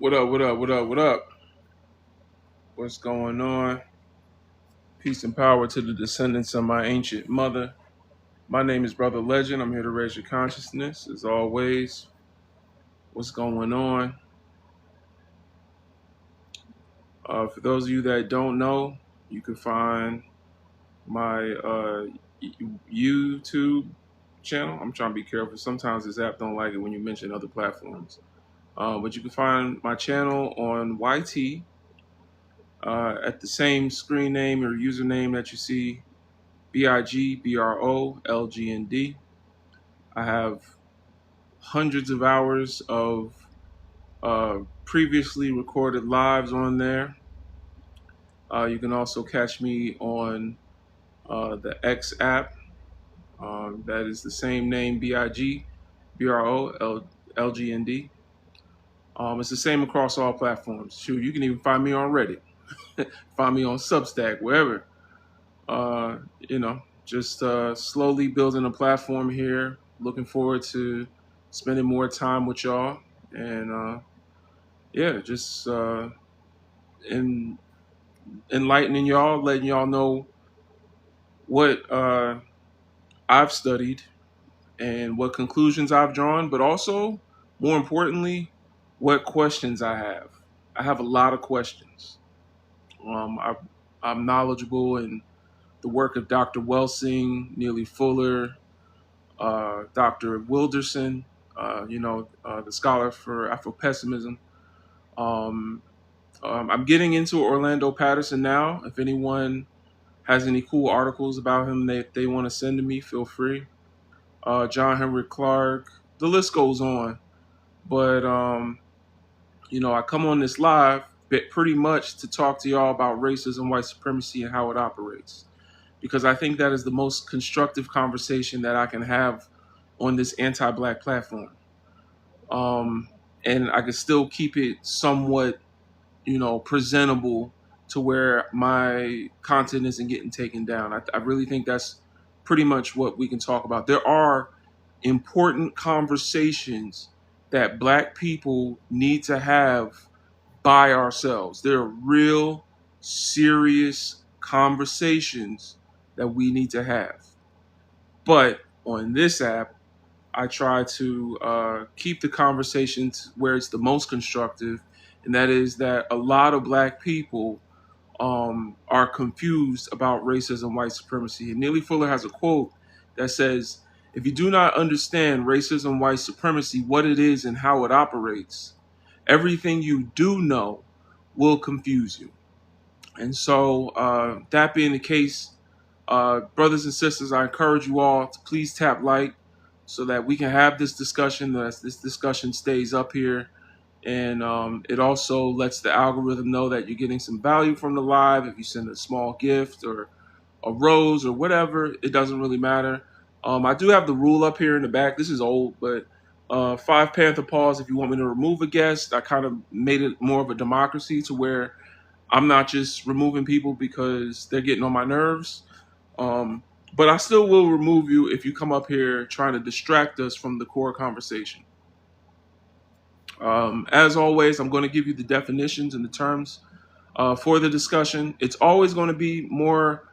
What up, what up, what up, what up? What's going on? Peace and power to the descendants of my ancient mother. My name is Brother Legend. I'm here to raise your consciousness. As always, what's going on? For those of you that don't know, you can find my YouTube channel. I'm trying to be careful. Sometimes this app don't like it when you mention other platforms. But you can find my channel on YT at the same screen name or username that you see BIGBROLGND. I have hundreds of hours of previously recorded lives on there. You can also catch me on the X app. That is the same name, BIGBROLGND. It's the same across all platforms. Shoot, you can even find me on Reddit, find me on Substack, wherever. Just slowly building a platform here. Looking forward to spending more time with y'all, and just in, enlightening y'all, letting y'all know what I've studied and what conclusions I've drawn, but also, more importantly, what questions I have. I have a lot of questions. I'm knowledgeable in the work of Dr. Welsing, Neely Fuller, Dr. Wilderson, the scholar for Afro-pessimism. I'm getting into Orlando Patterson now. If anyone has any cool articles about him that they want to send to me, feel free. John Henry Clark, the list goes on. But, I come on this live pretty much to talk to y'all about racism, white supremacy, and how it operates. Because I think that is the most constructive conversation that I can have on this anti-black platform. And I can still keep it somewhat, presentable to where my content isn't getting taken down. I really think that's pretty much what we can talk about. There are important conversations that black people need to have by ourselves. There are real, serious conversations that we need to have. But on this app, I try to keep the conversations where it's the most constructive, and that is that a lot of black people are confused about racism, white supremacy. And Neely Fuller has a quote that says, "If you do not understand racism, white supremacy, what it is and how it operates, everything you do know will confuse you." And so, that being the case, brothers and sisters, I encourage you all to please tap like so that we can have this discussion, that this discussion stays up here. And it also lets the algorithm know that you're getting some value from the live. If you send a small gift or a rose or whatever, it doesn't really matter. I do have the rule up here in the back. This is old, but 5 Panther paws. If you want me to remove a guest, I kind of made it more of a democracy to where I'm not just removing people because they're getting on my nerves. But I still will remove you if you come up here trying to distract us from the core conversation. As always, I'm going to give you the definitions and the terms for the discussion. It's always going to be more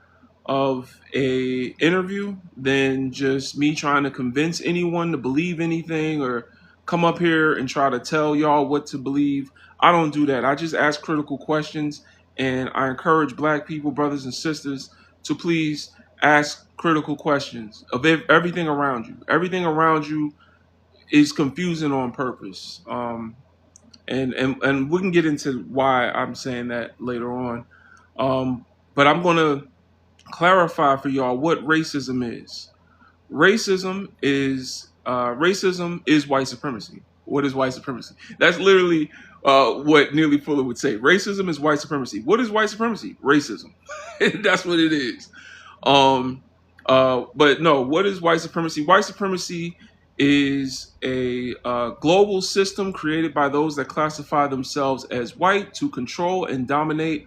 of a interview than just me trying to convince anyone to believe anything or come up here and try to tell y'all what to believe. I don't do that. I just ask critical questions, and I encourage black people, brothers and sisters, to please ask critical questions of everything around you. Everything around you is confusing on purpose. And we can get into why I'm saying that later on. But I'm going to clarify for y'all what racism is. Racism is white supremacy. What is white supremacy? That's literally what Neely Fuller would say. Racism is white supremacy. What is white supremacy? Racism. That's what it is. But no, what is white supremacy? White supremacy is a global system created by those that classify themselves as white to control and dominate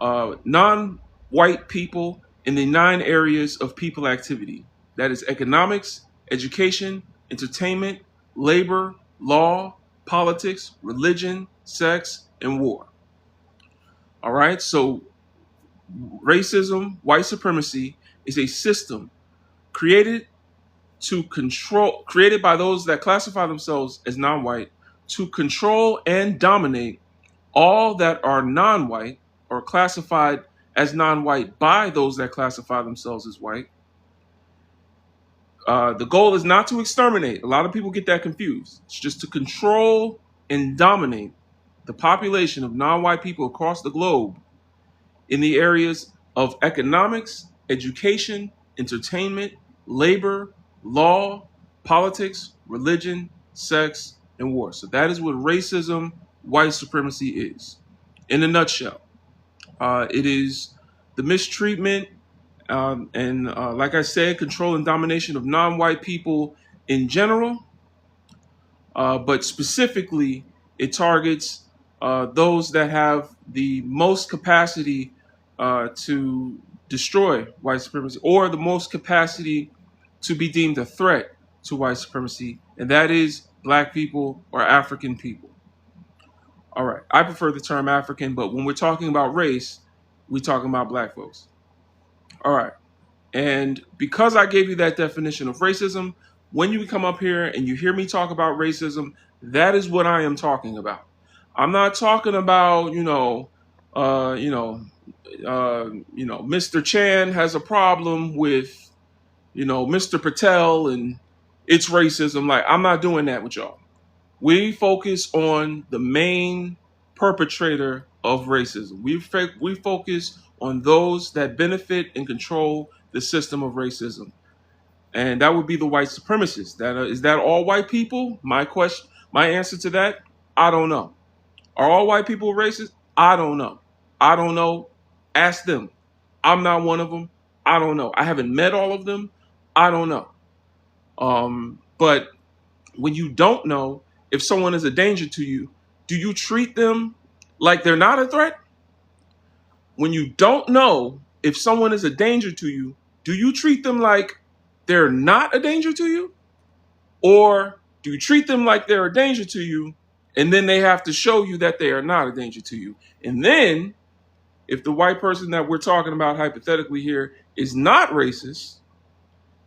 non-white people in the 9 areas of people activity. That is economics, education, entertainment, labor, law, politics, religion, sex, and war. All right, so racism, white supremacy is a system created created by those that classify themselves as non-white to control and dominate all that are non-white or classified as non-white by those that classify themselves as white. The goal is not to exterminate. A lot of people get that confused. It's just to control and dominate the population of non-white people across the globe in the areas of economics, education, entertainment, labor, law, politics, religion, sex, and war. So that is what racism, white supremacy is. In a nutshell, it is the mistreatment and, like I said, control and domination of non-white people in general, but specifically, it targets those that have the most capacity to destroy white supremacy or the most capacity to be deemed a threat to white supremacy, and that is black people or African people. All right, I prefer the term African, but when we're talking about race, we're talking about black folks. All right. And because I gave you that definition of racism, when you come up here and you hear me talk about racism, that is what I am talking about. I'm not talking about, Mr. Chan has a problem with, Mr. Patel and it's racism. Like, I'm not doing that with y'all. We focus on the main perpetrator of racism. We focus on those that benefit and control the system of racism, and that would be the white supremacists. Is that all white people? My answer to that, I don't know. Are all white people racist? I don't know. I don't know. Ask them. I'm not one of them. I don't know. I haven't met all of them. I don't know. But when you don't know if someone is a danger to you, do you treat them like they're not a threat? When you don't know if someone is a danger to you, do you treat them like they're not a danger to you? Or do you treat them like they're a danger to you and then they have to show you that they are not a danger to you? And then if the white person that we're talking about hypothetically here is not racist,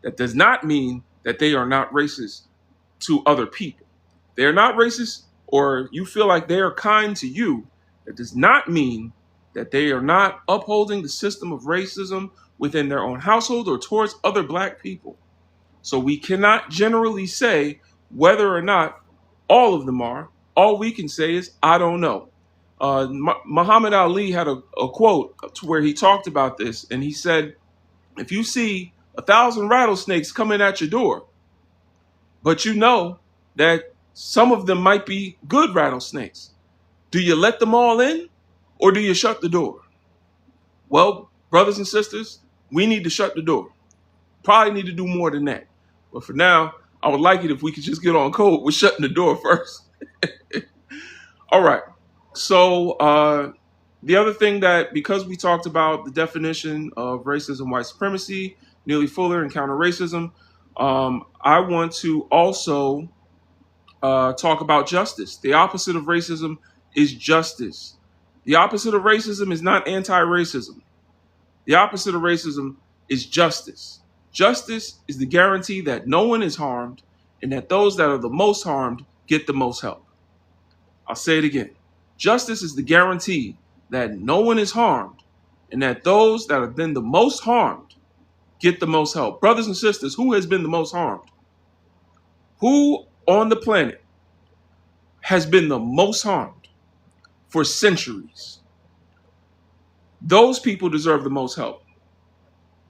that does not mean that they are not racist to other people. They're not racist, or you feel like they are kind to you. That does not mean that they are not upholding the system of racism within their own household or towards other black people. So we cannot generally say whether or not all of them are. All we can say is, I don't know. Muhammad Ali had a quote to where he talked about this, and he said, if you see 1,000 rattlesnakes coming at your door, but you know that some of them might be good rattlesnakes, do you let them all in or do you shut the door? Well, brothers and sisters, we need to shut the door. Probably need to do more than that. But for now, I would like it if we could just get on code with shutting the door first. All right. So the other thing that, because we talked about the definition of racism, white supremacy, Neely Fuller, and counter racism, I want to also talk about justice. The opposite of racism is justice. The opposite of racism is not anti-racism. The opposite of racism is justice. Justice is the guarantee that no one is harmed and that those that are the most harmed get the most help. I'll say it again. Justice is the guarantee that no one is harmed and that those that have been the most harmed get the most help. Brothers and sisters, who has been the most harmed? Who on the planet has been the most harmed for centuries? Those people deserve the most help.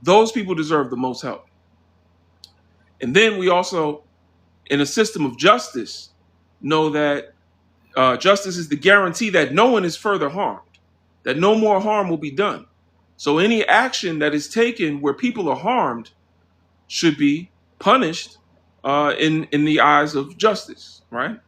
Those people deserve the most help. And then we also, in a system of justice, know that justice is the guarantee that no one is further harmed, that no more harm will be done. So any action that is taken where people are harmed should be punished in the eyes of justice, right?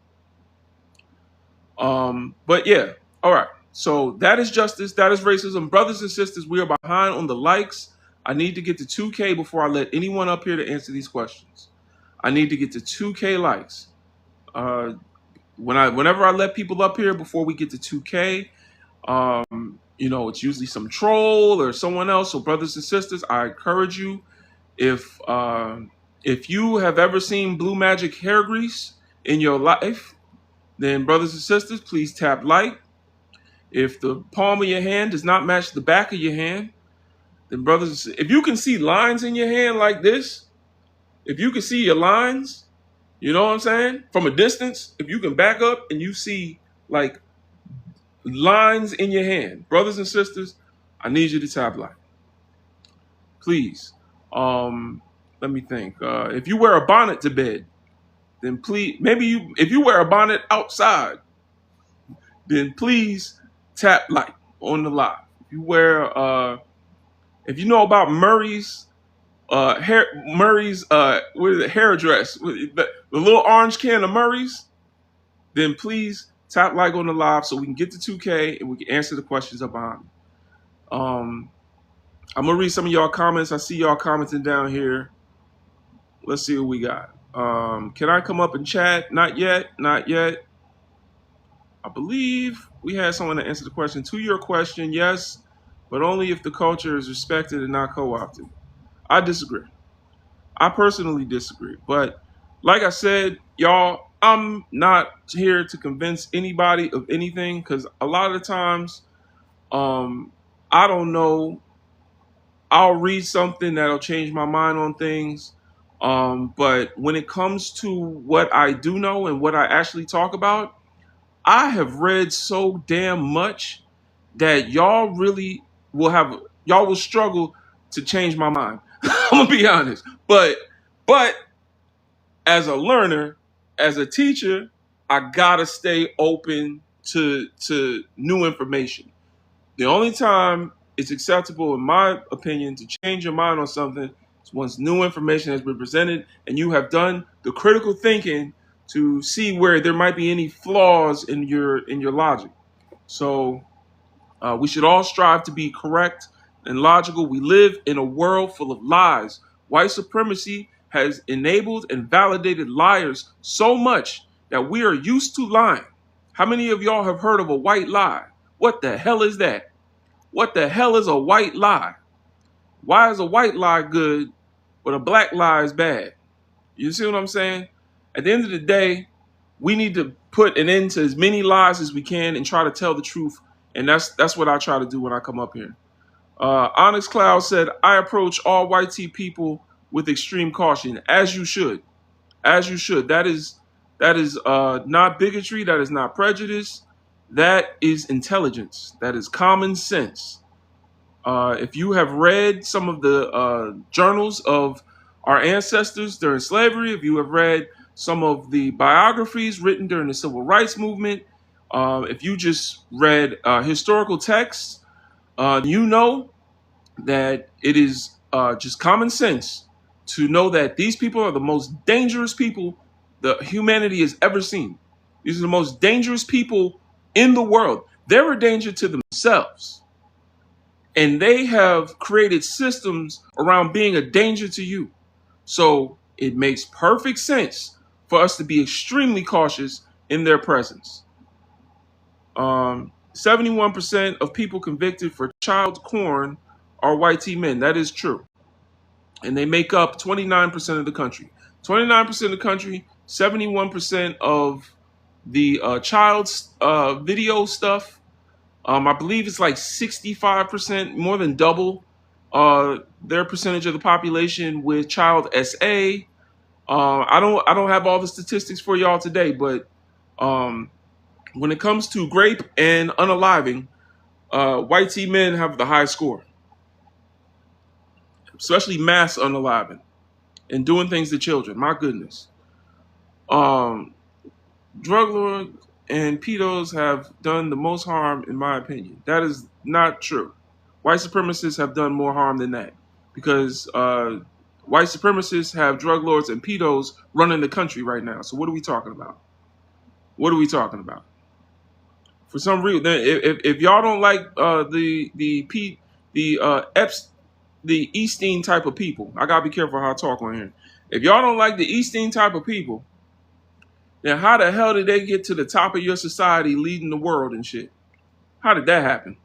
But yeah, all right. So that is justice. That is racism. Brothers and sisters, we are behind on the likes. I need to get to 2K before I let anyone up here to answer these questions. I need to get to 2K likes. whenever I let people up here before we get to 2K, it's usually some troll or someone else. So brothers and sisters, I encourage you, if if you have ever seen Blue Magic hair grease in your life, then brothers and sisters, please tap like. If the palm of your hand does not match the back of your hand, then brothers, if you can see lines in your hand like this, if you can see your lines, you know what I'm saying? From a distance, if you can back up and you see like lines in your hand, brothers and sisters, I need you to tap like. Please. Let me think. If you wear a bonnet to bed, then please, if you wear a bonnet outside, then please tap like on the live. If you know about Murray's what is it, hairdress, the little orange can of Murray's, then please tap like on the live so we can get to 2K and we can answer the questions up behind me. I'm gonna read some of y'all comments. I see y'all commenting down here. Let's see what we got. Can I come up and chat? Not yet. I believe we had someone to answer the question. To your question, yes, but only if the culture is respected and not co-opted. I disagree. I personally disagree. But like I said, y'all, I'm not here to convince anybody of anything, because a lot of the times, I don't know. I'll read something that'll change my mind on things. But when it comes to what I do know and what I actually talk about, I have read so damn much that y'all will struggle to change my mind. I'm gonna be honest. But as a learner, as a teacher, I gotta stay open to new information. The only time it's acceptable, in my opinion, to change your mind on something is once new information has been presented and you have done the critical thinking to see where there might be any flaws in your logic. So we should all strive to be correct and logical. We live in a world full of lies. White supremacy has enabled and validated liars so much that we are used to lying. How many of y'all have heard of a white lie? What the hell is that? What the hell is a white lie? Why is a white lie good, but a black lie is bad? You see what I'm saying? At the end of the day, we need to put an end to as many lies as we can and try to tell the truth. And that's what I try to do when I come up here. Onyx Cloud said, I approach all white tea people with extreme caution, as you should. As you should. That is not bigotry. That is not prejudice. That is intelligence. That is common sense. If you have read some of the journals of our ancestors during slavery, if you have read some of the biographies written during the civil rights movement, if you just read historical texts, you know that it is just common sense to know that these people are the most dangerous people that humanity has ever seen. These are the most dangerous people in the world. They're a danger to themselves. And they have created systems around being a danger to you. So it makes perfect sense for us to be extremely cautious in their presence. 71% of people convicted for child porn are white tea men. That is true. And they make up 29% of the country. 29% of the country, 71% of the child video stuff. I believe it's like 65%, more than double their percentage of the population with child SA. I don't have all the statistics for y'all today, but when it comes to grape and unaliving, white tea men have the high score, especially mass unaliving and doing things to children. My goodness. Drug lords and pedos have done the most harm, in my opinion. That is not true. White supremacists have done more harm than that, because white supremacists have drug lords and pedos running the country right now. So what are we talking about? What are we talking about? For some reason, if y'all don't like the Eastern type of people, I gotta be careful how I talk on here. If y'all don't like the Eastern type of people, Then how the hell did they get to the top of your society leading the world and shit? How did that happen?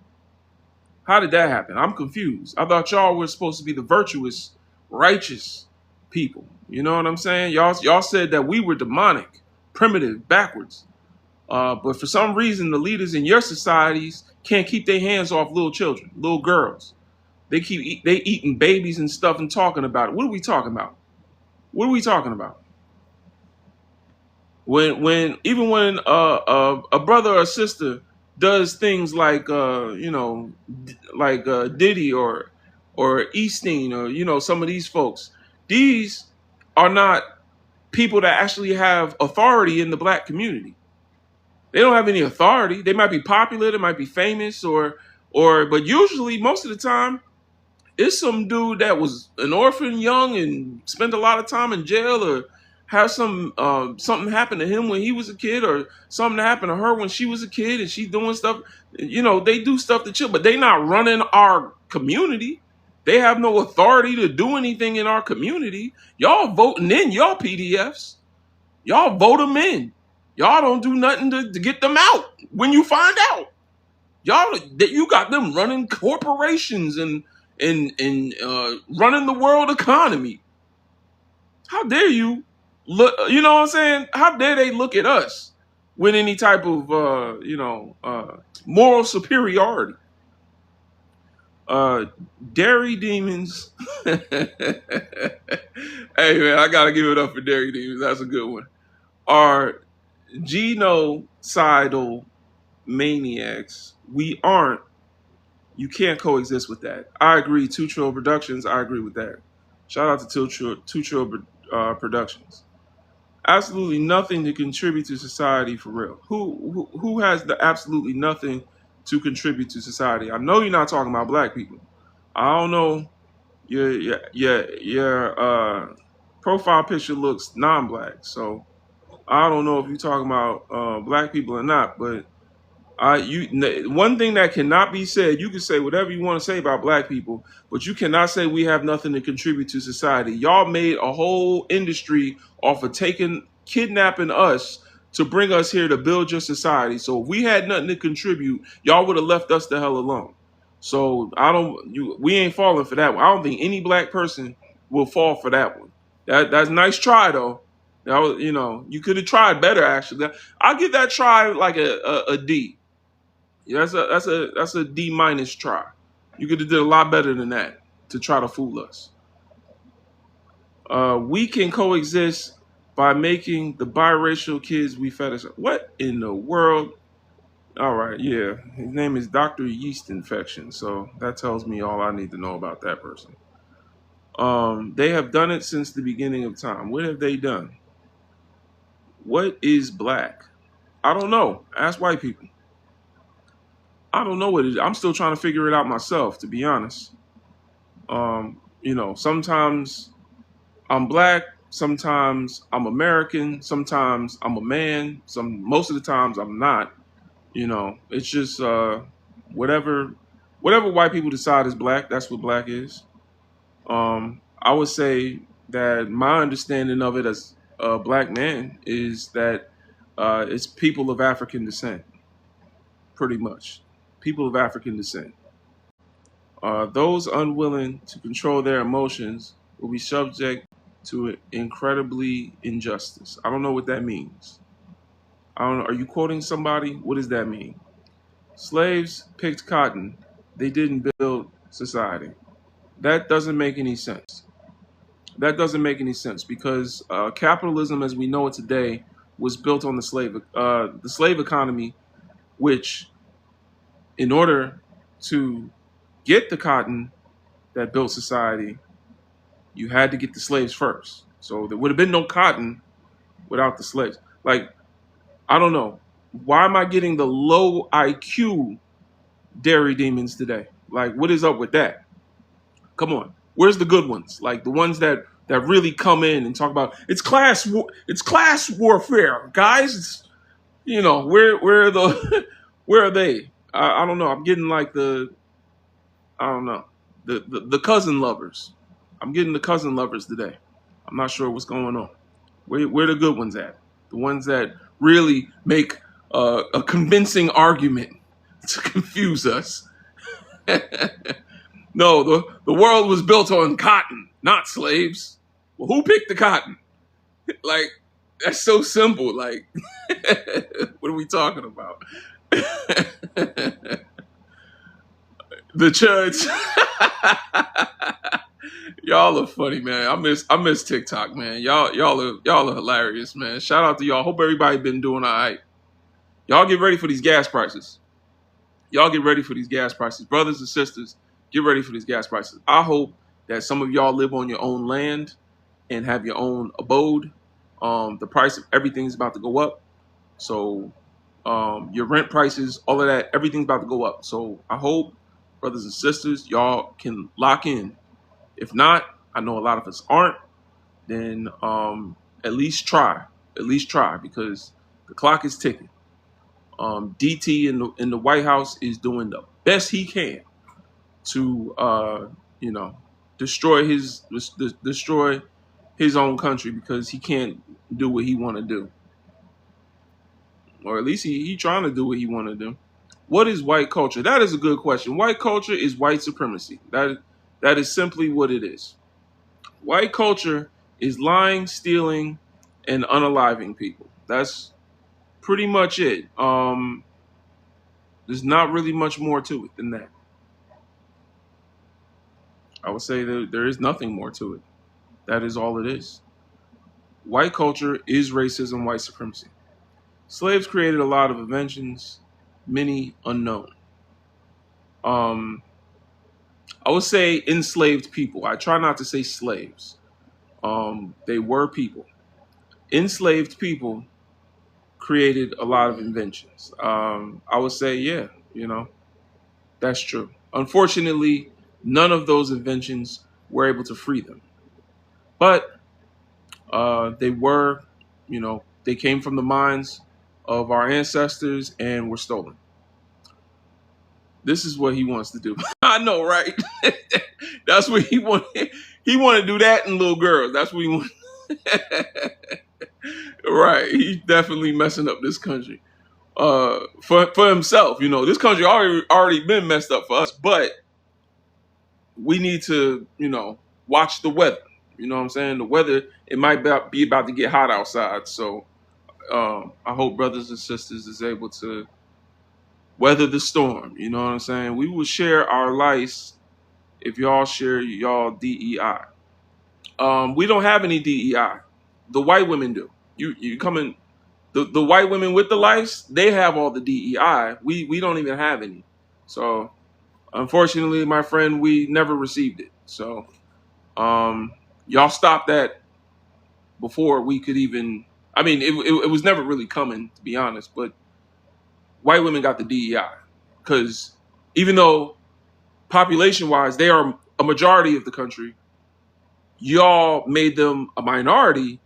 How did that happen? I'm confused. I thought y'all were supposed to be the virtuous, righteous people. You know what I'm saying? Y'all said that we were demonic, primitive, backwards. But for some reason, the leaders in your societies can't keep their hands off little children, little girls. They eating babies and stuff and talking about it. What are we talking about? What are we talking about? When a brother or sister does things like Diddy or Easteen or some of these folks, these are not people that actually have authority in the black community. They don't have any authority. They might be popular, they might be famous, but usually most of the time it's some dude that was an orphan young and spent a lot of time in jail, or have something happen to him when he was a kid, or something happened to her when she was a kid and she's doing stuff. They do stuff to chill, but they not running our community. They have no authority to do anything in our community. Y'all voting in your PDFs. Y'all vote them in. Y'all don't do nothing to get them out when you find out. Y'all that you got them running corporations and running the world economy. How dare you look? You know what I'm saying? How dare they look at us with any type of moral superiority? Dairy demons. Hey man, I gotta give it up for dairy demons. That's a good one. Are genocidal maniacs. We aren't. You can't coexist with that. I agree. Two Trill Productions. I agree with that. Shout out to Two Trill Productions. Absolutely nothing to contribute to society for real. Who has the absolutely nothing to contribute to society? I know you're not talking about black people. I don't know. Your profile picture looks non-black, so I don't know if you're talking about black people or not. But one thing that cannot be said, you can say whatever you want to say about black people, but you cannot say we have nothing to contribute to society. Y'all made a whole industry off of kidnapping us to bring us here to build your society. So if we had nothing to contribute, y'all would have left us the hell alone. So we ain't falling for that one. I don't think any black person will fall for that one. That's a nice try though. That was, you could have tried better actually. I'll give that try like a D. Yeah, that's a D minus try. You could have did a lot better than that to try to fool us. We can coexist by making the biracial kids we fetish. What in the world? All right, yeah. His name is Dr. Yeast Infection, so that tells me all I need to know about that person. They have done it since the beginning of time. What have they done? What is black? I don't know. Ask white people. I don't know what it is. I'm still trying to figure it out myself, to be honest. Sometimes I'm black, sometimes I'm American, sometimes I'm a man, most of the times I'm not. It's just whatever white people decide is black, that's what black is. I would say that my understanding of it as a black man is that it's people of African descent, pretty much. People of African descent. Those unwilling to control their emotions will be subject to incredibly injustice. I don't know what that means. I don't know. Are you quoting somebody? What does that mean? Slaves picked cotton. They didn't build society. That doesn't make any sense. That doesn't make any sense because capitalism, as we know it today, was built on the slave economy, which, in order to get the cotton that built society, you had to get the slaves first. So there would have been no cotton without the slaves. Like, I don't know. Why am I getting the low IQ dairy demons today? Like, what is up with that? Come on. Where's the good ones? Like the ones that really come in and talk about it's class warfare, guys. Where are the where are they? I don't know. I'm getting like I don't know, the cousin lovers. I'm getting the cousin lovers today. I'm not sure what's going on. Where the good ones at? the ones that really make a convincing argument to confuse us. No, the world was built on cotton, not slaves. Well, who picked the cotton? Like, that's so simple. Like, what are we talking about? The chuds. Y'all are funny, man. I miss TikTok, man. Y'all are hilarious, man. Shout out to y'all. Hope everybody been doing all right. Y'all get ready for these gas prices. Y'all get ready for these gas prices. Brothers and sisters, get ready for these gas prices. I hope that some of y'all live on your own land and have your own abode. The price of everything's about to go up. So your rent prices, all of that, everything's about to go up. So I hope, brothers and sisters, y'all can lock in. If not, I know a lot of us aren't, then at least try. At least try, because the clock is ticking. DT in the White House is doing the best he can to destroy his own country, because he can't do what he want to do, or at least he trying to do what he want to do. What is white culture? That is a good question. White culture is white supremacy. That is simply what it is. White culture is lying, stealing, and unaliving people. That's pretty much it. There's not really much more to it than that. I would say that there is nothing more to it. That is all it is. White culture is racism, white supremacy. Slaves created a lot of inventions, many unknown. I would say enslaved people. I try not to say slaves. They were people. Enslaved people created a lot of inventions. I would say, yeah, that's true. Unfortunately, none of those inventions were able to free them. But they were, they came from the minds of our ancestors and were stolen. This is what he wants to do. I know, right? That's what he want. He want to do that in little girls. That's what he want. Right. He's definitely messing up this country. For himself, this country already been messed up for us, but we need to, watch the weather. You know what I'm saying? The weather, it might be about to get hot outside. So I hope brothers and sisters is able to weather the storm. You know what I'm saying? We will share our lice if y'all share y'all DEI. We don't have any DEI. The white women do. You come in, the white women with the lice, they have all the DEI. We don't even have any. So unfortunately, my friend, we never received it. So y'all stopped that before we could even. I mean, it was never really coming, to be honest. But white women got the DEI, because even though population-wise they are a majority of the country, y'all made them a minority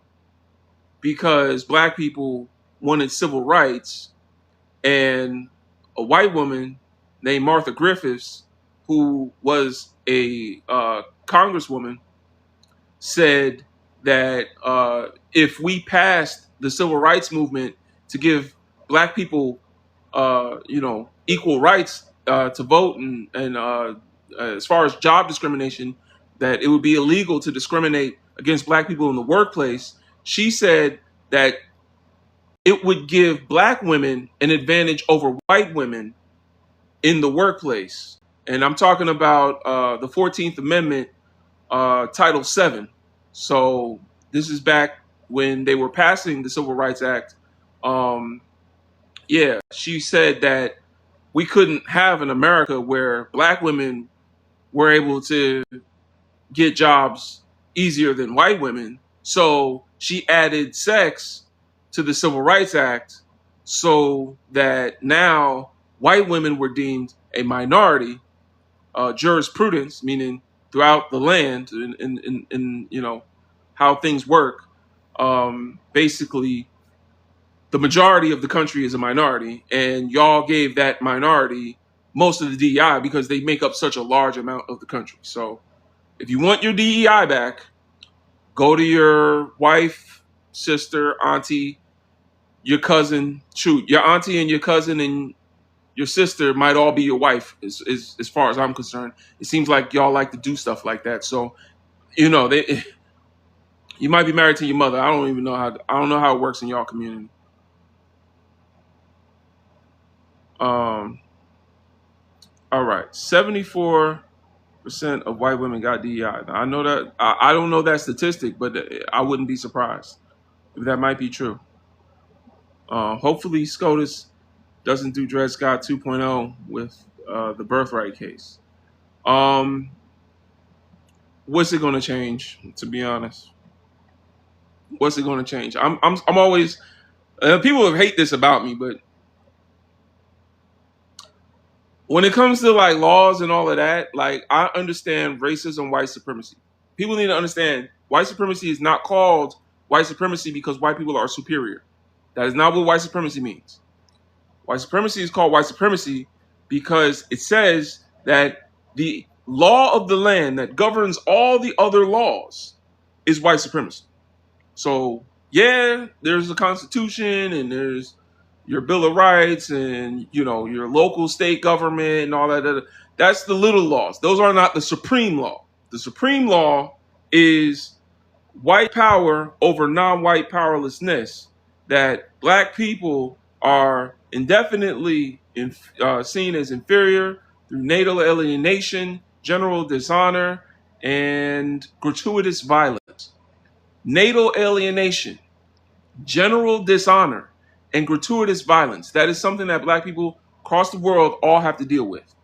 because black people wanted civil rights, and a white woman named Martha Griffiths, who was a congresswoman, said that if we passed the civil rights movement to give black people, equal rights to vote, and as far as job discrimination, that it would be illegal to discriminate against black people in the workplace. She said that it would give black women an advantage over white women in the workplace. And I'm talking about the 14th Amendment, Title VII. So this is back when they were passing the Civil Rights Act. Yeah, she said that we couldn't have an America where black women were able to get jobs easier than white women. So she added sex to the Civil Rights Act so that now white women were deemed a minority. Jurisprudence, meaning throughout the land, in how things work. Basically, the majority of the country is a minority, and y'all gave that minority most of the DEI because they make up such a large amount of the country. So if you want your DEI back, go to your wife, sister, auntie, your cousin, shoot, your auntie and your cousin and your sister might all be your wife. As far as I'm concerned, it seems like y'all like to do stuff like that. So they you might be married to your mother. I don't know how it works in y'all community. Um, all right, 74% of white women got DEI. Now, I know that I don't know that statistic, but I wouldn't be surprised if that might be true. Hopefully, SCOTUS doesn't do Dred Scott 2.0 with the birthright case. What's it going to change? To be honest, what's it going to change? I'm always people hate this about me, but when it comes to like laws and all of that, like I understand racism, white supremacy. People need to understand white supremacy is not called white supremacy because white people are superior. That is not what white supremacy means. White supremacy is called white supremacy because it says that the law of the land that governs all the other laws is white supremacy. So yeah, there's a constitution and there's your Bill of Rights and your local state government and all that. That's the little laws. Those are not the supreme law. The supreme law is white power over non-white powerlessness. That black people are indefinitely seen as inferior through natal alienation, general dishonor, and gratuitous violence. Natal alienation, general dishonor, and gratuitous violence. That is something that black people across the world all have to deal with.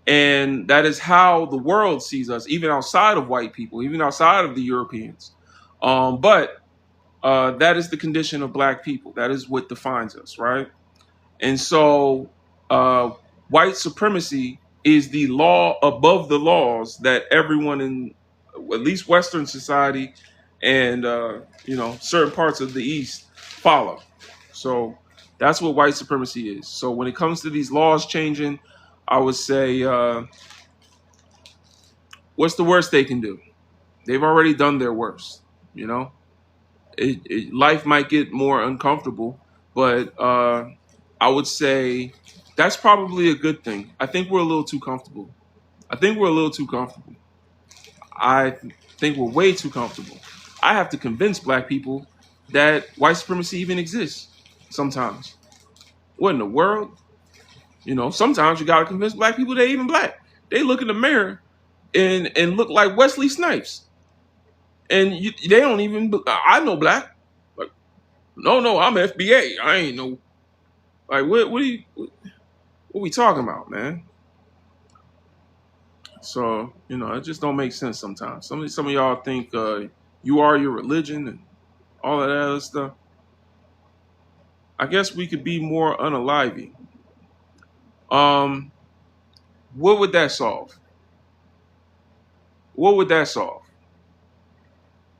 And that is how the world sees us, even outside of white people, even outside of the Europeans. But that is the condition of black people. That is what defines us, right? And so white supremacy is the law above the laws that everyone in at least Western society and certain parts of the East follow. So that's what white supremacy is. So when it comes to these laws changing, I would say, what's the worst they can do? They've already done their worst. Life might get more uncomfortable, but I would say that's probably a good thing. I think we're a little too comfortable. I think we're way too comfortable. I have to convince black people that white supremacy even exists sometimes. What in the world? Sometimes you got to convince black people they're even black. They look in the mirror and look like Wesley Snipes. And they don't even, I know black. Like, no, I'm FBA. I ain't no, like, what we talking about, man? So, it just don't make sense sometimes. Some of y'all think you are your religion and all of that other stuff. I guess we could be more unaliving. What would that solve? What would that solve?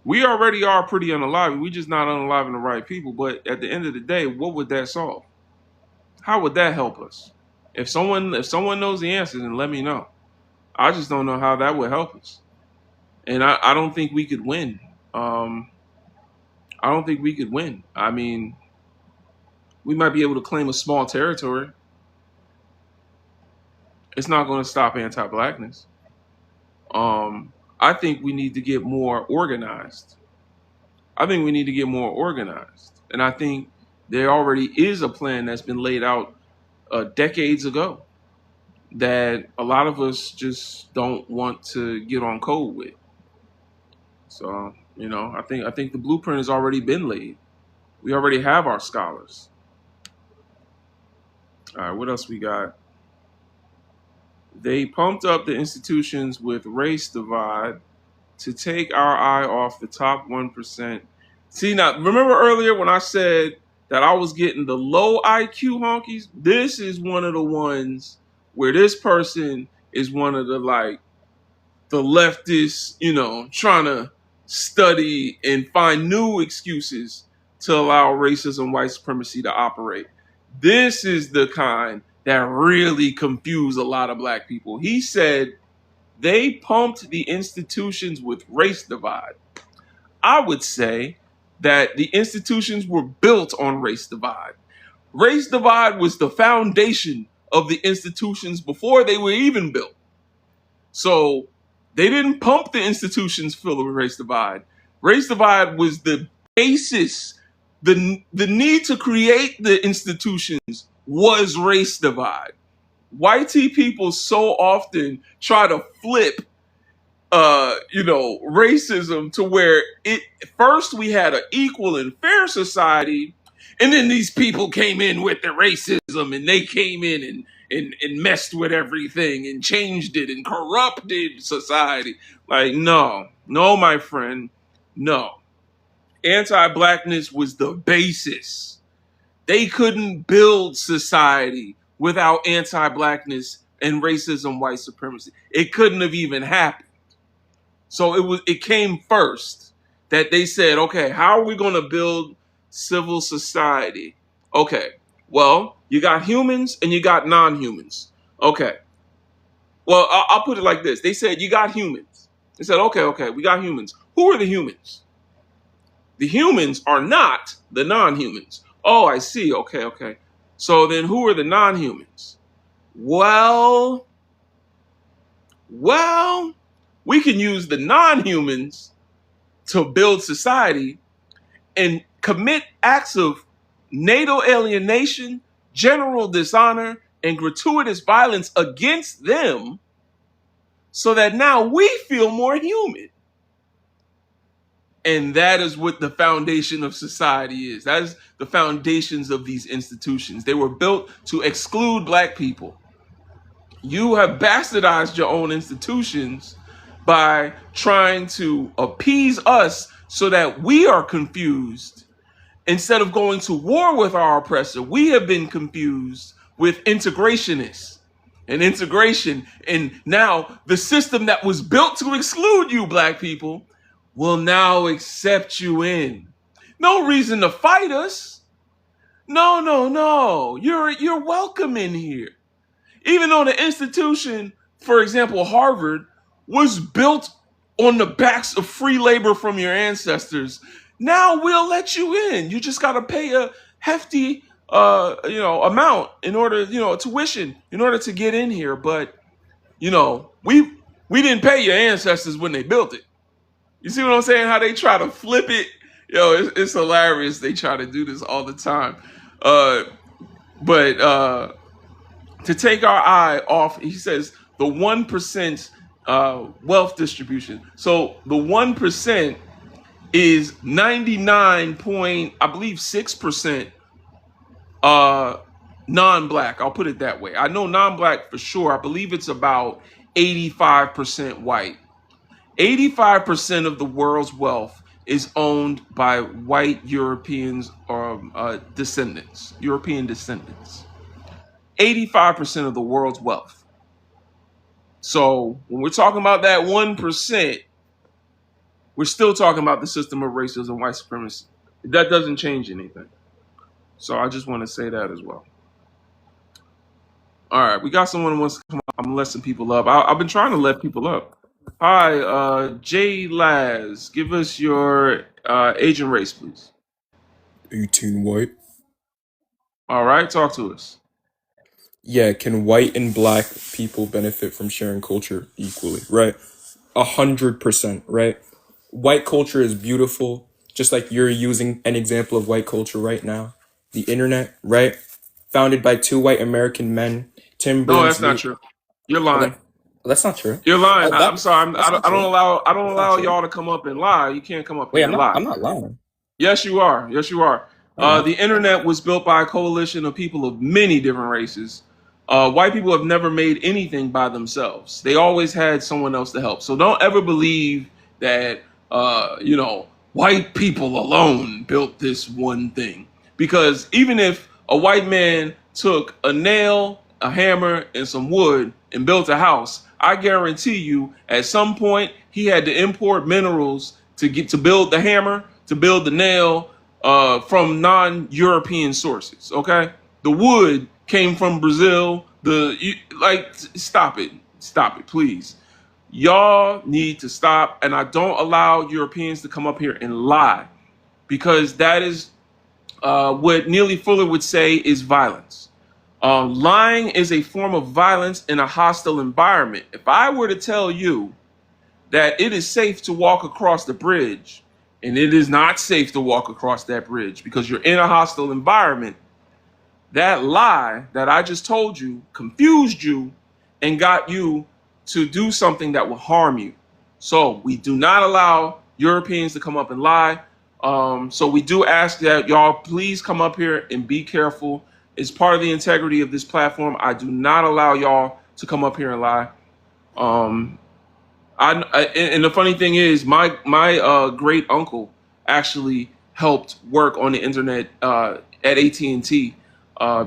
We already are pretty unaliving. We just not unaliving the right people. But at the end of the day, what would that solve? How would that help us? If someone knows the answer, then let me know. I just don't know how that would help us. And I don't think we could win. I don't think we could win. I mean, we might be able to claim a small territory. It's not going to stop anti-blackness. I think we need to get more organized. And I think there already is a plan that's been laid out decades ago that a lot of us just don't want to get on code with. So, I think the blueprint has already been laid. We already have our scholars. All right, what else we got? They pumped up the institutions with race divide to take our eye off the top 1%. See, now, remember earlier when I said that I was getting the low IQ honkies? This is one of the ones where this person is one of the leftists, trying to study and find new excuses to allow racism, white supremacy to operate. This is the kind that really confused a lot of black people. He said they pumped the institutions with race divide. I would say that the institutions were built on race divide. Race divide was the foundation of the institutions before they were even built. So they didn't pump the institutions full of race divide. Race divide was the basis. The need to create the institutions was race divide. White people so often try to flip racism to where it first we had an equal and fair society, and then these people came in with the racism, and they came in and messed with everything and changed it and corrupted society. Like, no, my friend, no. Anti-blackness was the basis. They couldn't build society without anti-blackness and racism, white supremacy. It couldn't have even happened. So it came first that they said, okay, how are we going to build civil society? Okay, well, you got humans and you got non-humans. Okay, well, I'll put it like this. They said, you got humans. They said, okay, we got humans. Who are the humans? The humans are not the non-humans. Oh, I see. Okay. So then who are the non-humans? Well, we can use the non-humans to build society and commit acts of natal alienation, general dishonor, and gratuitous violence against them so that now we feel more human. And that is what the foundation of society is. That is the foundations of these institutions. They were built to exclude black people. You have bastardized your own institutions by trying to appease us so that we are confused. Instead of going to war with our oppressor, we have been confused with integrationists and integration. And now the system that was built to exclude you, black people, will now accept you in. No reason to fight us. No. You're welcome in here. Even though the institution, for example, Harvard, was built on the backs of free labor from your ancestors, now we'll let you in. You just got to pay a hefty, amount in order, tuition in order to get in here. But, we didn't pay your ancestors when they built it. You see what I'm saying? How they try to flip it? It's hilarious. They try to do this all the time. But to take our eye off, he says the 1% wealth distribution. So the 1% is 99.6% non-black. I'll put it that way. I know non-black for sure. I believe it's about 85% white. 85% of the world's wealth is owned by white Europeans or European descendants. 85% of the world's wealth. So when we're talking about that 1%, we're still talking about the system of racism, white supremacy. That doesn't change anything. So I just want to say that as well. All right, we got someone who wants to come up. I'm letting some people up. I've been trying to let people up. Hi, Jay Laz. Give us your age and race, please. 18 white. All right, talk to us. Yeah, can white and black people benefit from sharing culture equally? Right. 100%, right? White culture is beautiful, just like you're using an example of white culture right now. The internet, right? Founded by two white American men, Tim No, that's not Berners-Lee. true. You're Oh, lying. that's not true. You're lying. I'm That sorry. that's not I don't true. allow. I don't That's not allow true. y'all to come up and lie. You can't come up Wait, here I'm and not. lie. I'm not lying. Yes, you are. Yes, you are. No, I'm The not. internet was built by a coalition of people of many different races. White people have never made anything by themselves. They always had someone else to help. So don't ever believe that white people alone built this one thing. Because even if a white man took a nail, a hammer, and some wood and built a house, I guarantee you, at some point, he had to import minerals to build the hammer, to build the nail, from non-European sources. Okay, the wood came from Brazil. Stop it, please. Y'all need to stop, and I don't allow Europeans to come up here and lie. because that is what Neely Fuller would say is violence. Lying is a form of violence in a hostile environment. If I were to tell you that it is safe to walk across the bridge, and it is not safe to walk across that bridge because you're in a hostile environment, that lie that I just told you confused you and got you to do something that will harm you. So we do not allow Europeans to come up and lie. So we do ask that y'all please come up here and be careful. It's part of the integrity of this platform. I do not allow y'all to come up here and lie. Um, and the funny thing is, my great uncle actually helped work on the internet at AT&T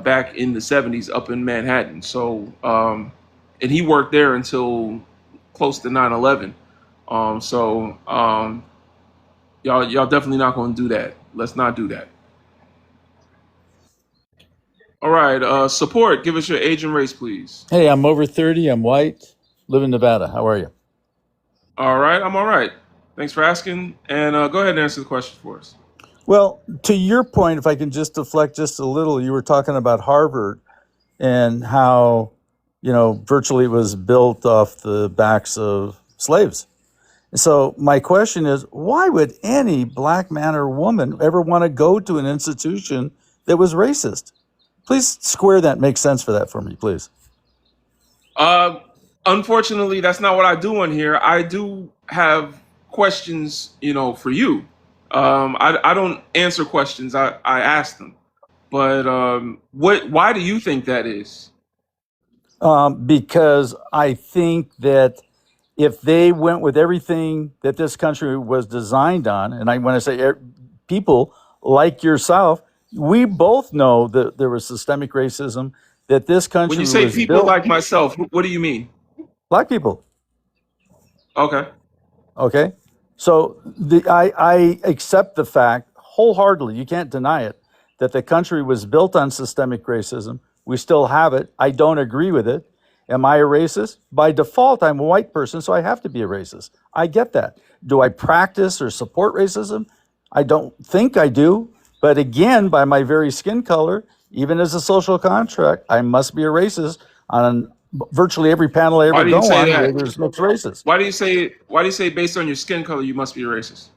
back in the '70s up in Manhattan. So and he worked there until close to 9/11. Y'all definitely not going to do that. Let's not do that. All right, support. Give us your age and race, please. Hey, I'm over 30. I'm white. Live in Nevada. How are you? All right, I'm all right. Thanks for asking, and go ahead and answer the question for us. Well, to your point, if I can just deflect just a little, you were talking about Harvard and how, virtually it was built off the backs of slaves. So my question is, why would any black man or woman ever want to go to an institution that was racist? Please square that, make sense for that for me, please. Uh, Unfortunately, that's not what I do on here. I do have questions, for you. I don't answer questions. I ask them. But why do you think that is? Because I think that if they went with everything that this country was designed on, and when I say people like yourself, we both know that there was systemic racism, that this When you country say was people built, like myself, what do you mean? black people. Okay. Okay. So I accept the fact wholeheartedly, you can't deny it, that the country was built on systemic racism. We still have it. I don't agree with it. Am I a racist? By default, I'm a white person, so I have to be a racist. I get that. Do I practice or support racism? I don't think I do. But again, by my very skin color, even as a social contract, I must be a racist on virtually every panel I Why ever do you go say on where that? there's mixed races. Why do you say based on your skin color you must be a racist?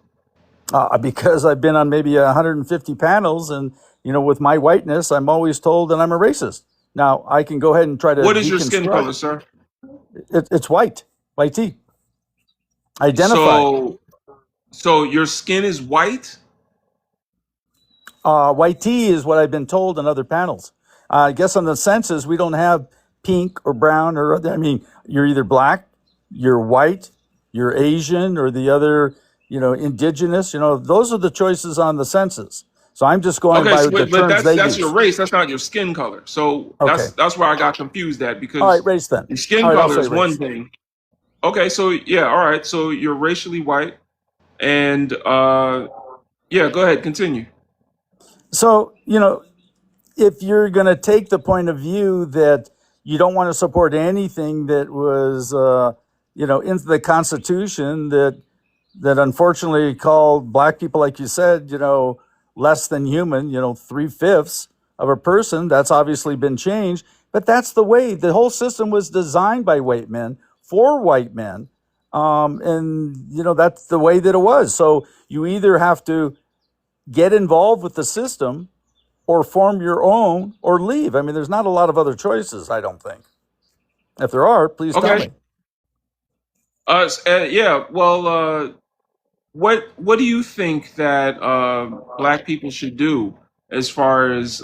Because I've been on maybe 150 panels, and with my whiteness, I'm always told that I'm a racist. Now I can go ahead and try to What is your skin deconstruct. color, sir? It's white tea. Identify. So so your skin is white? White tea is what I've been told in other panels. I guess on the census, we don't have pink or brown or other. I mean, you're either black, you're white, you're Asian, or the other, indigenous. Those are the choices on the census. So I'm just going Okay, by so, the but terms that's they that's your use. race. That's not your skin color. So Okay. that's where I got confused at All right, because race then. your All skin right, I'll color say is one race. thing. Okay, so yeah, all right. So you're racially white, and yeah, go ahead, continue. So, if you're going to take the point of view that you don't want to support anything that was, into the Constitution that unfortunately called black people, like you said, less than human, 3/5 of a person, that's obviously been changed. But that's the way the whole system was designed by white men for white men. And, that's the way that it was. So you either have to get involved with the system or form your own or leave. I mean, there's not a lot of other choices, I don't think. If there are, please tell Okay. me. Yeah. Well, what do you think that black people should do as far as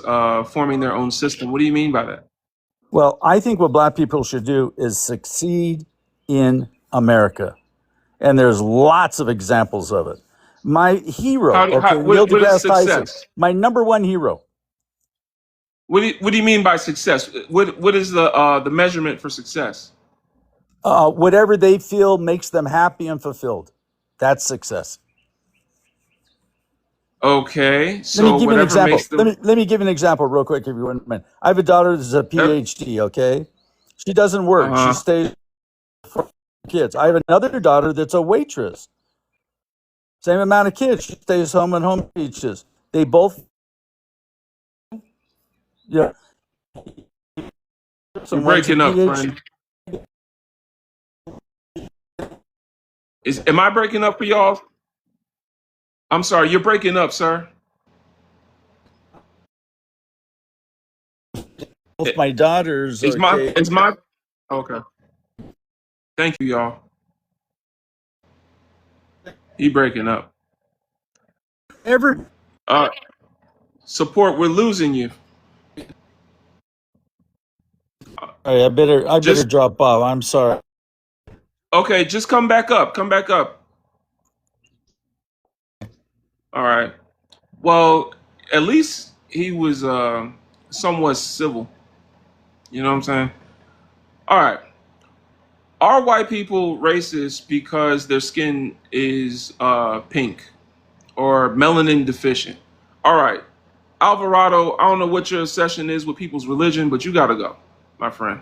forming their own system? What do you mean by that? Well, I think what black people should do is succeed in America. And there's lots of examples of it. My hero, okay, Neil What is deGrasse Tyson, success? my number one hero. What do you mean by success? What is the measurement for success? Whatever they feel makes them happy and fulfilled. That's success. Okay, Let me so give you an whatever example. makes them. Let me give you an example real quick, if you wouldn't mind. I have a daughter that's a Uh PhD. Okay, she doesn't work. She huh. stays for kids. I have another daughter that's a waitress. Same amount of kids. She stays home and home teaches. They both, you know, You're someone's a breaking up, PhD. friend. Am I breaking up for y'all? I'm sorry, you're breaking up, sir. Both my daughters Is are my K. is my okay? Thank you, y'all. He breaking up. Every. Uh, support. We're losing you. All right, I better Just drop off. I'm sorry. okay. Just come back up. Come back up. All right. Well, at least he was somewhat civil. You know what I'm saying? All right. Are white people racist because their skin is pink or melanin deficient? All right. Alvarado, I don't know what your obsession is with people's religion, but you got to go, my friend.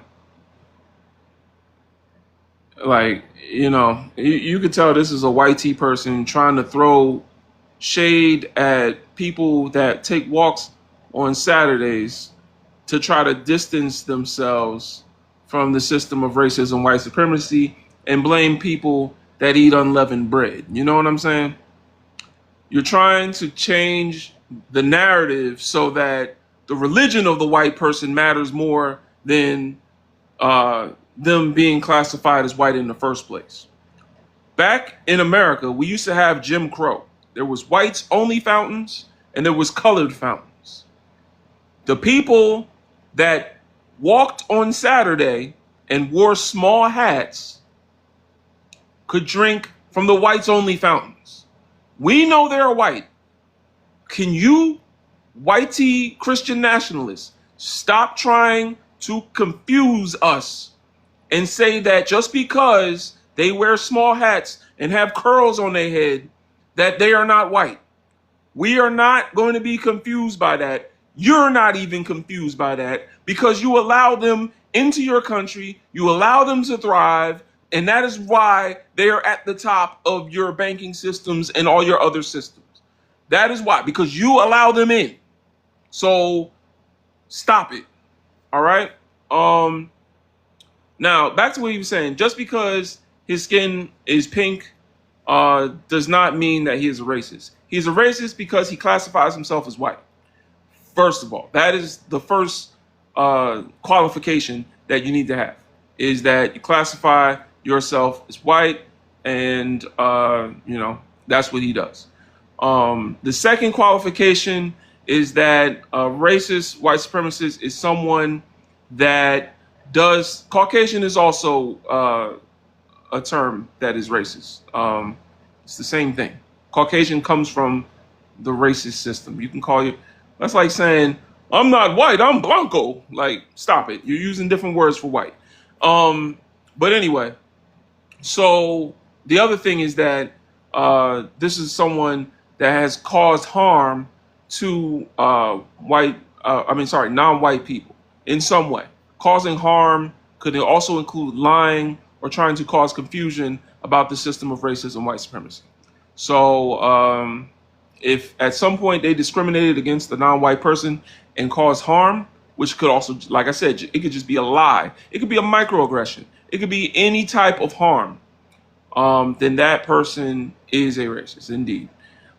Like, you could tell this is a white tea person trying to throw shade at people that take walks on Saturdays to try to distance themselves from the system of racism, white supremacy, and blame people that eat unleavened bread. You know what I'm saying? You're trying to change the narrative so that the religion of the white person matters more than them being classified as white in the first place. Back in America, we used to have Jim Crow. There was whites only fountains and there was colored fountains. The people that walked on Saturday and wore small hats could drink from the whites only fountains. We know they're white. Can you, whitey Christian nationalists, stop trying to confuse us and say that just because they wear small hats and have curls on their head, that they are not white? We are not going to be confused by that. You're not even confused by that because you allow them into your country, you allow them to thrive, and that is why they are at the top of your banking systems and all your other systems. That is why, because you allow them in. So stop it. All right. Now back to what he was saying. Just because his skin is pink does not mean that he is a racist. He's a racist because he classifies himself as white. First of all, that is the first qualification that you need to have, is that you classify yourself as white, and that's what he does. The second qualification is that a racist white supremacist is someone that does. Caucasian is also a term that is racist. It's the same thing. Caucasian comes from the racist system. You can call you. That's like saying I'm not white. I'm blanco. Like, stop it. You're using different words for white. But anyway, so the other thing is that this is someone that has caused harm to non-white people in some way. Causing harm could also include lying or trying to cause confusion about the system of racism, white supremacy. So if at some point they discriminated against the non-white person and caused harm, which could also, like I said, it could just be a lie. It could be a microaggression. It could be any type of harm. Then that person is a racist, indeed.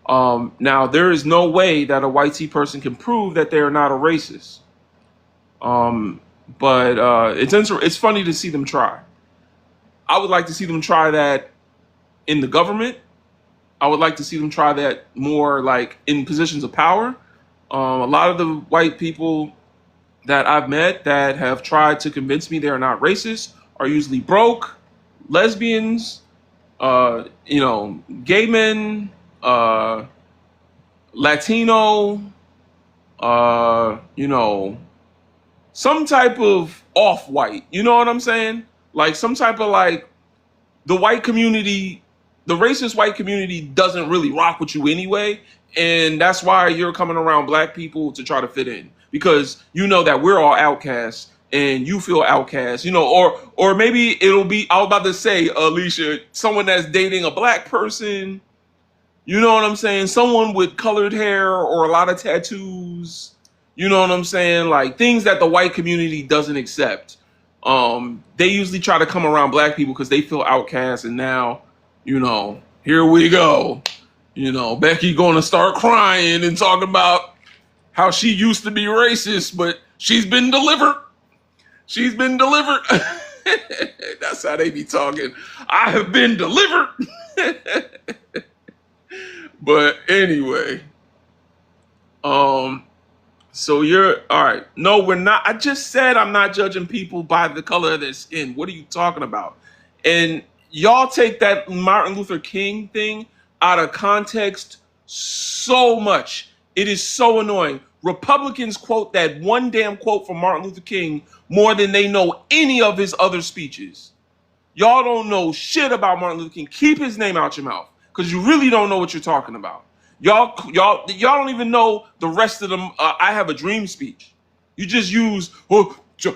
Now, there is no way that a white tea person can prove that they are not a racist. But it's funny to see them try. I would like to see them try that in the government. I would like to see them try that more like in positions of power. A lot of the white people that I've met that have tried to convince me they are not racist are usually broke, lesbians, gay men, Latino, some type of off-white. You know what I'm saying? Like some type of like the white community, the racist white community doesn't really rock with you anyway. And that's why you're coming around black people to try to fit in, because you know that we're all outcasts and you feel outcast, or maybe it'll be, I was about to say, Alicia, someone that's dating a black person You know what I'm saying? Someone with colored hair or a lot of tattoos. You know what I'm saying? Like things that the white community doesn't accept. They usually try to come around black people because they feel outcast. And now, here we go. Becky gonna start crying and talking about how she used to be racist, but she's been delivered. She's been delivered. That's how they be talking. I have been delivered. But anyway, um, so you're all right. No, we're not. I just said I'm not judging people by the color of their skin. What are you talking about? And y'all take that Martin Luther King thing out of context so much. It is so annoying. Republicans quote that one damn quote from Martin Luther King more than they know any of his other speeches. Y'all don't know shit about Martin Luther King. Keep his name out your mouth because you really don't know what you're talking about. Y'all don't even know the rest of them. I have a dream speech. You just use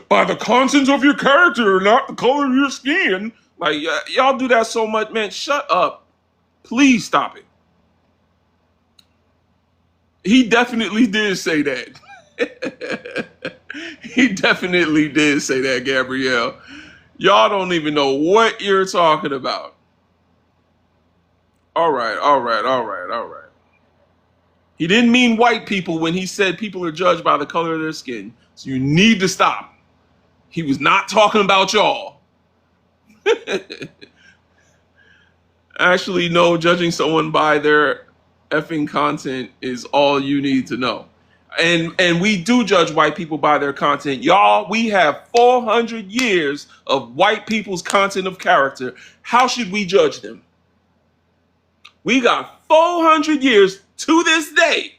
by the contents of your character, not the color of your skin. Like y'all do that so much, man. Shut up. Please stop it. He definitely did say that. He definitely did say that, Gabrielle. Y'all don't even know what you're talking about. All right, all right, all right, all right. He didn't mean white people when he said people are judged by the color of their skin. So you need to stop. He was not talking about y'all. Actually, no, judging someone by their effing content is all you need to know. And we do judge white people by their content. Y'all, we have 400 years of white people's content of character. How should we judge them? We got 400 years to this day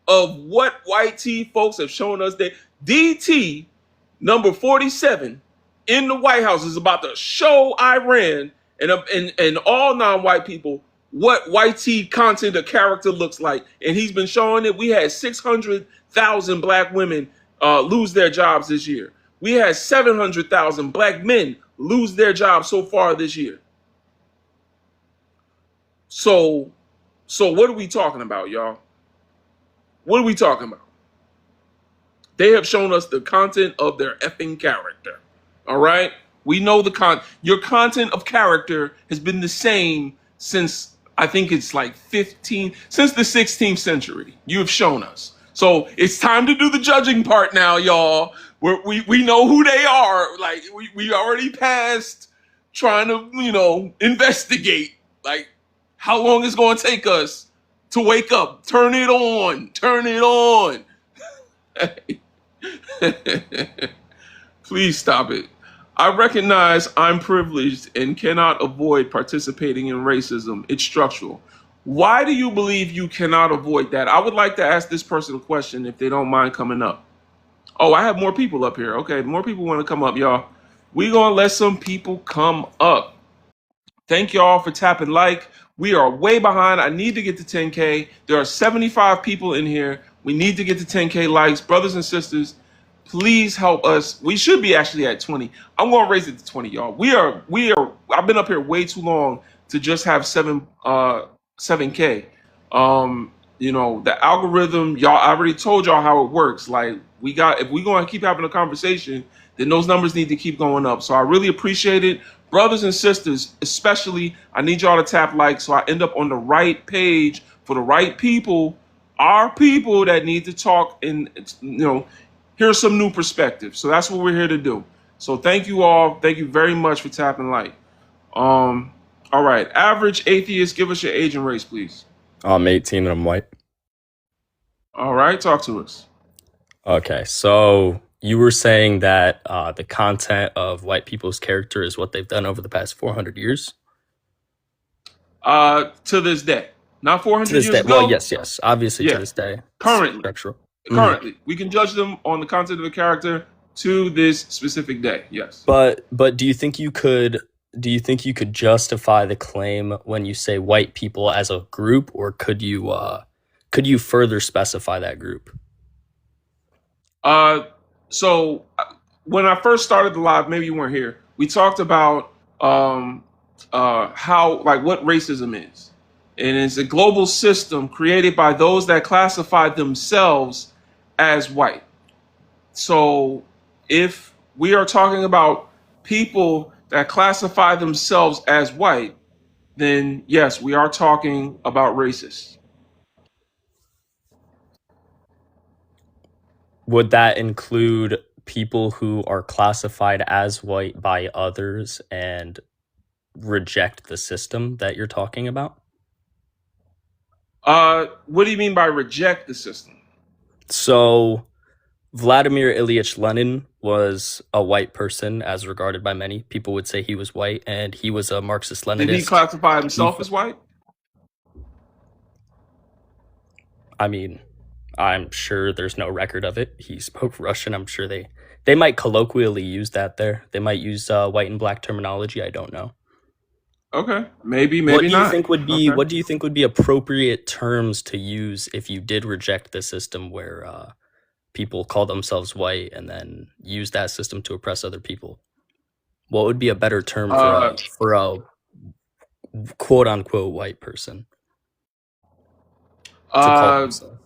of what white tea folks have shown us that DT number 47 in the White House is about to show Iran and all non-white people what white tea content of character looks like. And he's been showing it. We had 600,000 black women lose their jobs this year. We had 700,000 black men lose their jobs so far this year. So what are we talking about, y'all? What are we talking about? They have shown us the content of their effing character. All right? We know your content of character has been the same since I think it's like since the 16th century. You have shown us. So it's time to do the judging part now, y'all. We know who they are. Like we already passed trying to, investigate. Like how long it's going to take us to wake up. Turn it on. Turn it on. Please stop it. I recognize I'm privileged and cannot avoid participating in racism. It's structural. Why do you believe you cannot avoid that? I would like to ask this person a question if they don't mind coming up. Oh, I have more people up here. Okay, more people want to come up, y'all. We're going to let some people come up. Thank y'all for tapping like. We are way behind. I need to get to 10K. There are 75 people in here. We need to get to 10K likes. Brothers and sisters, please help us. We should be actually at 20. I'm going to raise it to 20, y'all. We are I've been up here way too long to just have 7K. The algorithm, y'all, I already told y'all how it works. Like if we're going to keep having a conversation, then those numbers need to keep going up. So I really appreciate it. Brothers and sisters, especially, I need y'all to tap like so I end up on the right page for the right people, our people that need to talk and, here's some new perspective. So that's what we're here to do. So thank you all. Thank you very much for tapping like. All right. Average atheist, give us your age and race, please. I'm 18 and I'm white. All right. Talk to us. Okay, so you were saying that the content of white people's character is what they've done over the past 400 years? To this day. Not 400 To this years day. ago. Well, yes. Obviously, to this day. Currently. Structural. Currently. We can judge them on the content of the character to this specific day. Yes. But do you think you could justify the claim when you say white people as a group, or could you further specify that group? So when I first started the live, maybe you weren't here. We talked about how what racism is. And it's a global system created by those that classify themselves as white. So if we are talking about people that classify themselves as white, then yes, we are talking about racists. Would that include people who are classified as white by others and reject the system that you're talking about? What do you mean by reject the system? So Vladimir Ilyich Lenin was a white person, as regarded by many. People would say he was white, and he was a Marxist Did he Leninist. classify He, himself as white? I mean, I'm sure there's no record of it. He spoke Russian. I'm sure they might colloquially use that there. They might use white and black terminology. I don't know. Okay, maybe, What maybe do you not. think would be Okay. what do you think would be appropriate terms to use if you did reject the system where people call themselves white and then use that system to oppress other people? What would be a better term Uh, for a quote unquote white person to call uh, themselves?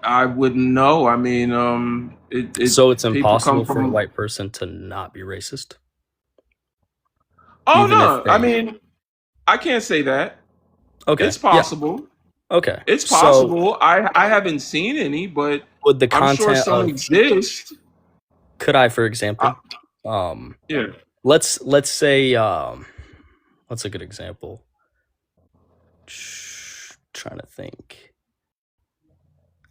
I wouldn't know. I mean, So it's people come impossible for a from. white person to not be racist, Oh even if no, I they. mean, I can't say that. Okay, It's yeah, possible. okay. It's So possible. I haven't seen any, but would the I'm sure content some of exist. could I, for I, example, um, yeah. let's say what's a good example? Trying to think.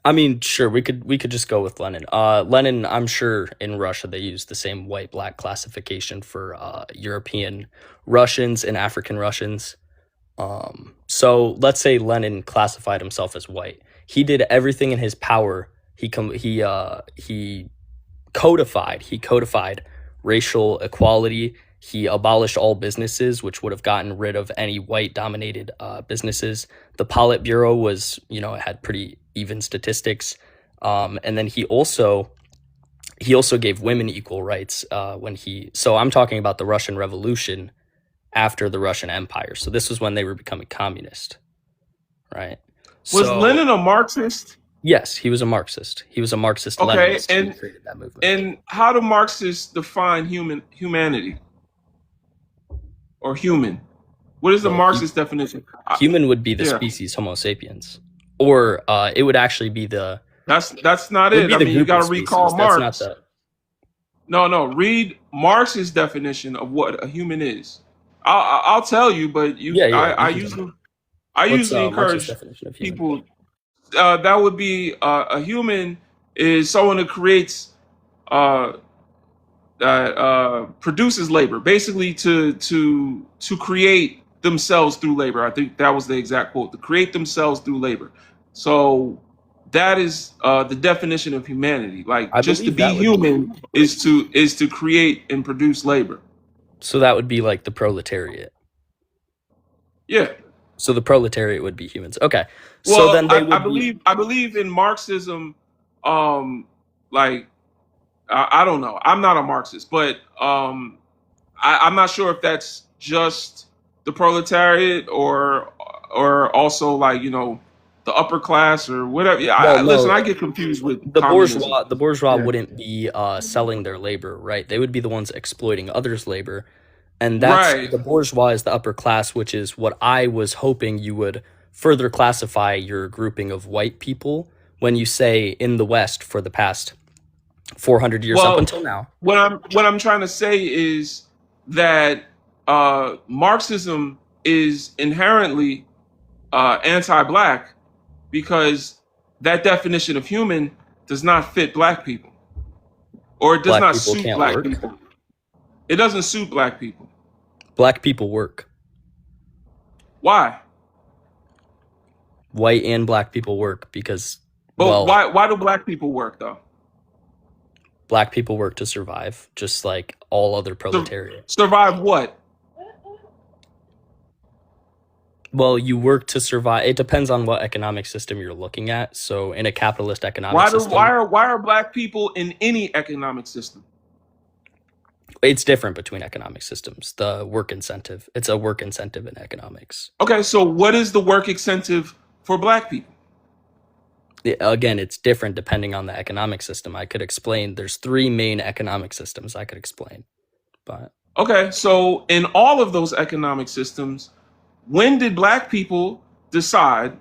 I mean, sure, we could just go with Lenin. Lenin, I'm sure in Russia they use the same white black classification for European Russians and African Russians. So let's say Lenin classified himself as white. He did everything in his power. He codified racial equality. He abolished all businesses, which would have gotten rid of any white dominated businesses. The Politburo was, it had pretty even statistics. And then he also gave women equal rights so I'm talking about the Russian Revolution after the Russian Empire. So this was when they were becoming communist, right? Was So Lenin a Marxist? yes, he was a Marxist. He was a Marxist Okay, Leninist who created that movement. and how do Marxists define humanity or human? What is the Well, Marxist definition? human would be the Yeah, species Homo sapiens, or it would actually be the that's not it would it. be I the mean, you group got of to recall species. That's not Marx. the No, no. Read Marx's definition of what a human is. I'll tell you, but yeah, yeah. I You can tell me. usually I What's usually Marx's encourage definition of human? people. That would be a human is someone who creates uh, that produces labor, basically to create themselves through labor. I think that was the exact quote: to create themselves through labor. So that is the definition of humanity. Like I just to believe be that would be human is to create and produce labor. so. That would be like the proletariat. Yeah. So the proletariat would be humans. Okay. So Well, then they I would be. believe in Marxism. Like I don't know. I'm not a Marxist, but I'm not sure if that's just the proletariat or also like the upper class or whatever. Yeah, Well, listen, I no, get confused with the communism. bourgeois Yeah, wouldn't be selling their labor, right? They would be the ones exploiting others' labor. And that's right. the bourgeois is the upper class, which is what I was hoping you would further classify your grouping of white people when you say in the West for the past 400 years up Well, until now. what I'm trying to say is that Marxism is inherently anti-black because that definition of human does not fit black people, or it does Black not people suit can't black work. people. It doesn't suit black people. Black people work. Why? White and black people work because, But well, why do black people work though? black people work to survive, just like all other Sur- proletariat. Survive what? Well, you work to survive. It depends on what economic system you're looking at. So, in a capitalist economic Why system, are black people in any economic system? It's different between economic systems. The work incentive, it's a work incentive in economics. Okay, so what is the work incentive for black people? Again, it's different depending on the economic system. I could explain. There's three main economic systems I could explain, but Okay, so in all of those economic systems, when did black people decide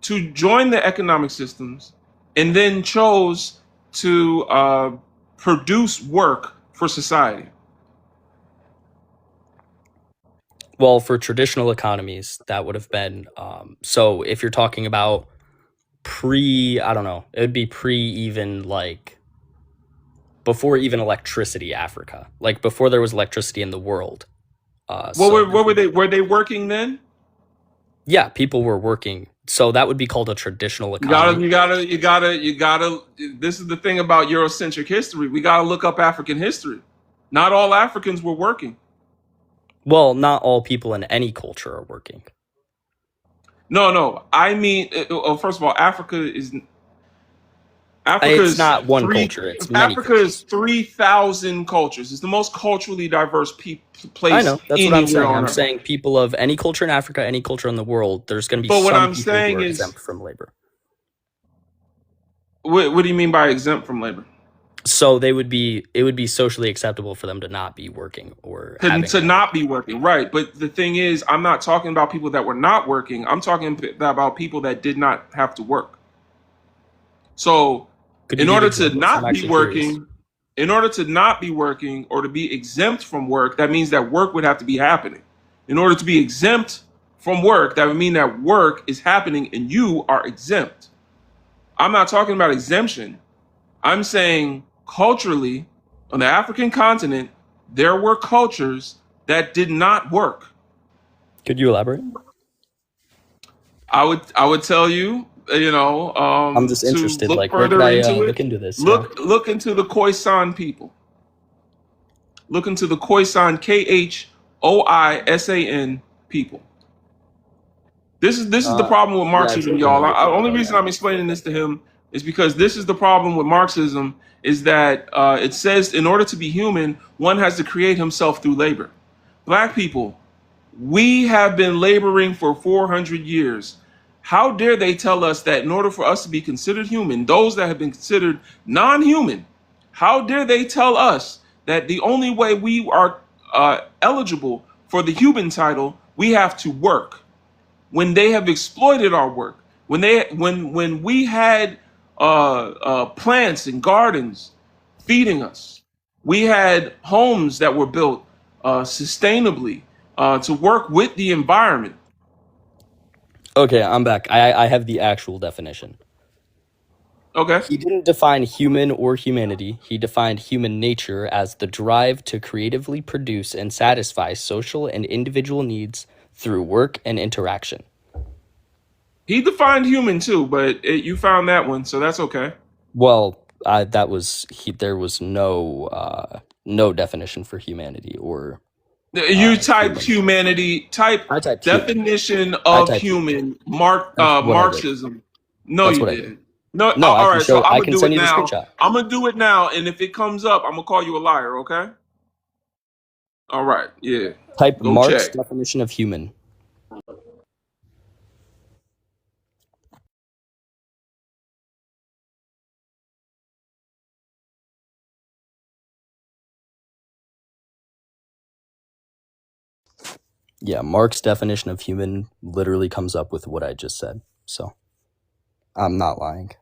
to join the economic systems and then chose to produce work for society? well, for traditional economies, that would have been so if you're talking about I don't know, it would be even like before even electricity, Africa, like before there was electricity in the world. What were they? Were they working then? Yeah, people were working. So that would be called a traditional You gotta, economy. you gotta, you gotta, you gotta. This is the thing about Eurocentric history. We gotta look up African history. Not all Africans were working. Well, not all people in any culture are working. No. I mean, first of all, Africa It's is not one three. culture, it's many Africa is cultures. 3,000 cultures. It's the most culturally diverse I place know. That's what I'm anywhere saying. on I'm Earth. saying people of any culture in Africa, any culture in the world, there's going to be But what some I'm people who saying are is, exempt from labor. what do you mean by exempt from labor? So it would be socially acceptable for them to not be working or having To not be working, right? But the thing is, I'm not talking about people that were not working. I'm talking about people that did not have to work. So, Could you in give order to examples? I'm not be actually curious. working, in order to not be working or to be exempt from work, that means that work would have to be happening. In order to be exempt from work, that would mean that work is happening and you are exempt. I'm not talking about exemption. I'm saying culturally, on the African continent, there were cultures that did not work. Could you elaborate? I would tell you, I'm just to interested. look Like, where could further I into look it. into this? Yeah. Look into the Khoisan people. Look into the Khoisan, Khoisan people. This is the problem with Yeah, I Marxism, vaguely y'all. know what you're Only talking reason about. I'm explaining this to him is because this is the problem with Marxism is that it says in order to be human, one has to create himself through labor. Black people, we have been laboring for 400 years. How dare they tell us that in order for us to be considered human, those that have been considered non-human, how dare they tell us that the only way we are eligible for the human title, we have to work? When they have exploited our work, when we had plants and gardens feeding us, we had homes that were built sustainably to work with the environment. Okay, I'm back. I have the actual definition. Okay, He didn't define human or humanity. He defined human nature as the drive to creatively produce and satisfy social and individual needs through work and interaction. he defined human too, but you found that one, so that's okay. Well, that was there was no definition for humanity or You type human. humanity, type I typed human. definition I of typed human. human, That's what I did. Marxism. No, That's you what I did. didn't. No, No, all right. So I'm I gonna can do it send you the now. screenshot. I'm gonna do it now, and if it comes up, I'm gonna call you a liar. Okay? All right. Yeah. Type Go Marx's check. definition of human. Yeah, Marx's definition of human literally comes up with what I just said. So, I'm not lying.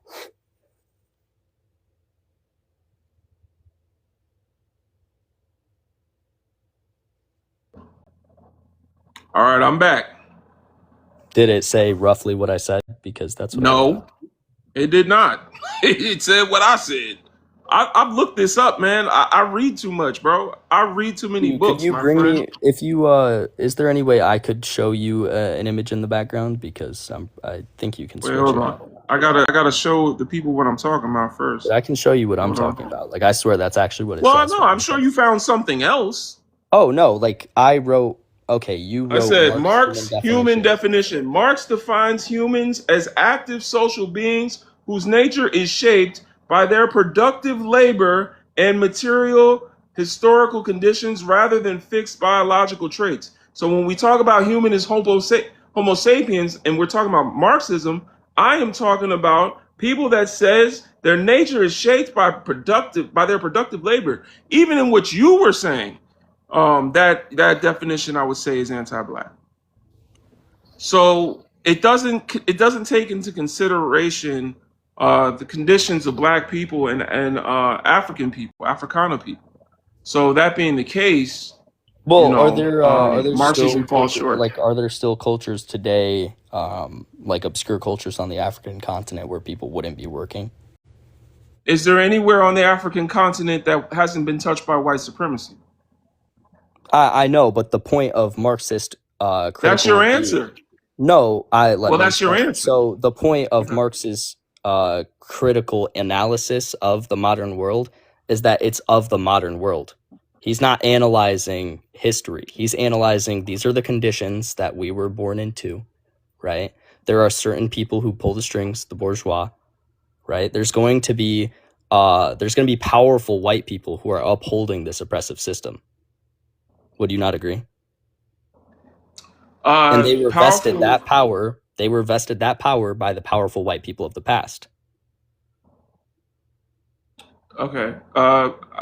All right. I'm back. Did it say roughly what I said? Because that's what I No, thought. it did not. It said what I said. I've looked this up, man. I read too much, bro. I read too many Could books, you my bring friend. me if you is there any way I could show you an image in the background because I think you can Wait, switch hold it. on. I gotta show the people what I'm talking about first. I can show you what I'm Hold talking on. about. Like I swear that's actually what it Well, says. no, I'm sure you found something else. Oh no, like I wrote okay, you I wrote said Marx's Marx human definition. Marx defines humans as active social beings whose nature is shaped by their productive labor and material historical conditions rather than fixed biological traits. So when we talk about human as Homo sapiens and we're talking about Marxism, I am talking about people that says their nature is shaped by their productive labor. Even in what you were saying, that definition I would say is anti-black. So it doesn't take into consideration the conditions of black people and African people, Africana people. So that being the case, Well, are there still Marxism falls culture short. like are there still cultures today, like obscure cultures on the African continent where people wouldn't be working? Is there anywhere on the African continent that hasn't been touched by white supremacy? I know, but the point of Marxist That's critical your review. answer. No, I let Well, me that's your explain. answer. So the point of Okay. Marx's critical analysis of the modern world is that it's of the modern world. He's not analyzing history. He's analyzing these are the conditions that we were born into, right? There are certain people who pull the strings, the bourgeois, right? There's going to be powerful white people who are upholding this oppressive system. Would you not agree? And they were vested Powerful. that power. They were vested that power by the powerful white people of the past. Okay.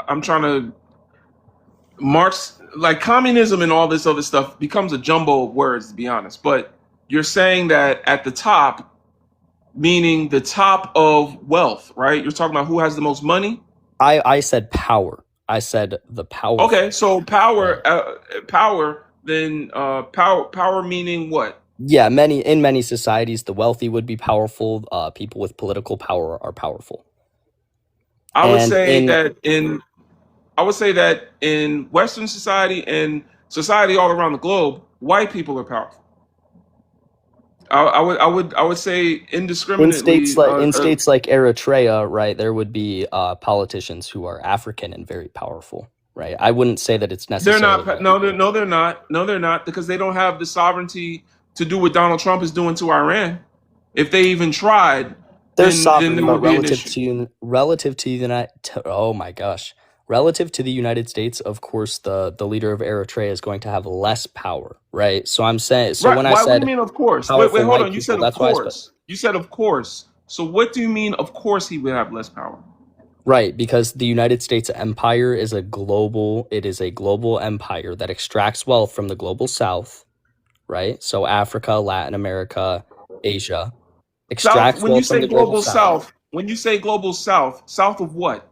I'm trying to Marx, like communism and all this other stuff becomes a jumble of words, to be honest. But you're saying that at the top, meaning the top of wealth, right? You're talking about who has the most money. I said power. I said the powerful. Okay, so Right. power. Then power meaning what? Yeah, in many societies, the wealthy would be powerful. People with political power are powerful. I would And say in that in I would say that in Western society and society all around the globe, white people are powerful. I would say indiscriminately. in states like Eritrea, right, there would be politicians who are African and very powerful, right? I wouldn't say that it's They're necessarily not. white No, people. they're not. No, they're not because they don't have the sovereignty to do what Donald Trump is doing to Iran. If they even tried, They're then sovereign, there but would be an issue. relative to the oh my gosh, relative to the United States, of course, the leader of Eritrea is going to have less power, right? So I'm saying, so Right? when I Why? What do you said mean? Of course. Wait. powerful Hold white on. You people, said of that's why I said course. You said of course. So what do you mean? Of course, he would have less power. right, because the United States empire is a global empire that extracts wealth from the global south, right? So Africa, Latin America, Asia South. extracts When you wealth from say the global global south. south, when you say global south, south of what?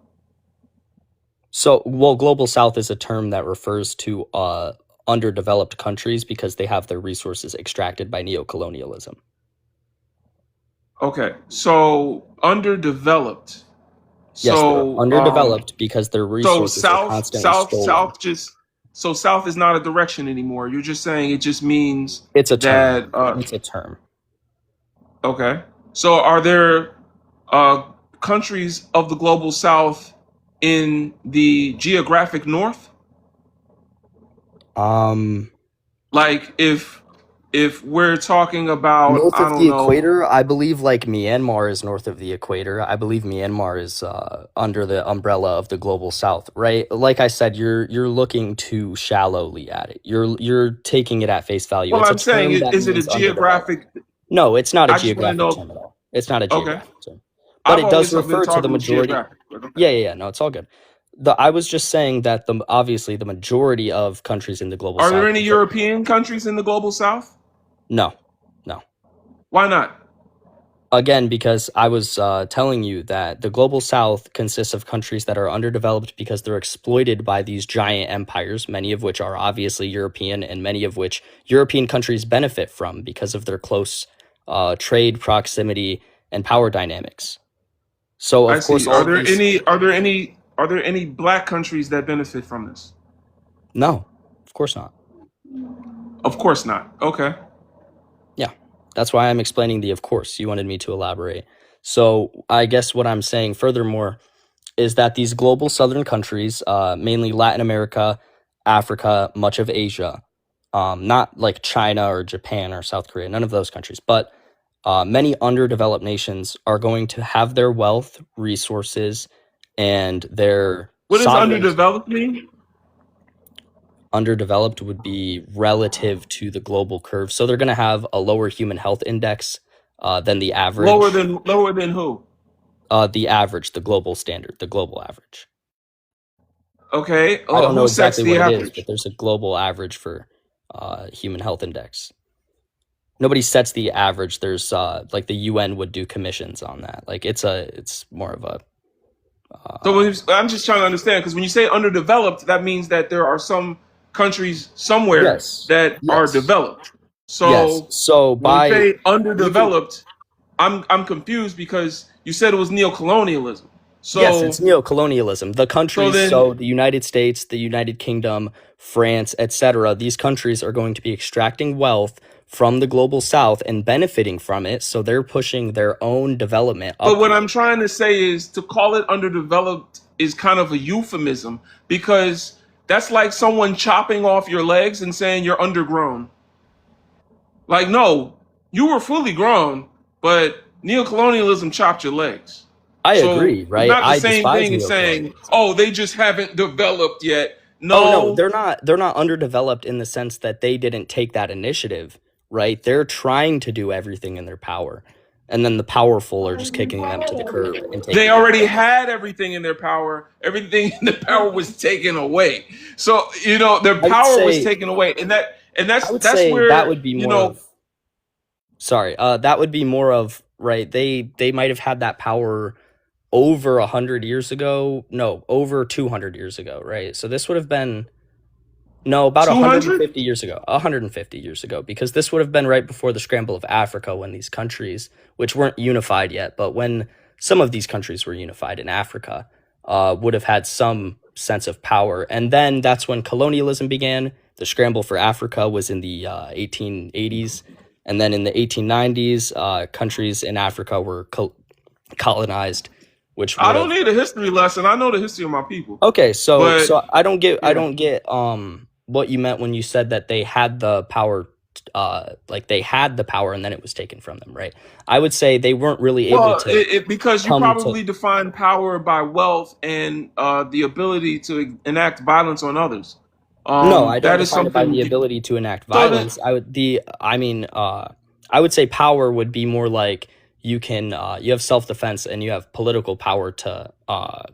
So, well, global south is a term that refers to underdeveloped countries because they have their resources extracted by neocolonialism. Okay. So underdeveloped. Yes, they're So underdeveloped because their so resources are south, constantly stolen. just so south is not a direction anymore. You're just saying it just means It's a term. that It's a term. okay. So are there uh countries of the global south in the geographic north? Um, Like if we're talking about North I of don't the know. equator, I believe like Myanmar is north of the equator. I believe Myanmar is under the umbrella of the global south, right? Like I said, you're looking too shallowly at it. You're taking it at face value. Well, It's a I'm saying term that is it a means underdeveloped. geographic? No, it's not a I just want to geographic know. term at all. It's not a Okay. geographic term. But I've it does always been refer to taught the it was majority. geographic, but okay. Yeah. No, it's all good. I was just saying that obviously the majority of countries in the global Are there south. any European countries in the global south? No. Why not? Again, because I was telling you that the global south consists of countries that are underdeveloped because they're exploited by these giant empires, many of which are obviously European and many of which European countries benefit from because of their close trade proximity and power dynamics. So, I of course, see. all of these. Are there any black countries that benefit from this? No, of course not. Of course not. Okay. Yeah, that's why I'm explaining the of course. You wanted me to elaborate. So, I guess what I'm saying furthermore is that these global southern countries, mainly Latin America, Africa, much of Asia, not like China or Japan or South Korea, none of those countries, but many underdeveloped nations are going to have their wealth, resources, and their What does Sovereigns. underdeveloped mean? Underdeveloped would be relative to the global curve. So they're going to have a lower human health index than the average. Lower than who? The average, the global standard, the global average. Okay. I don't know Who sets exactly the what it is, but average? there's a global average for human health index. Nobody sets the average. There's like the UN would do commissions on that. Like it's more of a So I'm just trying to understand, because when you say underdeveloped, that means that there are some countries somewhere yes, that are yes, developed. yes. So So when we by say even underdeveloped, I'm confused because you said it was neocolonialism. yes, it's So neocolonialism. The so countries, then, so the United States, the United Kingdom, France, etc. These countries are going to be extracting wealth from the global south and benefiting from it. So they're pushing their own development but what I'm upward. trying to say is to call it underdeveloped is kind of a euphemism, because that's like someone chopping off your legs and saying you're undergrown. Like, no, you were fully grown, but neocolonialism chopped your legs. I So agree, it's right? not the I same despise thing as saying, neocolonialism. oh, they just haven't developed yet. Oh no, No, they're not underdeveloped in the sense that they didn't take that initiative, right? They're trying to do everything in their power. And then the powerful are just kicking them to the curb and they taking already advantage. had everything in their power. Everything in their power was taken away. So, their I would power was say taken away. And I would that's say that where, would be more of sorry, that would be more of right. They might have had that power over 100 years ago. No, over 200 years ago, right? So this would have been no, about 200? 150 years ago. 150 years ago, because this would have been right before the scramble of Africa when these countries, which weren't unified yet, but when some of these countries were unified in Africa, would have had some sense of power. And then that's when colonialism began. The scramble for Africa was in the 1880s. And then in the 1890s, countries in Africa were colonized, which I would don't have need a history lesson. I know the history of my people. okay, so But I yeah. don't get what you meant when you said that they had the power like they had the power and then it was taken from them, right? I would say they weren't really able Well, to because you come to probably define power by wealth and the ability to enact violence on others. no, I don't That is define it by something. the ability to enact So that violence. I would say power would be more like you can you have self-defense and you have political power to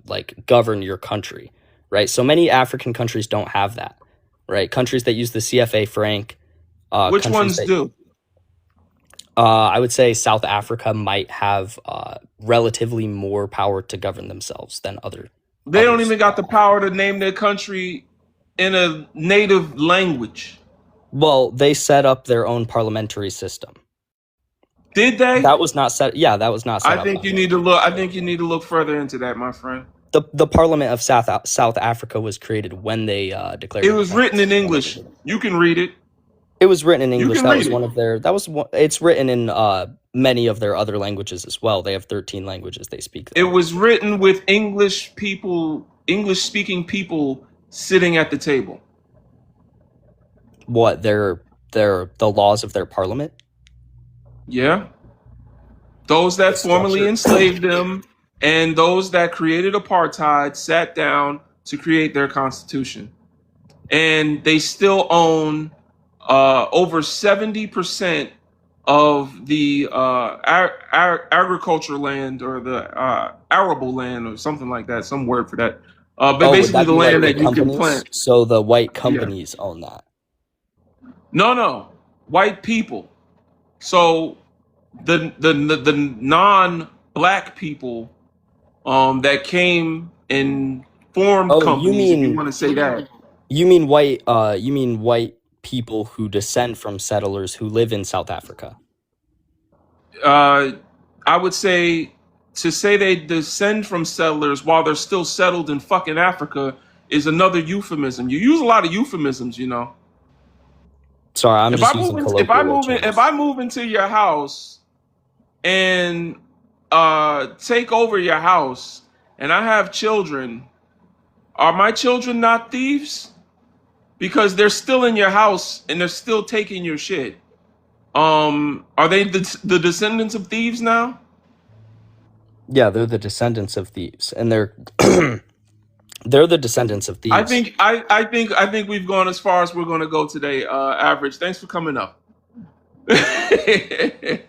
like govern your country, right? So many African countries don't have that, right? Countries that use the CFA franc, which countries ones that do? I would say South Africa might have relatively more power to govern themselves than They don't others. even got the power to name their country in a native language. Well, they set up their own parliamentary system. Did they? That was not set. Yeah, that was not set I up think by you them. need to look. I think you need to look further into that, my friend. The Parliament of South Africa was created when they declared It was written independence. in When they did English. it. You can read it. It was written in You English. can That read was it. one of their. That was one, it's written in many of their other languages as well. They have 13 languages they speak It there. was written with English people, English speaking people sitting at the table. What their the laws of their parliament, Yeah. Those that the formerly structure. enslaved them and those that created apartheid sat down to create their constitution. And they still own over 70% of the agriculture land, or the arable land, or something like that, some word for that. But Oh, would basically that the be like land the that you can companies? plant. So the white Yeah. companies own that. No, no. White people. So the non-black people that came and formed Oh, companies, if you want to say that. you mean white people who descend from settlers who live in South Africa. uh, I would say, to say they descend from settlers while they're still settled in fucking Africa is another euphemism. You use a lot of euphemisms. Sorry, I'm If just I using move in, if I colloquial move in, if terms. I move into your house and take over your house, and I have children, are my children not thieves? Because they're still in your house and they're still taking your shit. Are they the descendants of thieves now? Yeah, they're the descendants of thieves, and they're They're the descendants of I thieves. think I think we've gone as far as we're going to go today. Average. Thanks for coming up. They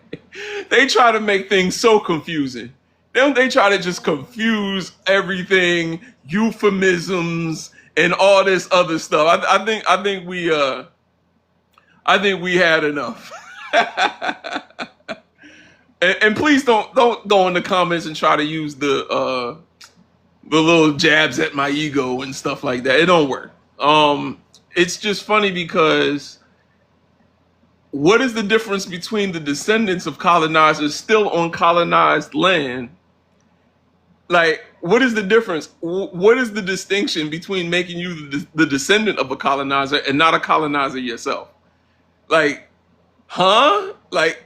try to make things so confusing. They try to just confuse everything, euphemisms and all this other stuff. I think we had enough. And please don't go in the comments and try to use the little jabs at my ego and stuff like that. It don't work. It's just funny because what is the difference between the descendants of colonizers still on colonized land? Like, what is the difference? What is the distinction between making you the descendant of a colonizer and not a colonizer yourself? Like, huh? Like,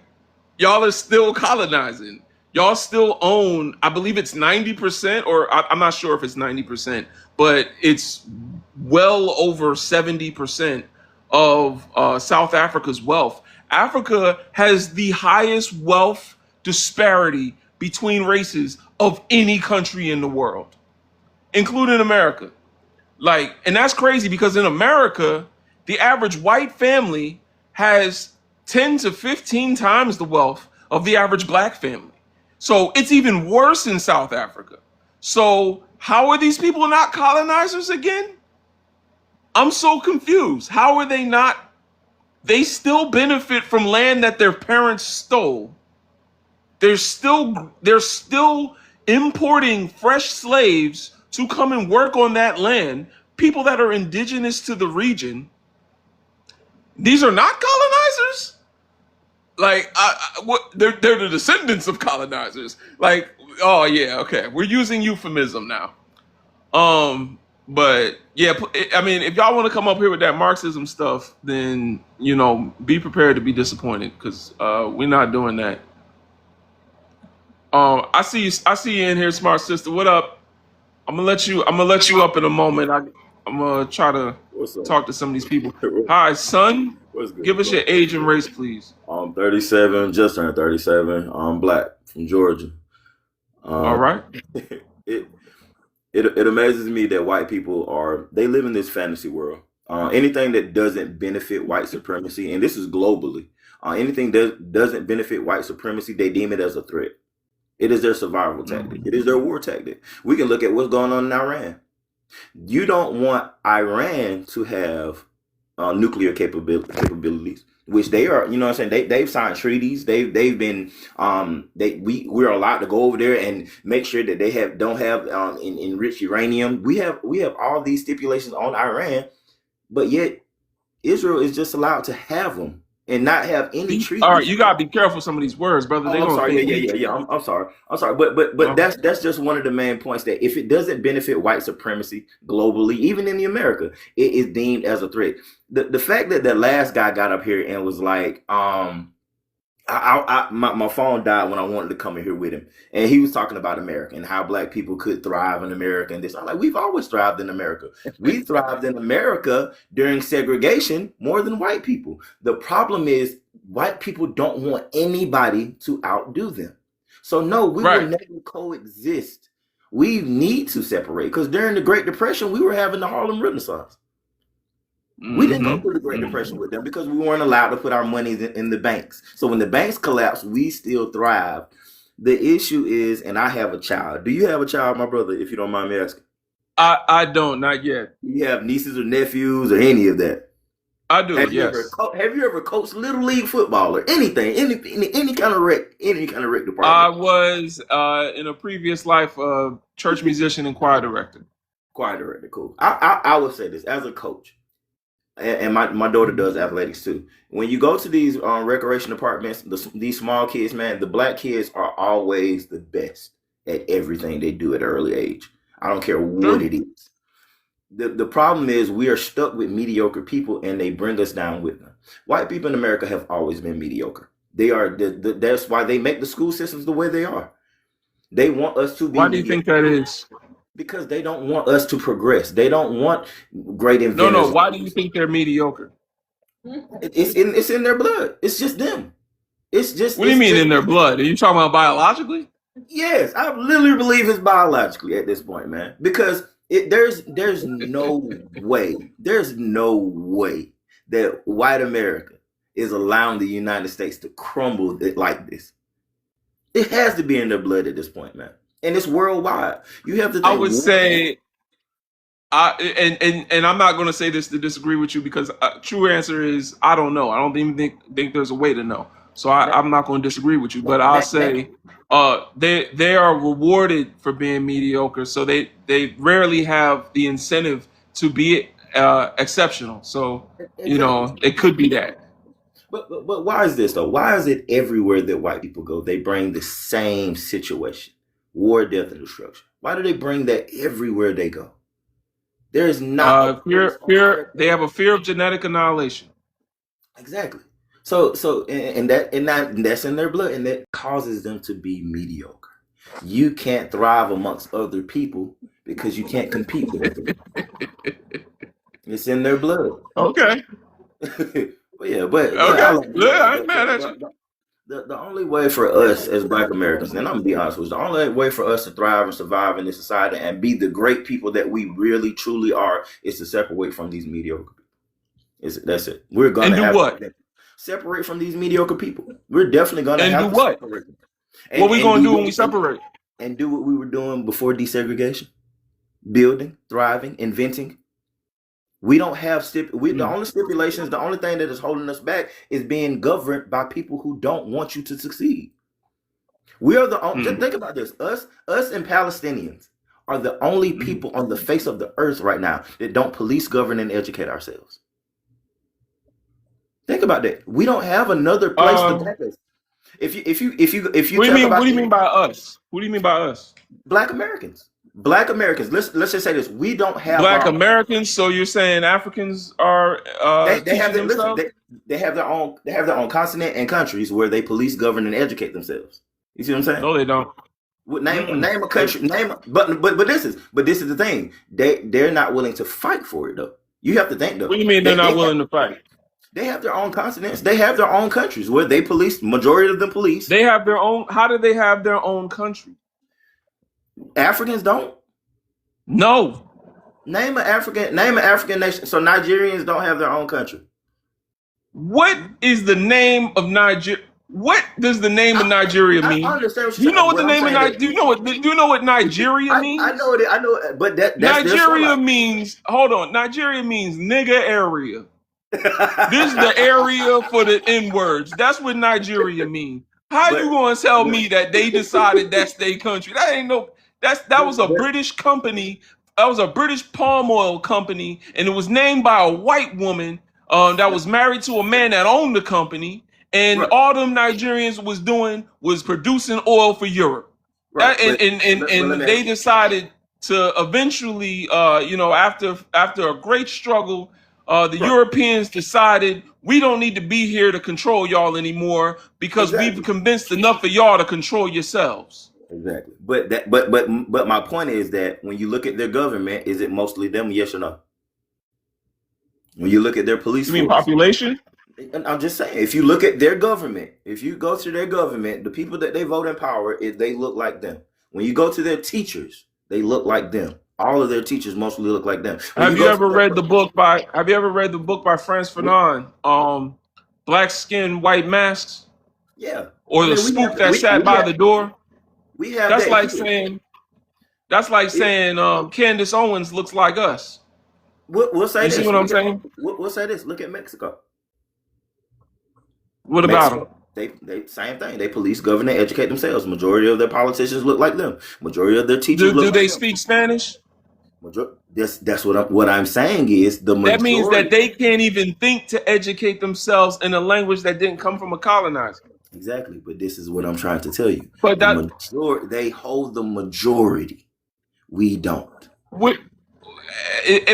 y'all are still colonizing. Y'all still own, I believe it's 90%, or I'm not sure if it's 90%, but it's well over 70% of South Africa's wealth. Africa has the highest wealth disparity between races of any country in the world, including America. Like, and that's crazy because in America, the average white family has 10 to 15 times the wealth of the average black family. So it's even worse in South Africa. So how are these people not colonizers again? I'm so confused. How are they not? They still benefit from land that their parents stole. They're still importing fresh slaves to come and work on that land. People that are indigenous to the region. These are not colonizers. Like, what? They're the descendants of colonizers. Like, oh yeah, okay, we're using euphemism now. But yeah, I mean, if y'all want to come up here with that Marxism stuff, then be prepared to be disappointed because we're not doing that. I see you. I see you in here, smart sister. What up? I'm gonna let you. I'm gonna let you up in a moment. I'm gonna try to What's up? talk to some of these people. Hi, son. What's good? Give us your age and race, please. I'm 37, just turned 37. I'm black from Georgia. All right. It it amazes me that white people they live in this fantasy world. Anything that doesn't benefit white supremacy, and this is globally, anything that doesn't benefit white supremacy, they deem it as a threat. It is their survival tactic. It is their war tactic. We can look at what's going on in Iran. You don't want Iran to have nuclear capabilities, which they are. You know what I'm saying? They've signed treaties. They've been we're allowed to go over there and make sure that they don't have enriched uranium. We have all these stipulations on Iran, but yet Israel is just allowed to have them and not have any treaties. All right, you gotta be careful with some of these words, brother. Oh, I'm sorry. Yeah. I'm sorry. But that's just one of the main points, that if it doesn't benefit white supremacy globally, even in the America, it is deemed as a threat. The fact that the last guy got up here and was like, my phone died when I wanted to come in here with him, and he was talking about America and how black people could thrive in America and this. I'm like, we've always thrived in America. We thrived in America during segregation more than white people. The problem is white people don't want anybody to outdo them. So no, we will never coexist. We need to separate, because during the Great Depression, we were having the Harlem Renaissance. We didn't go through the Great Depression with them because we weren't allowed to put our money in the banks. So when the banks collapsed, we still thrived. The issue is, and I have a child. Do you have a child, my brother, if you don't mind me asking? I don't, not yet. Do you have nieces or nephews or any of that? I do, Have yes. have you ever coached little league football or anything, any kind of rec department? I was in a previous life a church musician and choir director. Choir director, cool. I would say this as a coach. And my daughter does athletics too. When you go to these recreation departments, these small kids, man, the black kids are always the best at everything they do at an early age. I don't care what it is. The problem is we are stuck with mediocre people, and they bring us down with them. White people in America have always been mediocre. They are that's why they make the school systems the way they are. They want us to be. Why do you think that is? Because they don't want us to progress. They don't want great inventors. No. Why do you think they're mediocre? It's in their blood. It's just them. It's just. What do you mean in their blood? Are you talking about biologically? Yes, I literally believe it's biologically at this point, man. Because There's no way that white America is allowing the United States to crumble like this. It has to be in their blood at this point, man. And it's worldwide. You have to I think would say and I'm not going to say this to disagree with you because true answer is I don't know. I don't even think there's a way to know. So that I'm not going to disagree with you, but that I'll that, that say they are rewarded for being mediocre. So they rarely have the incentive to be exceptional. So exactly. it could be that. But why is this though? Why is it everywhere that white people go, they bring the same situation, war, death, and destruction? Why do they bring that everywhere they go? There is not a place on Fear. earth They have a fear of genetic annihilation. exactly. And that's in their blood, and that causes them to be mediocre. You can't thrive amongst other people because you can't compete with other people. It's in their blood. Okay. But I Okay. like Yeah, I ain't mad at you. the only way for us as Black Americans, and I'm gonna be honest with you, the only way for us to thrive and survive in this society and be the great people that we really truly are is to separate from these mediocre people. That's it. We're And gonna do have what? to separate from these mediocre people. We're definitely gonna And do have to what? separate them. What we And gonna do do when we what separate? and do what we were doing before desegregation, building, thriving, inventing. We don't have the Mm. only stipulations, the only thing that is holding us back is being governed by people who don't want you to succeed. We are the only, just Mm. think about this. Us and Palestinians are the only Mm. people on the face of the earth right now that don't police, govern, and educate ourselves. Think about that. We don't have another place to Um, back us. If you what do you talk mean? What about do you mean by us? What do you mean by us? Black Americans, let's just say this: we don't have Black our Americans. So you're saying Africans are they have teaching their listen themselves? they have their own continent and countries where they police, govern, and educate themselves. You see what I'm saying? No, they don't. Mm-mm. Name a country. But this is the thing. They're not willing to fight for it though. You have to think What though. do you mean they're not willing to fight? They have their own continents. They have their own countries where they police. Majority of them police. They have their own. How do they have their own country? Africans don't. No. Name an African nation. So Nigerians don't have their own country. What is the name of Nigeria? What does the name of Nigeria I mean? understand what Do you you're know saying. what the What I'm name of saying Nigeria? is, Do you know what Nigeria I means? know it. I know it, but that's their Nigeria shoreline. means. Hold on. Nigeria means nigga area. This is the area for the N words. That's what Nigeria means. How you but gonna tell me that they decided that's their country? That ain't no. That was a but British company. That was a British palm oil company, and it was named by a white woman that was married to a man that owned the company. And right, all them Nigerians was doing was producing oil for Europe. right. But let And me they ask you. decided to eventually, after a great struggle, the Right, Europeans decided we don't need to be here to control y'all anymore because we've exactly, convinced enough of y'all to control yourselves. exactly. But my point is that when you look at their government, is it mostly them? Yes or no? When you look at their police You mean force, population? and I'm just saying, if you look at their government, if you go to their government, the people that they vote in power, they look like them. When you go to their teachers, they look like them. All of their teachers mostly look like them. When you Have you go to ever their, read the book by Have you ever read the book by Frantz Fanon, Black Skin, White Masks, yeah, or I the mean, spook that sat by the door? we have That's that like here. saying that's like It, saying Candace Owens looks like us. we'll say You see this. what I'm saying? We'll say this. Look at Mexico. What about them? Mexico, they same thing. They police, govern, and educate themselves. Majority of their politicians look like them. Majority of their teachers Do look like they them. speak Spanish? That's what I'm saying is the That means that majority. they can't even think to educate themselves in a language that didn't come from a colonizer. Exactly, but this is what I'm trying to tell you. But The that majority, they hold the majority. We don't. what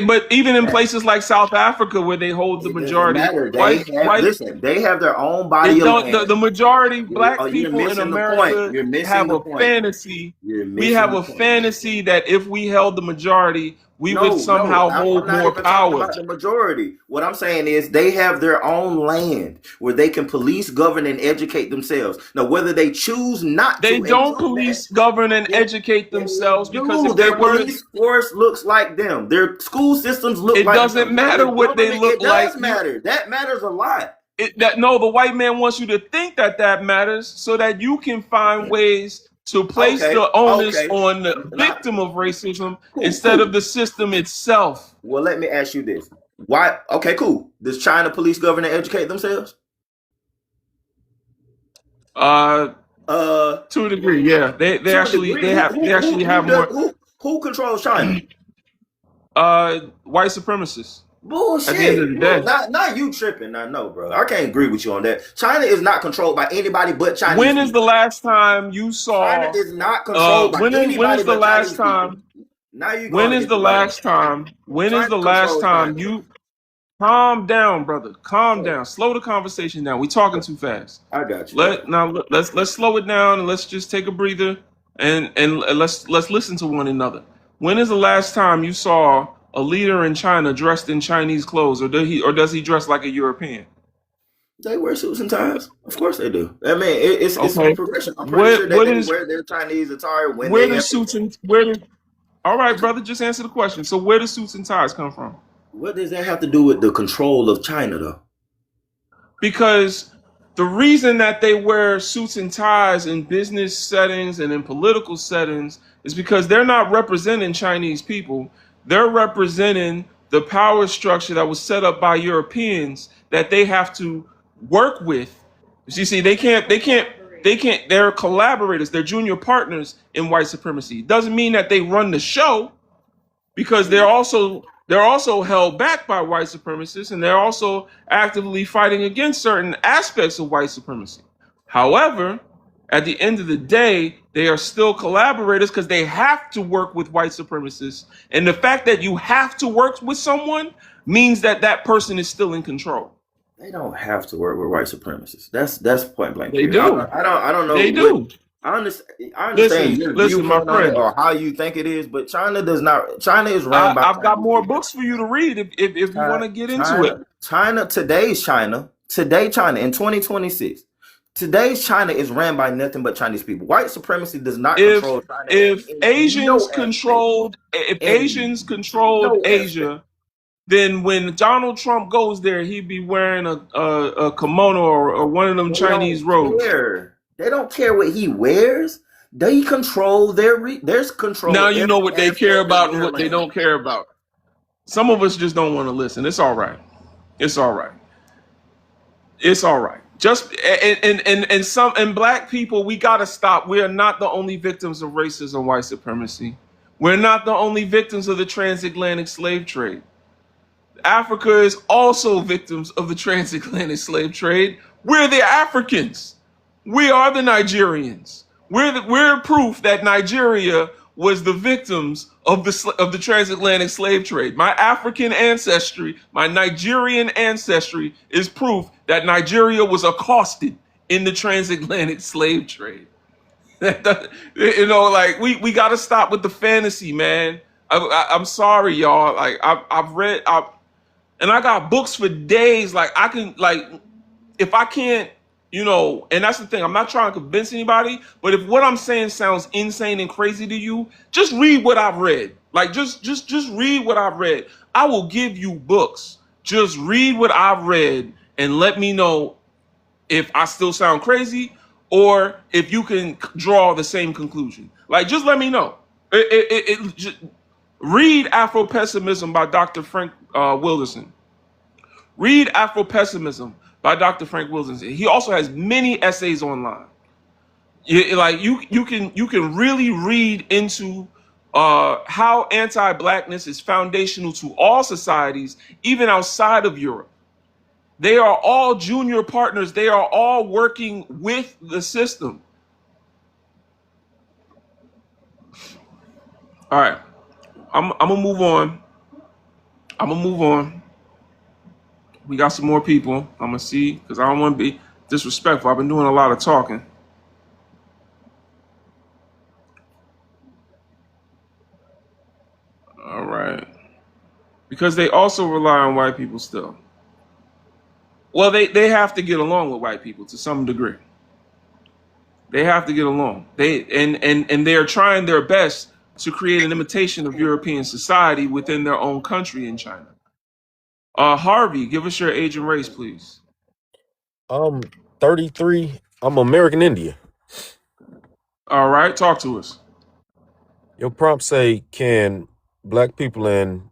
but even in places like South Africa where they hold the It doesn't majority, matter. They have their own body it of don't land. the majority black You're people in missing the point. America You're missing have the a point. fantasy. You're We missing have the a point. fantasy that if we held the majority, we would No. somehow I'm hold not more even talking power. about the majority. What I'm saying is they have their own land where they can police, govern, and educate themselves. Now, whether they choose not They to and don't do that, police, govern, and yes, educate they themselves because do. if they Their were, police force looks like them. Their school systems look it like doesn't them. matter Their what they government, look it like. does matter. That matters a lot. That no, the white man wants you to think that that matters so that you can find ways to place Okay, the onus okay. on the Not victim of racism cool, instead of cool. the system itself. Well, let me ask you this. Why? Okay, cool. Does China police, govern, and educate themselves? Uh, Uh, to a degree, yeah. They to a actually degree, they have they actually have more who controls China? white supremacists at the end of Bullshit. the You day. not you tripping. I know, bro. I can't agree with you on that. China is not controlled by anybody but Chinese When is the people. last time you China saw is not controlled by when anybody is the but last Chinese people. time Now you're when going is against the the grain. last time when is China the last controls time China. you calm down, brother. Calm So, down. Slow the conversation down. We talking too fast. I got you. Okay. Let's slow it down and let's just take a breather and let's listen to one another. When is the last time you saw a leader in China dressed in Chinese clothes, or does he dress like a European? They wear suits and ties. Of course they do. I mean, it's Okay. progression. I'm pretty sure that What they is wear their Chinese attire when where they do have. suits and where do all right, brother, just answer the question. So where do suits and ties come from? What does that have to do with the control of China, though? Because the reason that they wear suits and ties in business settings and in political settings is because they're not representing Chinese people. They're representing the power structure that was set up by Europeans that they have to work with. You see, they're collaborators, they're junior partners in white supremacy. Doesn't mean that they run the show because they're also held back by white supremacists and they're also actively fighting against certain aspects of white supremacy. However, at the end of the day, they are still collaborators because they have to work with white supremacists. And the fact that you have to work with someone means that that person is still in control. They don't have to work with white supremacists. That's point blank. They Period. do. I don't know They what. do. I understand Listen, your listen, my viewpoint on it friend. or how you think it is, but China does not. China is ran by I've got Chinese more people. books for you to read if you want to get into it. Today China in 2026. Today's China is ran by nothing but Chinese people. White supremacy does not if control China if in Asians no aspect. controlled if In Asians controlled no aspect. Asia, then when Donald Trump goes there, he'd be wearing a kimono or one of them They Chinese don't robes. care. They don't care what he wears. They control there's control Now of you know every what they care aspect of about and their what they land. don't care about. Some of us just don't want to listen. It's all right. It's all right. It's all right. Just and some and black people, we gotta stop. We are not the only victims of racism, white supremacy. We're not the only victims of the transatlantic slave trade. Africa is also victims of the transatlantic slave trade. We're the Africans. We are the Nigerians. We're proof that Nigeria was the victims of the transatlantic slave trade. My African ancestry, my Nigerian ancestry is proof that Nigeria was accosted in the transatlantic slave trade. Like we got to stop with the fantasy, man. I'm sorry, y'all. Like I've read, and I got books for days. Like I can, like, if I can't, and that's the thing. I'm not trying to convince anybody, but if what I'm saying sounds insane and crazy to you, just read what I've read. Like just read what I've read. I will give you books. Just read what I've read and let me know if I still sound crazy or if you can draw the same conclusion. Like, just let me know. Just read Afro Pessimism by Dr. Frank Wilderson. Read Afro Pessimism by Dr. Frank Wilderson. He also has many essays online. Like you can really read into how anti-blackness is foundational to all societies, even outside of Europe. They are all junior partners. They are all working with the system. All right, I'm gonna move on. I'm gonna move on. We got some more people. I'm gonna see because I don't want to be disrespectful. I've been doing a lot of talking. All right. Because they also rely on white people still. Well, they have to get along with white people to some degree. They have to get along. And they are trying their best to create an imitation of European society within their own country in China. Harvey, give us your age and race, please. I'm 33. I'm American Indian. All right, talk to us. Your prompt say, can black people and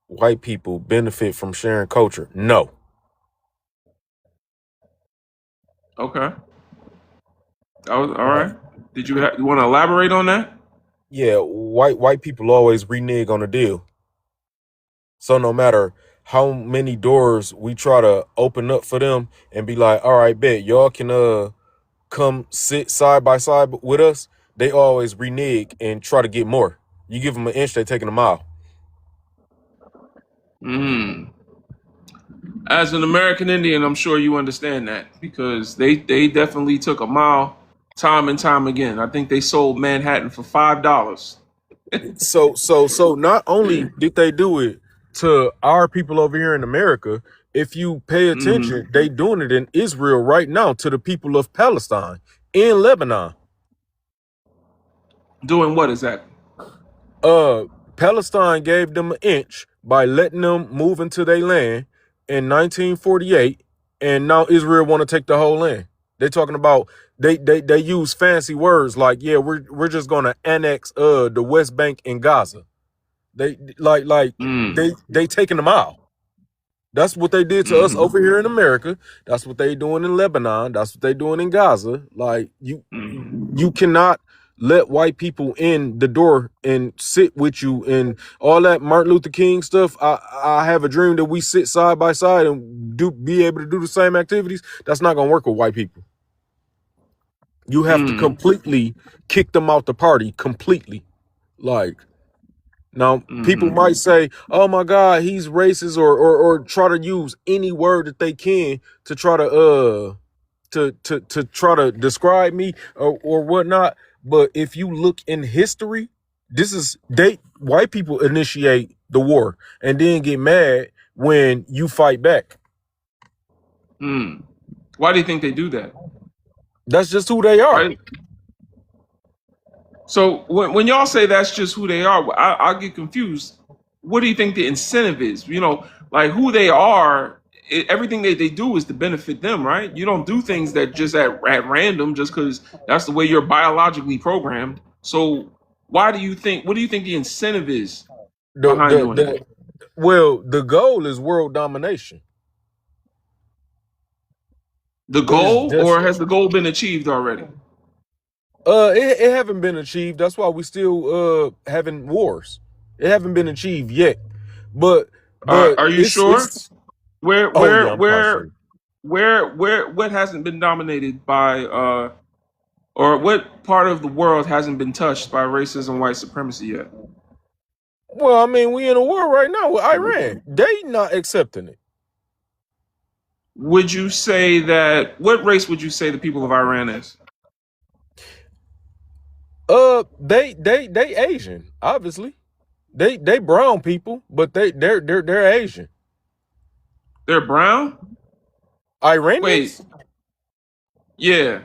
white people benefit from sharing culture? No. Okay. All Uh, right. Did you want to elaborate on that? yeah, white people always renege on the deal. So no matter how many doors we try to open up for them and be like, all right, bet y'all can come sit side by side with us, they always renege and try to get more. You give them an inch, they taking a mile. Mm. As an American Indian, I'm sure you understand that because they definitely took a mile time and time again. I think they sold Manhattan for $5. So not only did they do it to our people over here in America, if you pay Hmm. attention, they doing it in Israel right now to the people of Palestine in Lebanon. Doing what exactly? Palestine gave them an inch by letting them move into their land in 1948, and now Israel want to take the whole land. They talking about they use fancy words like, yeah, we're just gonna annex the West Bank and Gaza. They like Mm. they taking them out. That's what they did to us Hmm. over here in America. That's what they doing in Lebanon. That's what they doing in Gaza. Like Hmm. you cannot let white people in the door and sit with you and all that Martin Luther King stuff. I have a dream that we sit side by side and be able to do the same activities. That's not gonna work with white people. You have to Mm. completely kick them out the party completely. Like now, people Hmm. might say, "Oh my God, he's racist," or try to use any word that they can to try to to try to describe me or whatnot. But if you look in history, this is they white people initiate the war and then get mad when you fight back. Mm. Why do you think they do that? That's just who they are. Right. So when y'all say that's just who they are, I get confused. What do you think the incentive is? Like who they are. Everything they do is to benefit them, right? You don't do things that just at random just because that's the way you're biologically programmed. So why do you think? What do you think the incentive is The behind the doing that? the well, the goal is world domination. The There's goal, just or has the goal been achieved already? it haven't been achieved. That's why we still having wars. It haven't been achieved yet. But Are you sure? it's Where oh where yeah, I'm quite where sure. where what hasn't been dominated by or what part of the world hasn't been touched by racism, white supremacy yet? Well, I mean, we in a war right now with Iran. They not accepting it. Would you say that what race would you say the people of Iran is? They Asian, obviously. They brown people, but they're Asian. They're brown? Wait, Iranians? yeah.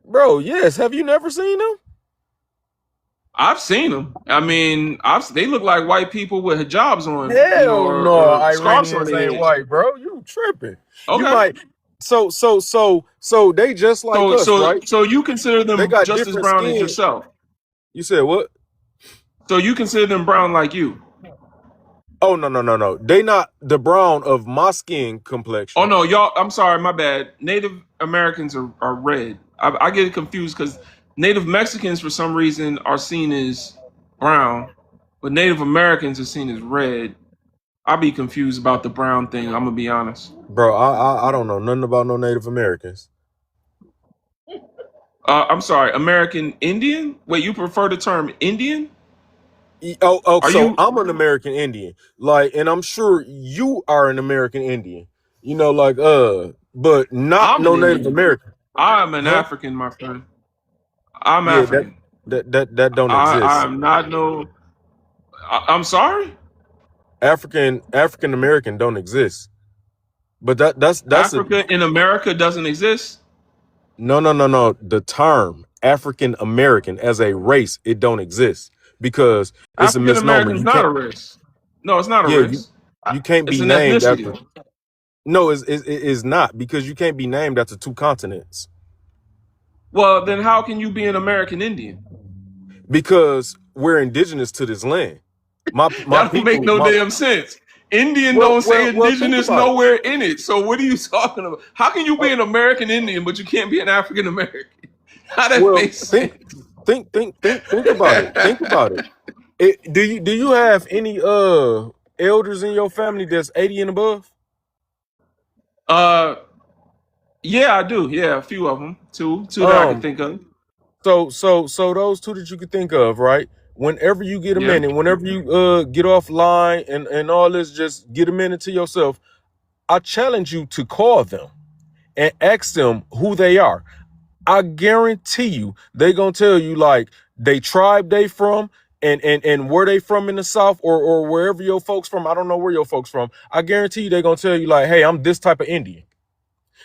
Bro, yes. Have you never seen them? I've seen them. I mean, they look like white people with hijabs on, Hell no, or scarves on Iranians their ain't heads. white, bro. You tripping. You Okay. might so they just like So us, so right? so you consider They them got just as different brown as skin. yourself. You said what? So you consider them brown like you. Oh no. They not the brown of my skin Oh complexion. no, y'all. I'm sorry, my bad. Native Americans are red. I get it confused because Native Mexicans, for some reason, are seen as brown, but Native Americans are seen as red. I'll be confused about the brown thing. I'm gonna be honest. Bro, I don't know nothing about no Native Americans. I'm sorry, American Indian. Wait, you prefer the term Indian? Are So you? I'm an American Indian. Like, and I'm sure you are an American Indian. You know, like but not I'm an no Native Indian. American. I'm an Huh? African, my friend. I'm Yeah, African. that don't exist. I'm not no. I'm sorry. African American don't exist. But that's a Africa in America doesn't exist. no. The term African American as a race, it don't exist because it's a African misnomer. American is You not can't a race. No, it's not a yeah, race. you can't It's be an named ethnicity. after no, it's not because you can't be named after two continents. Well, then how can you be an American Indian? Because we're indigenous to this land. My That don't make people, no my damn sense. Indian well, don't say think indigenous about it. nowhere in it. So what are you talking about? How can you be Oh, an American Indian but you can't be an African American? How that well, makes sense? think about it. Think about it. Do you have any elders in your family that's 80 and above? uh, yeah, I do. Yeah, a few of them. Two that I could Um, think of. so those two that you could think of, right? Whenever you get a Yeah. minute, whenever you get offline and all this, just get a minute to yourself. I challenge you to call them and ask them who they are. I guarantee you they gonna tell you like they tribe they from and where they from in the South or wherever your folks from. I don't know where your folks from. I guarantee you they gonna tell you like, hey, I'm this type of Indian.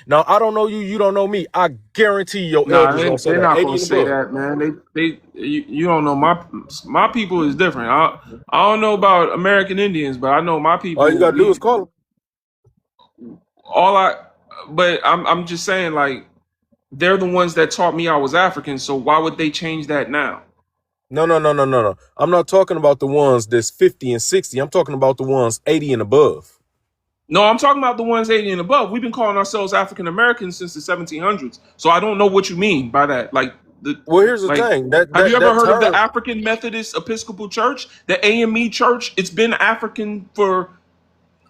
Now I don't know you, you don't know me. I guarantee your Nah, elders gonna say they're that. not 80 gonna and say above. that, man. You don't know my people is different. I don't know about American Indians, but I know my All you people. gotta do is We call them. all I, but I'm just saying like they're the ones that taught me I was African. So why would they change that now? No. I'm not talking about the ones that's 50 and 60. I'm talking about the ones 80 and above. No, I'm talking about the ones 80 and above. We've been calling ourselves African Americans since the 1700s. So I don't know what you mean by that. Well, here's the Like, thing. That have you that ever that heard of the term African Methodist Episcopal Church, the AME Church? It's been African for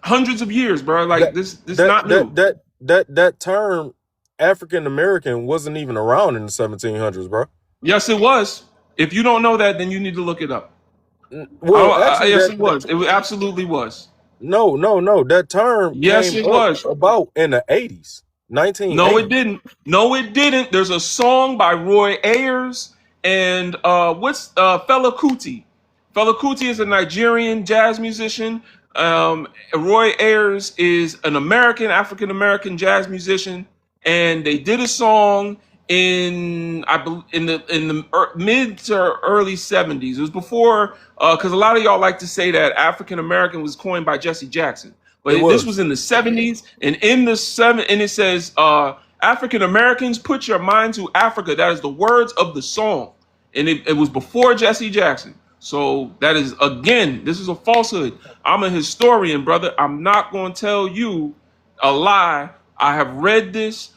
hundreds of years, bro. Like that this that not that new. that that term African American wasn't even around in the 1700s, bro. Yes, it was. If you don't know that, then you need to look it up. Well, actually, Yes, that, it that was. It absolutely was. no, that term Yes, came it up was. about in the 80s, No, it 1980. didn't. No, it didn't. There's a song by Roy Ayers and what's Fela Kuti. Fela Kuti is a Nigerian jazz musician. Roy Ayers is an African American jazz musician, and they did a song in the mid to early 70s. It was before because a lot of y'all like to say that African American was coined by Jesse Jackson, It but this was was in the 70s, and in the seven, and it says African Americans, put your mind to Africa. That is the words of the song, and it was before Jesse Jackson. So that is again, this is a falsehood. I'm a historian, brother. I'm not going to tell you a lie. I have read this.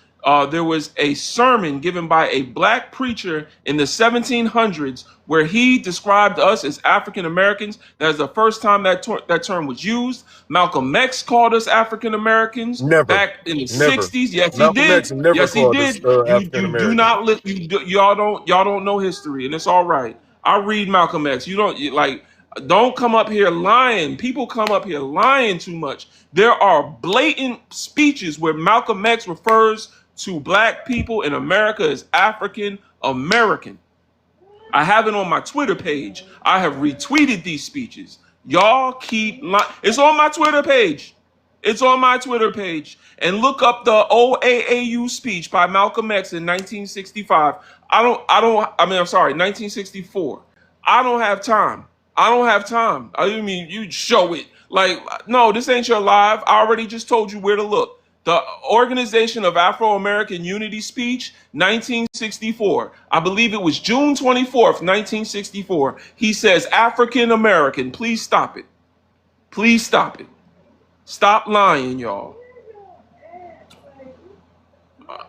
There was a sermon given by a black preacher in the 1700s where he described us as African Americans. That is the first time that term was used. Malcolm X called us African Americans never, back in the never. 60s. Yes, he Malcolm X did. never Yes, he called us did. African You do American. not y'all don't know history, and it's all right. I read Malcolm X. You don't like. Don't come up here lying. People come up here lying too much. There are blatant speeches where Malcolm X refers to black people in America as African American. I have it on my Twitter page. I have retweeted these speeches. Y'all keep lying. It's on my Twitter page. It's on my Twitter page. And look up the OAAU speech by Malcolm X in 1965. I'm sorry, 1964. I don't have time. I don't have time. I mean, you show it. Like, no, this ain't your live. I already just told you where to look. The Organization of Afro-American Unity speech, 1964. I believe it was June 24th, 1964. He says, African American, please stop it. Please stop it. Stop lying, y'all.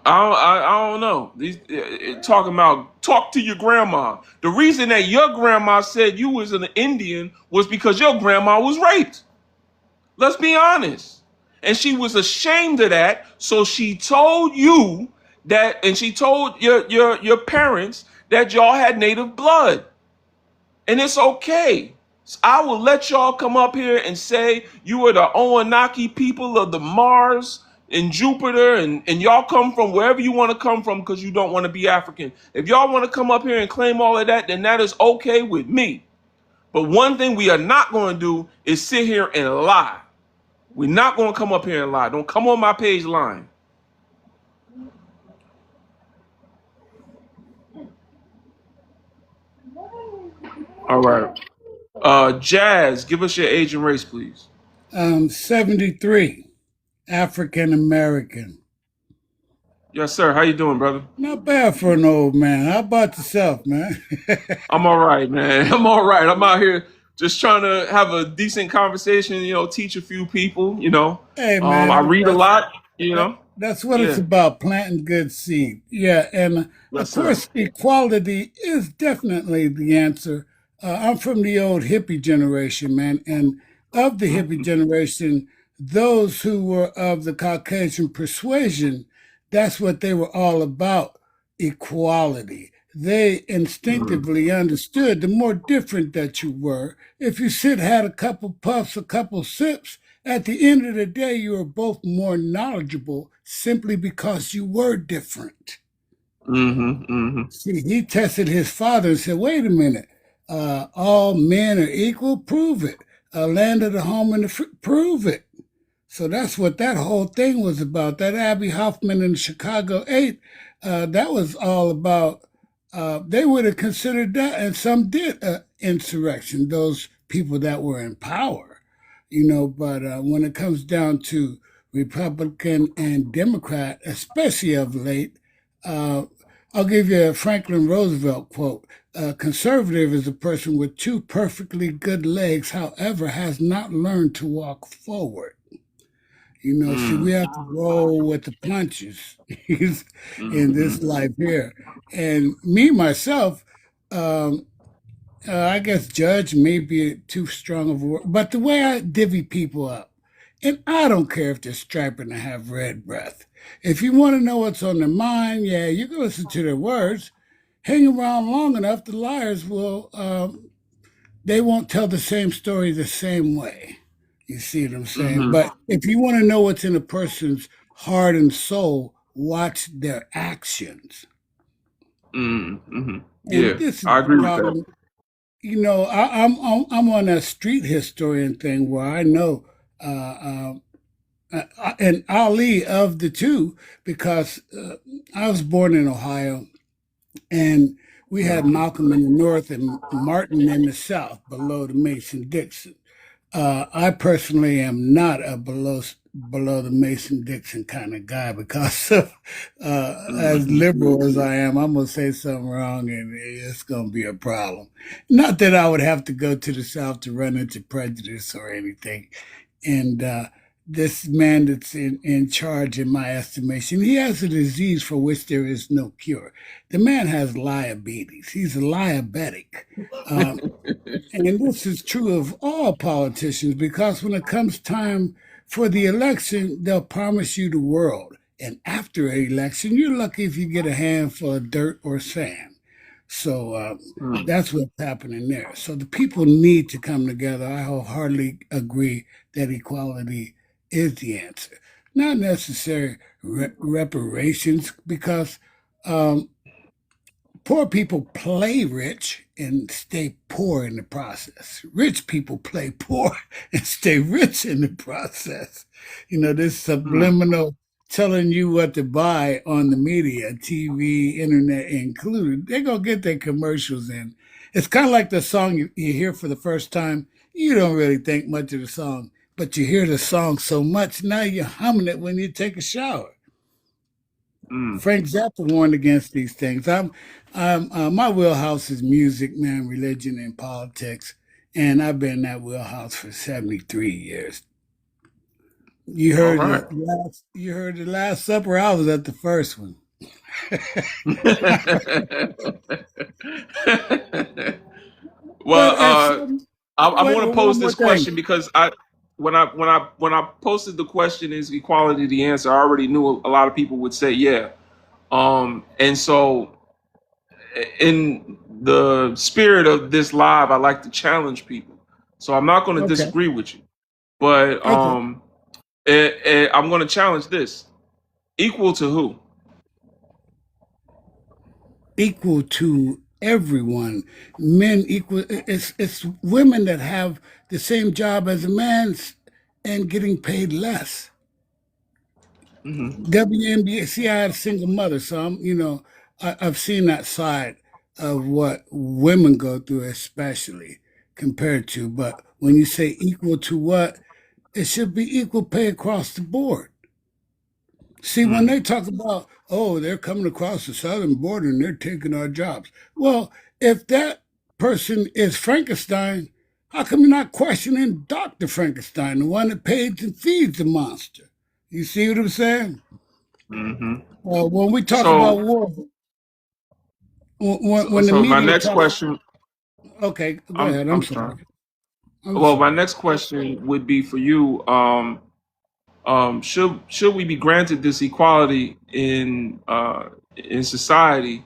I don't know. These talking about talk to your grandma. The reason that your grandma said you was an Indian was because your grandma was raped. Let's be honest. And she was ashamed of that, so she told you that, and she told your parents that y'all had native blood, and it's okay. I will let y'all come up here and say you are the Oanaki people of the Mars and Jupiter, and y'all come from wherever you want to come from because you don't want to be African. If y'all want to come up here and claim all of that, then that is okay with me. But one thing we are not going to do is sit here and lie. We're not going to come up here and lie. Don't come on my page lying. All right. Jazz, give us your age and race, please. 73, African American. Yes, sir. How you doing, brother? Not bad for an old man. How about yourself, man? I'm all right, man. I'm all right. I'm out here just trying to have a decent conversation, teach a few people, Hey, I man, read a lot, you know. that's what it's Yeah. about, planting good seed. Yeah, and Yes, of sir. course, equality is definitely the answer. I'm from the old hippie generation, man, and of the hippie generation, those who were of the Caucasian persuasion, that's what they were all about, equality. They Mm, instinctively understood the more different that you were. If you had a couple puffs, a couple sips, at the end of the day, you are both more knowledgeable simply because you were different. mm-hmm, mm-hmm, See, he tested his father and said, wait a minute, all men are equal? Prove it. Land of the home and the prove it. So that's what that whole thing was about. That Abby Hoffman in Chicago 8, that was all about, they would have considered that, and some did, insurrection, those people that were in power, but when it comes down to Republican and Democrat, especially of late, uh, I'll give you a Franklin Roosevelt quote. A conservative is a person with two perfectly good legs, however, has not learned to walk forward. See, we mm, have to roll with the punches in mm-hmm, this life here. And me, myself, um, I guess judge may be too strong of a word, but the way I divvy people up, and I don't care if they're striping and have red breath. If you want to know what's on their mind, yeah, you can listen to their words. Hang around long enough, the liars will they won't tell the same story the same way. You see what I'm saying? mm-hmm, But if you want to know what's in a person's heart and soul, watch their actions. mm-hmm. And Yeah, this is I the agree with that. problem. I'm on a street historian thing where I know, and Ali of the two, because I was born in Ohio, and we had Malcolm in the north and Martin in the south, below the Mason Dixon. I personally am not a below the Mason Dixon kind of guy because as Mm-hmm, liberal as I am, I'm gonna say something wrong and it's gonna be a problem. Not that I would have to go to the South to run into prejudice or anything. And this man that's in charge, in my estimation, he has a disease for which there is no cure. The man has diabetes. He's a diabetic. Um, and this is true of all politicians because when it comes time for the election, they'll promise you the world. And after an election, you're lucky if you get a handful of dirt or sand. So mm, that's what's happening there. So the people need to come together. I wholeheartedly agree that equality is the answer. Not necessary reparations because um, poor people play rich and stay poor in the process. Rich people play poor and stay rich in the process. This mm, subliminal telling you what to buy on the media, TV, internet included. They're going to get their commercials in. It's kind of like the song you hear for the first time. You don't really think much of the song, but you hear the song so much, now you're humming it when you take a shower. mm. Frank Zappa warned against these things. My wheelhouse is music, man, religion, and politics, and I've been in that wheelhouse for 73 years. All right. You heard the Last Supper. I was at the first one. Well, But if I wait, want to one pose more this thing. question because when I posted the question, is equality the answer? I already knew a lot of people would say yeah. And so in the spirit of this live, I like to challenge people. So I'm not going to Okay, disagree with you, but okay. I'm going to challenge this: equal to who? Equal to everyone. Men equal. It's women that have the same job as a man and getting paid less. Hmm. WNBA. See, I had a single mother, so I've seen that side of what women go through, especially compared to. But when you say equal to what, it should be equal pay across the board. See, when Mm. they talk about, oh, they're coming across the southern border and they're taking our jobs. Well, if that person is Frankenstein, how come you're not questioning Dr. Frankenstein, the one that pays and feeds the monster? You see what I'm saying? Hmm. When we talk about So, war, so, when the so my media next talks, question, okay, go I'm ahead. I'm I'm sorry. sorry. I'm Well, my sorry. next question would be for you. Should we be granted this equality in society?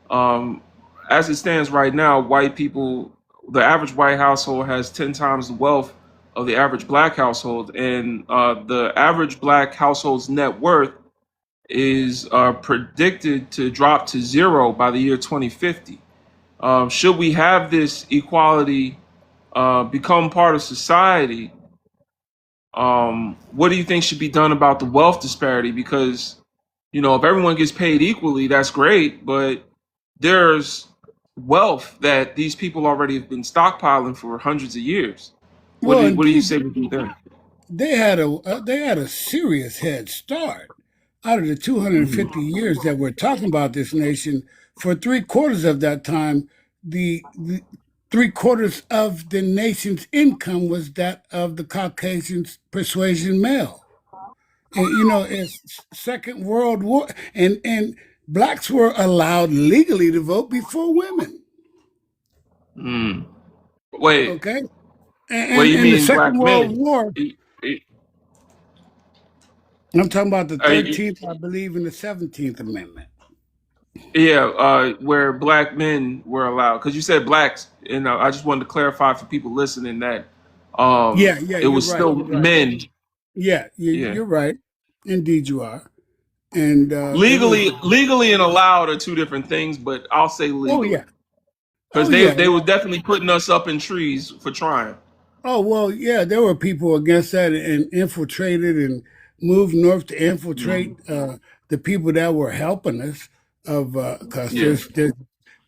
Um, as it stands right now, white people, the average white household has 10 times the wealth of the average black household, and the average black household's net worth is predicted to drop to zero by the year 2050. Should we have this equality become part of society? What do you think should be done about the wealth disparity? Because, if everyone gets paid equally, that's great, but there's wealth that these people already have been stockpiling for hundreds of years. What Well, do you indeed, say we do there? they had a serious head start. Out of the Hmm. 250 years that we're talking about this nation, for three-quarters of that time, the three-quarters of the nation's income was that of the Caucasian persuasion male. And, it's Second World War, and blacks were allowed legally to vote before women. Mm. Wait, Okay, what do and you in the mean, Second black World men? War, I'm talking about the Uh, 13th, I believe, and the 17th Amendment. yeah, where black men were allowed, because you said blacks, and I just wanted to clarify for people listening that Yeah, yeah, it you're was right. still You're right. men. Yeah, Yeah, you're right. Indeed, you are. And it was. legally and allowed are two different things, but I'll say Oh legally yeah. because Oh they yeah. were definitely putting us up in trees for trying. Oh well, yeah. There were people against that and infiltrated and moved north to Hmm. infiltrate the people that were helping us. Of because Yeah,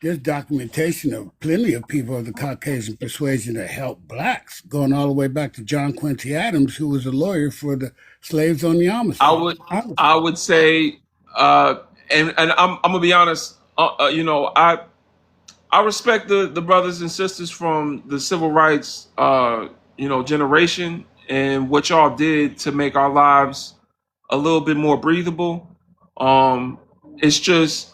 there's documentation of plenty of people of the Caucasian persuasion that helped blacks, going all the way back to John Quincy Adams, who was a lawyer for the slaves on the I Amistad. would I would say, and I'm gonna be honest. I respect the brothers and sisters from the civil rights generation and what y'all did to make our lives a little bit more breathable. Um, it's just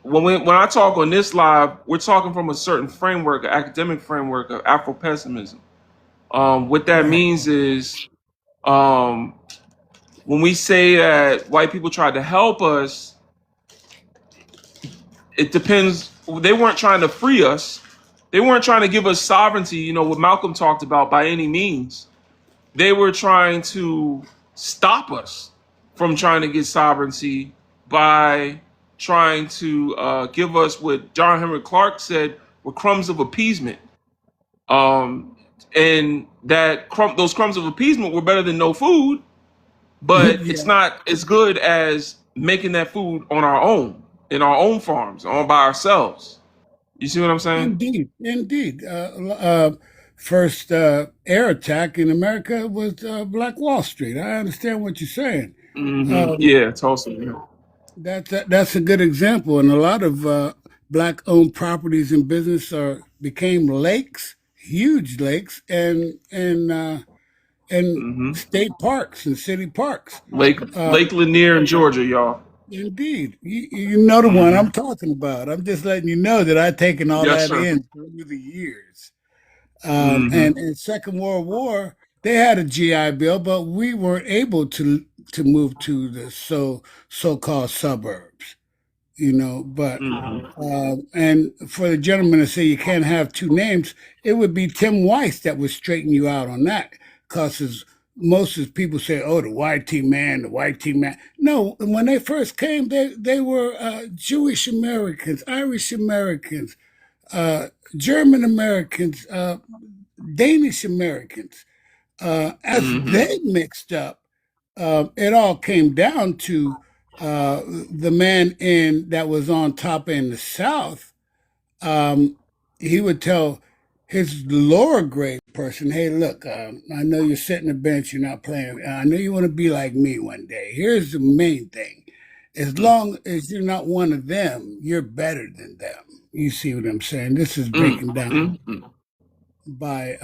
when I talk on this live, we're talking from a certain framework, an academic framework of Afro pessimism. What that Right. means is um, when we say that white people tried to help us, it depends. They weren't trying to free us. They weren't trying to give us sovereignty, what Malcolm talked about by any means. They were trying to stop us from trying to get sovereignty by trying to give us what John Henry Clark said were crumbs of appeasement. Um, and those crumbs of appeasement were better than no food, but it's Yeah. not as good as making that food on our own, in our own farms, on by ourselves. You see what I'm saying? Indeed, indeed. First air attack in America was Black Wall Street. I understand what you're saying. Um, Yeah, Tulsa. Yeah. that's a good example, and a lot of black-owned properties and business are became lakes, huge lakes, and Hmm. state parks and city parks. Uh, Lake Lanier in Georgia, y'all. Indeed, you know the one Hmm. I'm talking about. I'm just letting you know that I've taken all Yes, that sir. in through the years. And Hmm. in Second World War, they had a GI Bill, but we weren't able to move to the so-called suburbs, But Hmm. and for the gentleman to say you can't have two names, it would be Tim Weiss that would straighten you out on that, because most of the people say, "Oh, the white team man, the white team man." No, when they first came, they were Jewish Americans, Irish Americans, uh, German Americans, Danish Americans. As Hmm. they mixed up, it all came down to the man in that was on top in the South. Um, he would tell his lower grade person, "Hey, look, I know you're sitting the bench, you're not playing. I know you want to be like me one day. Here's the main thing: as long as you're not one of them, you're better than them." You see what I'm saying? This is breaking down Mm-hmm. by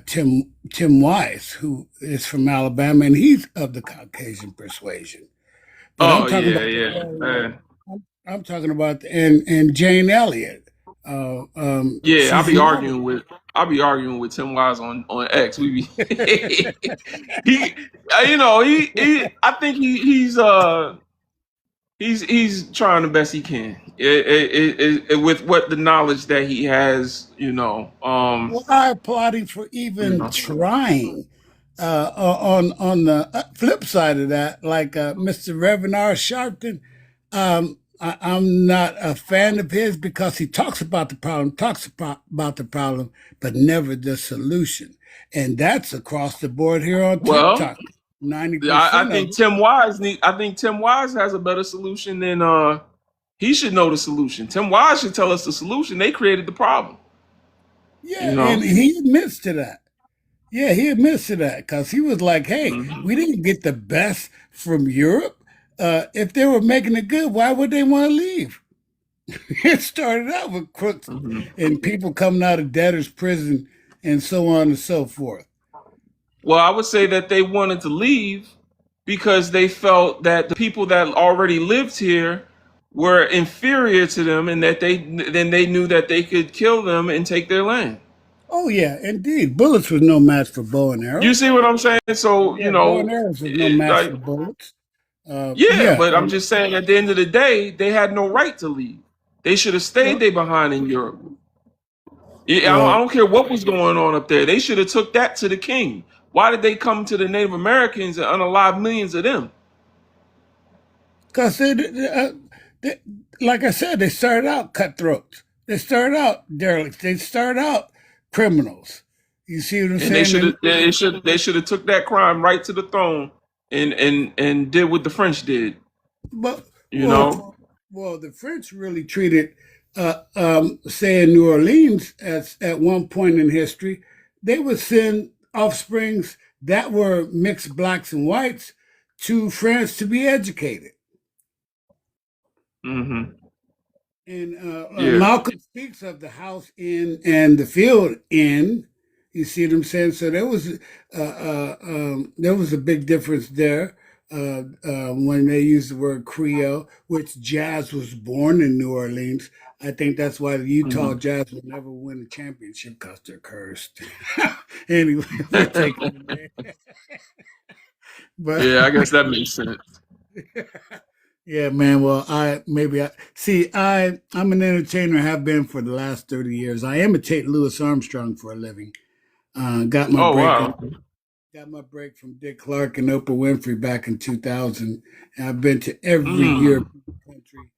Tim Wise, who is from Alabama, and he's of the Caucasian persuasion. But I'm Oh talking yeah, about the yeah, whole. I'm talking about and Jane Elliott. yeah. She's another. I'll be arguing with Tim Wise on X. We be he, you know, I think he's trying the best he can with what the knowledge that he has. Well, are applauding for You even know. trying. On the flip side of that, like Mr. Reverend R. Sharpton, I'm not a fan of his because he talks about the problem, about the problem, but never the solution. And that's across the board here on Well, TikTok. Ninety I percent of think it. Tim Wise has a better solution than he should know the solution. Tim Wise should tell us the solution. They created the problem. Yeah, You and know. he admits to that. Yeah, he admits to that because he was like, "Hey, we Hmm. didn't get the best from Europe. If they were making it good, why would they want to leave?" It started out with crooks Hmm. and people coming out of debtor's prison and so on and so forth. Well, I would say that they wanted to leave because they felt that the people that already lived here were inferior to them, and that they knew that they could kill them and take their land. Oh yeah, indeed, bullets was no match for bow and You arrows. see what I'm saying? So Yeah, bow and arrows was no match like for bullets. yeah, Yeah, but I'm just saying at the end of the day, they had no right to leave. They should have stayed well, there behind in Europe. Yeah, I well, don't care what was going on up there. They should have took that to the king. Why did they come to the Native Americans and unalive millions of them? because they, like I said, they started out cutthroats. They started out derelicts. They started out criminals. You see what I'm And they saying? should And have they should have took that crime right to the throne and did what the French did. but You know. the French really treated, say in New Orleans, as at one point in history, they would send offsprings that were mixed blacks and whites to France to be educated. Hmm. And Yeah. Malcolm speaks of the house in and the field in. You see what I'm saying? So there was a big difference there when they used the word Creole, which jazz was born in New Orleans. I think that's why the Utah Hmm. Jazz will never win a championship because they're cursed. Anyway, we're taking it there. But Yeah, I guess that makes sense. yeah, man. Well, I see. I'm an entertainer. Have been for the last 30 years. I imitate Louis Armstrong for a living. Got my Oh break. wow. Got my break from Dick Clark and Oprah Winfrey back in 2000. And I've been to every Mm. European country.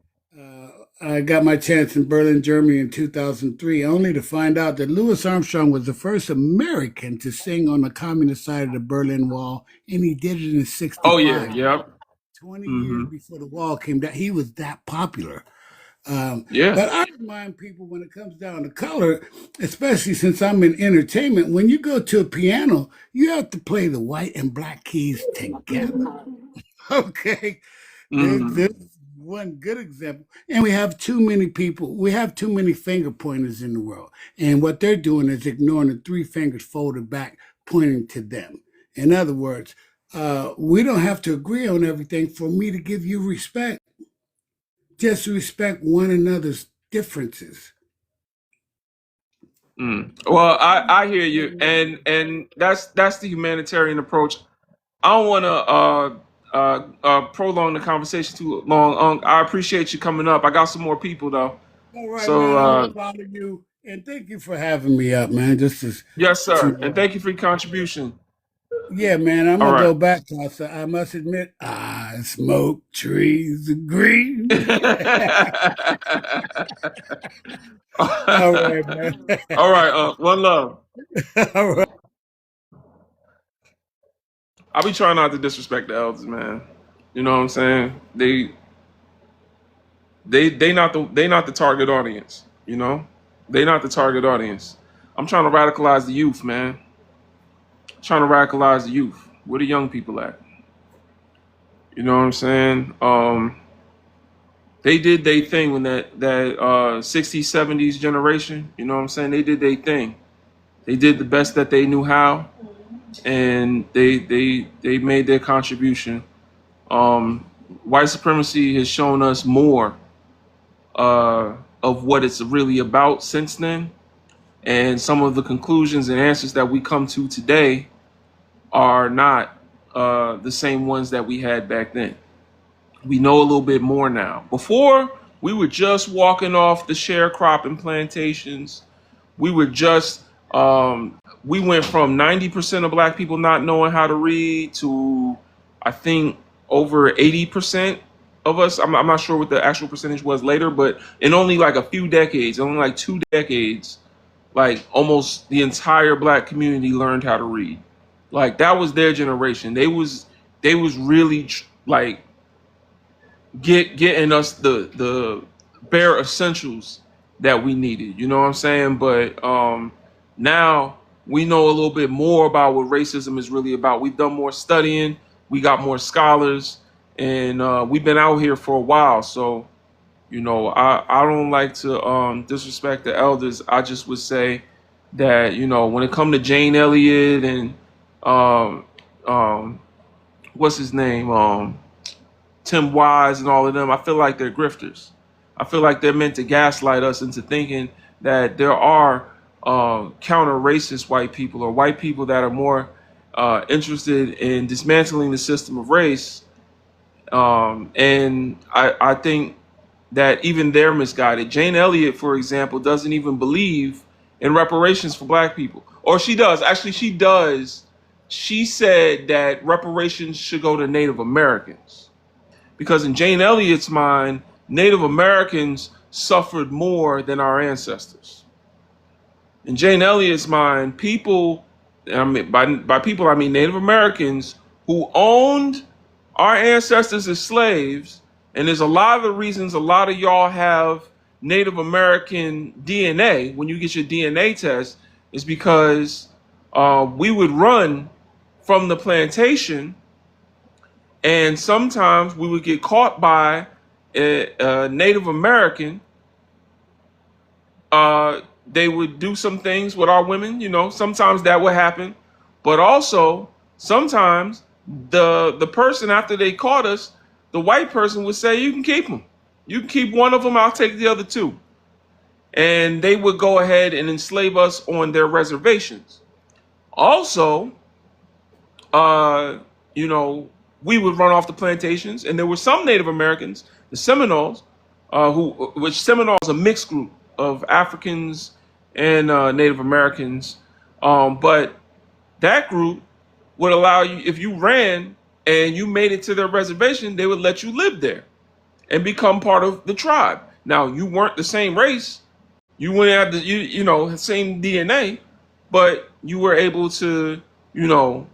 I got my chance in Berlin, Germany in 2003, only to find out that Louis Armstrong was the first American to sing on the communist side of the Berlin Wall, and he did it in Oh yeah. 65, Yep. 20 years Hmm. before the wall came down. He was that popular. Yeah. But I remind people when it comes down to color, especially since I'm in entertainment, when you go to a piano, you have to play the white and black keys together. Okay. Hmm. There's one good example. And we have too many people, we have too many finger pointers in the world. And what they're doing is ignoring the three fingers folded back, pointing to them. In other words, we don't have to agree on everything for me to give you respect. Just respect one another's differences. Mm. Well, I hear you, and that's the humanitarian approach. I don't want to prolong the conversation too long. I appreciate you coming up. I got some more people though. All right, So man. I won't bother you. And thank you for having me up, man. Just as yes, sir, and to thank you for your contribution. Yeah, man, I'm All gonna right. go back to I must admit, I smoke trees of green. All right, man. All right. One love. All right. I be trying not to disrespect the elders, man. You know what I'm saying? They not the target audience. You know, they not the target audience. I'm trying to radicalize the youth, man. Trying to radicalize the youth. Where the young people at? You know what I'm saying? They did their thing when that 60s 70s generation. You know what I'm saying? They did their thing. They did the best that they knew how, and they made their contribution. Um, White supremacy has shown us more of what it's really about since then, and some of the conclusions and answers that we come to today are not the same ones that we had back then. We know a little bit more now. Before, we were just walking off the sharecropping plantations. We were just we went from 90% of black people not knowing how to read to, I think, over 80% of us. I'm not sure what the actual percentage was later, but in only like a few decades, only like 2 decades, like almost the entire black community learned how to read. Like that was their generation. They was really like getting us the bare essentials that we needed. You know what I'm saying? But now we know a little bit more about what racism is really about. We've done more studying. We got more scholars, and we've been out here for a while. So I don't like to disrespect the elders. I just would say that when it come to Jane Elliott and um, um, what's his name, Tim Wise and all of them, I feel like they're grifters. I feel like they're meant to gaslight us into thinking that there are counter racist white people or white people that are more interested in dismantling the system of race. And I think that even they're misguided. Jane Elliott, for example, doesn't even believe in reparations for black people. Or she does. Actually, she does. She said that reparations should go to Native Americans. Because in Jane Elliott's mind, Native Americans suffered more than our ancestors. In Jane Elliott's mind, people, I mean, by people I mean Native Americans who owned our ancestors as slaves, and there's a lot of the reasons a lot of y'all have Native American DNA when you get your DNA test is because we would run from the plantation, and sometimes we would get caught by a Native American. They would do some things with our women, sometimes that would happen. But also, sometimes the person after they caught us, the white person would say, you can keep them. You can keep one of them, I'll take the other two. And they would go ahead and enslave us on their reservations. Also, uh, you know, we would run off the plantations, and there were some Native Americans, the Seminoles, which Seminoles a mixed group of Africans and Native Americans, but that group would allow you, if you ran and you made it to their reservation, they would let you live there and become part of the tribe. Now, you weren't the same race, you wouldn't have the same DNA, but you were able to, you know,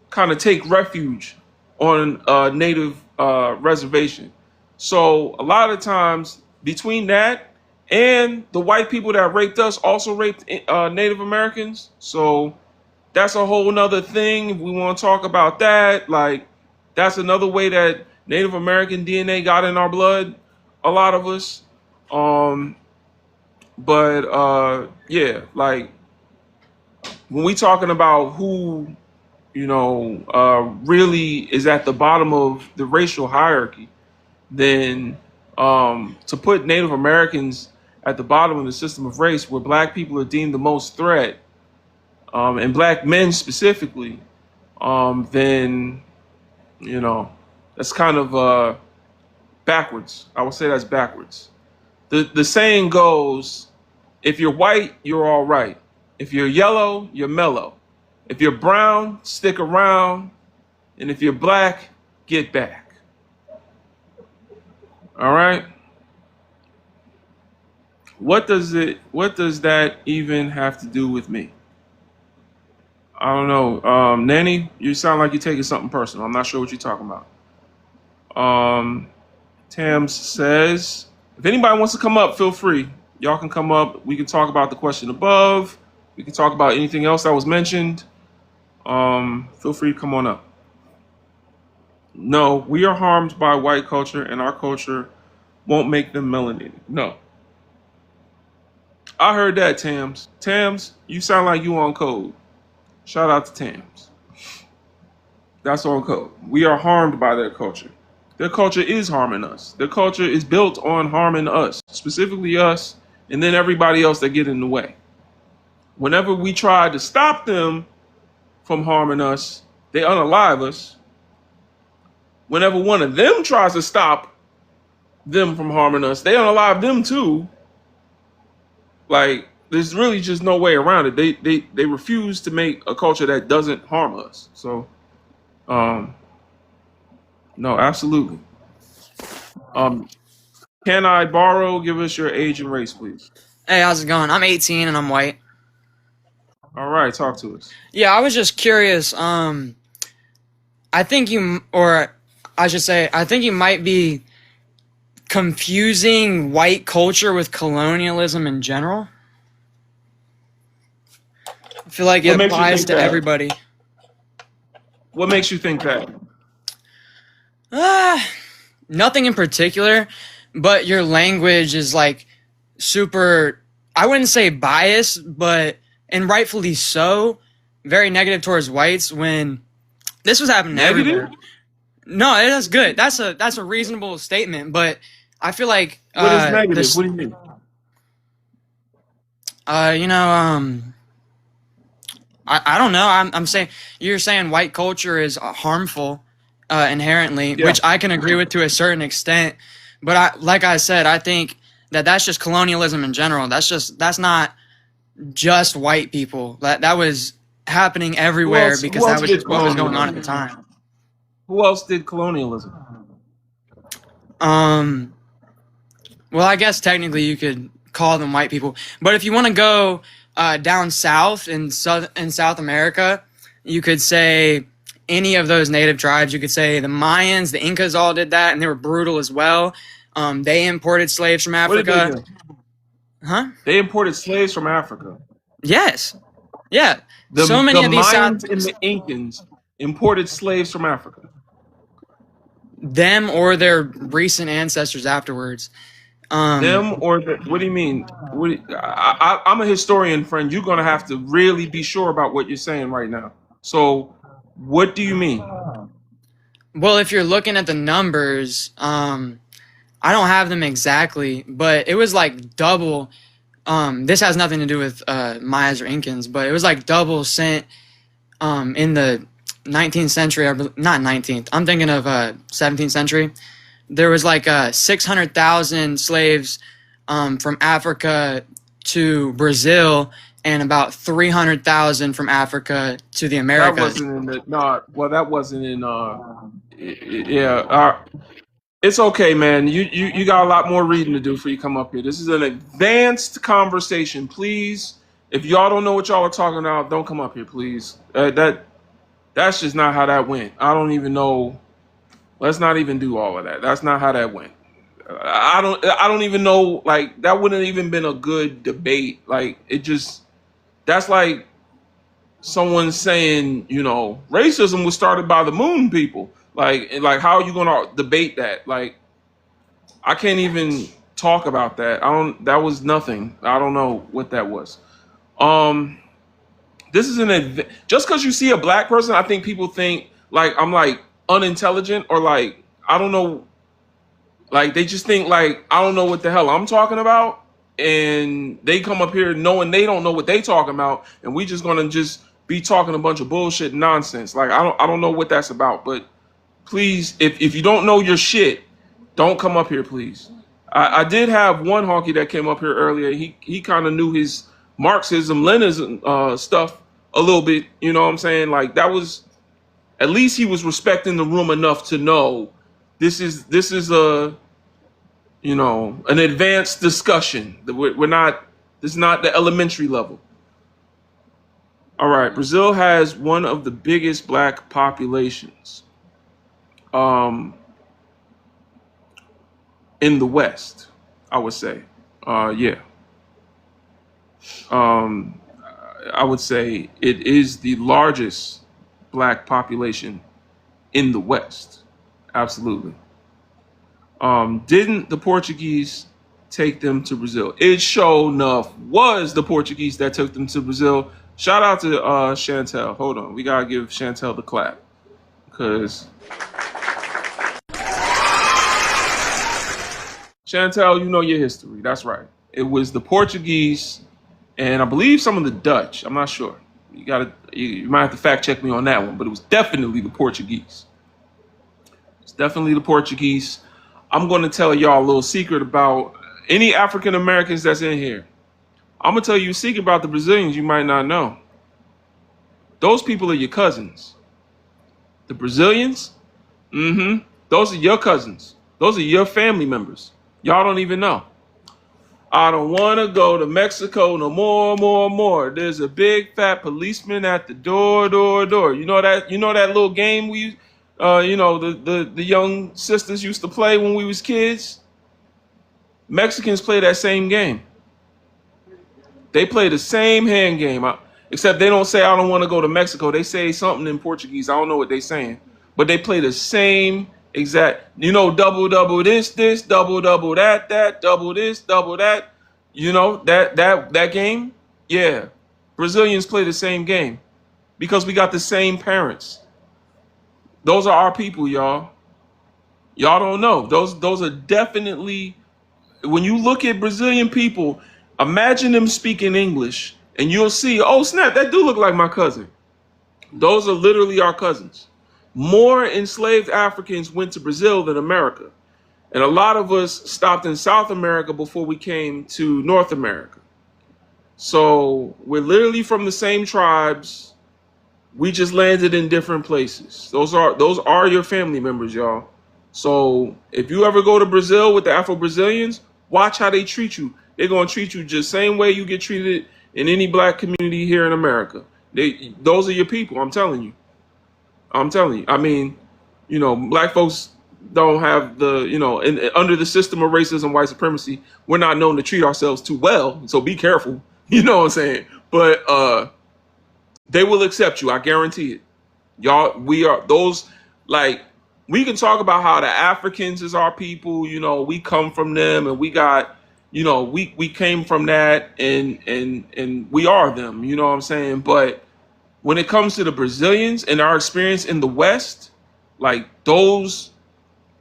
kind of take refuge on a native reservation. So a lot of times between that and the white people that raped us also raped Native Americans. So that's a whole nother thing. If we want to talk about that, like that's another way that Native American DNA got in our blood, a lot of us. Um, but yeah, like when we talking about who really is at the bottom of the racial hierarchy, then to put Native Americans at the bottom of the system of race where black people are deemed the most threat, and black men specifically, then, that's kind of backwards. I would say that's backwards. The saying goes, if you're white, you're all right. If you're yellow, you're mellow. If you're brown, stick around. And if you're black, get back. All right? What does that even have to do with me? I don't know. Nanny, you sound like you're taking something personal. I'm not sure what you're talking about. Tams says, if anybody wants to come up, feel free. Y'all can come up. We can talk about the question above. We can talk about anything else that was mentioned. Feel free to come on up. No, we are harmed by white culture, and our culture won't make them melanated. No. I heard that, Tams. Tams, you sound like you on code. Shout out to Tams. That's on code. We are harmed by their culture. Their culture is harming us. Their culture is built on harming us, specifically us, and then everybody else that get in the way. Whenever we try to stop them from harming us, they unalive us. Whenever one of them tries to stop them from harming us, they unalive them too. Like, there's really just no way around it. They refuse to make a culture that doesn't harm us. So, no, absolutely. Can I borrow? Give us your age and race, please. Hey, how's it going? I'm 18 and I'm white. All right, talk to us. Yeah, I was just curious. I think you might be confusing white culture with colonialism in general. I feel like it applies to everybody. What makes you think that? Nothing in particular, but your language is like super, I wouldn't say biased, but, and rightfully so, very negative towards whites when this was happening everywhere. No, that's good. That's a reasonable statement, but I feel like what is negative? What do you mean? I don't know. I'm saying you're saying white culture is harmful inherently, which I can agree with to a certain extent. But like I said, I think that's just colonialism in general. That's not just white people. That was happening everywhere because that was just what was going on at the time. Who else did colonialism? Well, I guess technically you could call them white people, but if you want to go down south in South America, you could say any of those native tribes. You could say the Mayans, the Incas all did that, and they were brutal as well. They imported slaves from Africa. What did they do? Huh? They imported slaves from Africa. Yes. Yeah. The Mayans and the Incans imported slaves from Africa. Them or their recent ancestors afterwards. Them or what do you mean? I'm a historian, friend. You're gonna have to really be sure about what you're saying right now. So, what do you mean? Well, if you're looking at the numbers, I don't have them exactly, but it was like double. This has nothing to do with Mayas or Incans, but it was like double sent in the 19th century, not 19th. I'm thinking of 17th century. There was like 600,000 slaves from Africa to Brazil, and about 300,000 from Africa to the Americas. That wasn't in the that wasn't in. It's okay, man. You got a lot more reading to do before you come up here. This is an advanced conversation, please. If y'all don't know what y'all are talking about, don't come up here, please. That's just not how that went. I don't even know. Let's not even do all of that. That's not how that went. I don't even know. Like, that wouldn't have even been a good debate. Like, that's like someone saying, racism was started by the moon people. Like how are you gonna debate that? Like, I can't even talk about that. That was nothing. I don't know what that was. This is just because you see a black person, I think people think like I'm like unintelligent or like I don't know, like they just think like I don't know what the hell I'm talking about, and they come up here knowing they don't know what they talking about, and we just gonna just be talking a bunch of bullshit and nonsense. Like I don't know what that's about, but please, if you don't know your shit, don't come up here, please. I did have one honky that came up here earlier. He kind of knew his Marxism, Leninism stuff, a little bit. You know what I'm saying? Like that was at least he was respecting the room enough to know this is a an advanced discussion. We're not. This is not the elementary level. All right, Brazil has one of the biggest black populations um, in the West, I would say. Yeah. Um, I would say it is the largest black population in the West. Absolutely. Didn't the Portuguese take them to Brazil? It sure enough was the Portuguese that took them to Brazil. Shout out to Chantel. Hold on. We got to give Chantel the clap. Because Chantel, you know your history. That's right. It was the Portuguese and I believe some of the Dutch. I'm not sure. You might have to fact check me on that one, but it was definitely the Portuguese. It's definitely the Portuguese. I'm going to tell y'all a little secret about any African Americans that's in here. I'm going to tell you a secret about the Brazilians you might not know. Those people are your cousins. The Brazilians, those are your cousins. Those are your family members. Y'all don't even know. I don't want to go to Mexico no more. There's a big fat policeman at the door. You know that little game the young sisters used to play when we was kids? Mexicans play that same game. They play the same hand game, except they don't say I don't want to go to Mexico. They say something in Portuguese. I don't know what they're saying, but they play the same exact. Double this, double that, double this, double that. That game. Yeah, Brazilians play the same game because we got the same parents. Those are our people, y'all. Y'all don't know. Those are definitely. When you look at Brazilian people, imagine them speaking English and you'll see, oh snap, that do look like my cousin. Those are literally our cousins. More enslaved Africans went to Brazil than America. And a lot of us stopped in South America before we came to North America. So we're literally from the same tribes. We just landed in different places. Those are your family members, y'all. So if you ever go to Brazil with the Afro-Brazilians, watch how they treat you. They're going to treat you just the same way you get treated in any black community here in America. Those are your people, I'm telling you. I mean, black folks don't have under the system of racism, white supremacy, we're not known to treat ourselves too well. So be careful. You know what I'm saying? But they will accept you. I guarantee it. Y'all, we are those, like, we can talk about how the Africans is our people, we come from them and we got, we came from that and we are them, you know what I'm saying? But when it comes to the Brazilians and our experience in the West, like those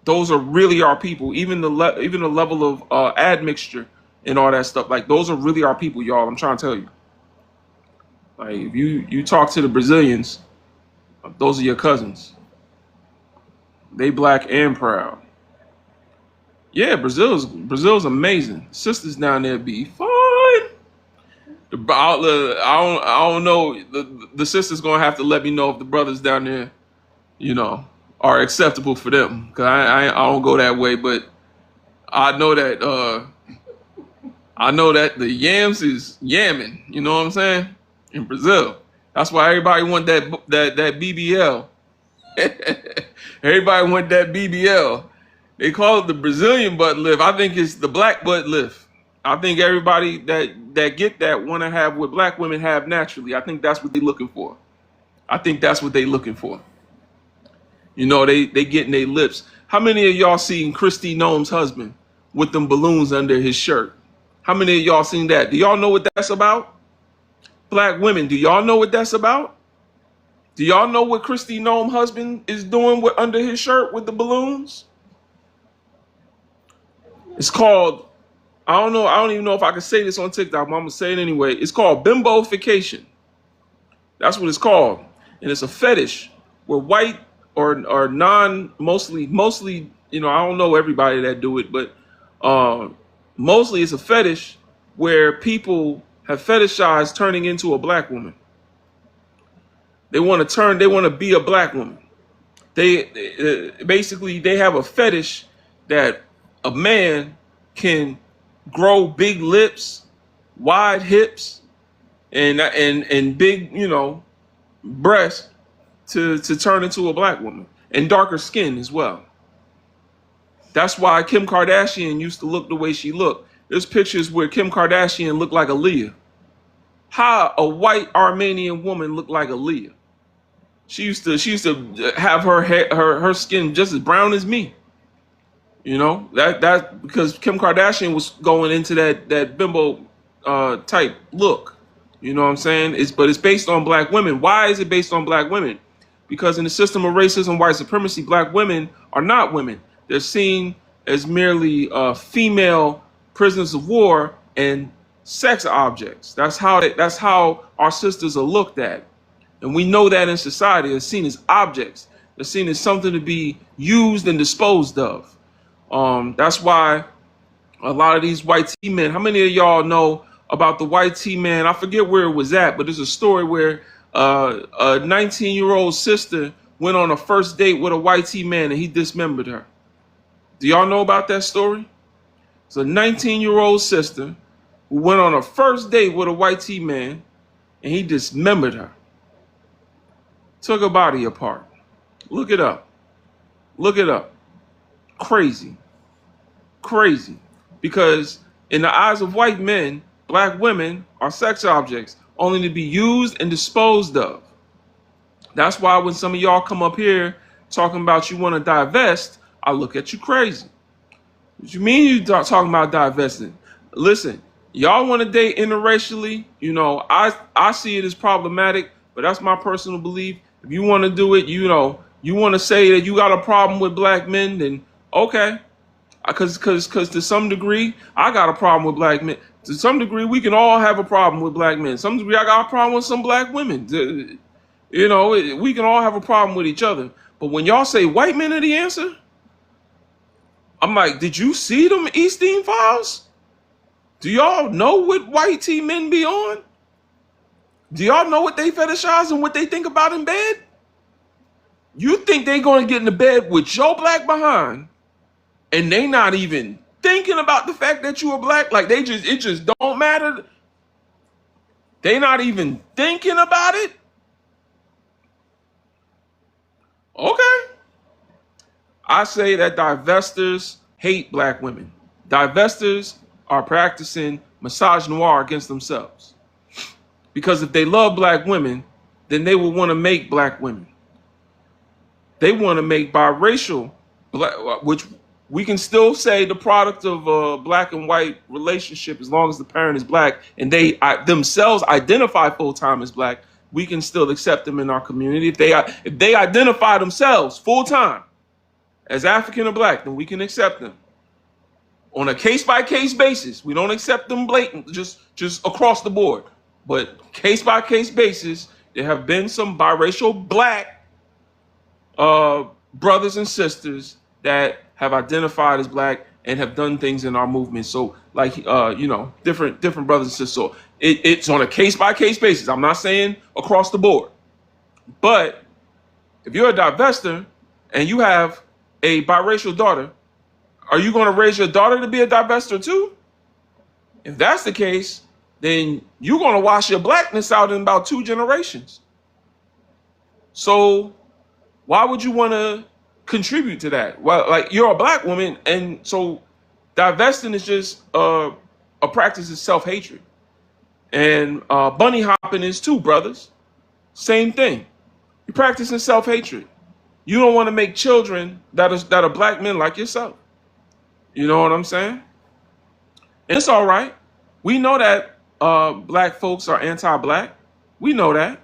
are really our people. Even the level of admixture and all that stuff, like those are really our people, y'all. I'm trying to tell you. Like if you talk to the Brazilians, those are your cousins. They black and proud. Yeah, Brazil's amazing. Sisters down there be fun. I don't know. The sisters gonna have to let me know if the brothers down there, are acceptable for them. Cause I don't go that way, but I know that the yams is yamming. You know what I'm saying? In Brazil, that's why everybody want that BBL. Everybody want that BBL. They call it the Brazilian butt lift. I think it's the black butt lift. I think everybody that get that want to have what black women have naturally. I think that's what they're looking for. They getting their lips. How many of y'all seen Christy Noam's husband with them balloons under his shirt? How many of y'all seen that? Do y'all know what that's about? Black women, do y'all know what that's about? Do y'all know what Christy Noam's husband is doing under his shirt with the balloons? It's called, I don't even know if I can say this on TikTok, but I'm going to say it anyway. It's called bimbofication. That's what it's called. And it's a fetish where white or mostly, I don't know everybody that do it, but mostly it's a fetish where people have fetishized turning into a black woman. They want to turn. They want to be a black woman. Basically they have a fetish that a man can grow big lips, wide hips, and big, breasts to turn into a black woman, and darker skin as well. That's why Kim Kardashian used to look the way she looked. There's pictures where Kim Kardashian looked like Aaliyah. How a white Armenian woman looked like Aaliyah? She used to have her hair, her skin just as brown as me. That because Kim Kardashian was going into that bimbo type look. You know what I'm saying? But it's based on black women. Why is it based on black women? Because in the system of racism, white supremacy, black women are not women. They're seen as merely female prisoners of war and sex objects. That's how our sisters are looked at. And we know that in society, they're seen as objects. They're seen as something to be used and disposed of. That's why a lot of these white T men, how many of y'all know about the white T man? I forget where it was at, but there's a story where a 19-year-old sister went on a first date with a white T man and he dismembered her. Do y'all know about that story? It's a 19-year-old sister who went on a first date with a white T man and he dismembered her. Took her body apart. Look it up. Look it up. Crazy. Crazy. Because in the eyes of white men, black women are sex objects, only to be used and disposed of. That's why when some of y'all come up here talking about you want to divest, I look at you crazy. What you mean you talking about divesting? Listen, y'all want to date interracially, I see it as problematic, but that's my personal belief. If you want to do it, you want to say that you got a problem with black men, then okay. Because to some degree, I got a problem with black men. To some degree, we can all have a problem with black men. Some degree, I got a problem with some black women. We can all have a problem with each other. But when y'all say white men are the answer, I'm like, did you see them Epstein files? Do y'all know what white T men be on? Do y'all know what they fetishize and what they think about in bed? You think they gonna get into bed with your black behind and they not even thinking about the fact that you are black? Like it just don't matter. They not even thinking about it? Okay. I say that divestors hate black women. Divestors are practicing misogynoir against themselves. Because if they love black women, then they will want to make black women. They want to make biracial, which we can still say the product of a black and white relationship as long as the parent is black and they themselves identify full-time as black, we can still accept them in our community. If they identify themselves full-time as African or black, then we can accept them. On a case-by-case basis, we don't accept them blatant, just across the board. But case-by-case basis, there have been some biracial black brothers and sisters that have identified as black and have done things in our movement. So, like, different brothers and sisters. So it's on a case-by-case basis. I'm not saying across the board. But if you're a divester and you have a biracial daughter, are you going to raise your daughter to be a divester too? If that's the case, then you're going to wash your blackness out in about 2 generations. So why would you want to contribute to that? Well, like, you're a black woman, and so divesting is just a practice of self-hatred. And bunny hopping is too, brothers. Same thing. You're practicing self-hatred. You don't want to make children that are black men like yourself. You know what I'm saying? And it's all right. We know that black folks are anti-black. We know that.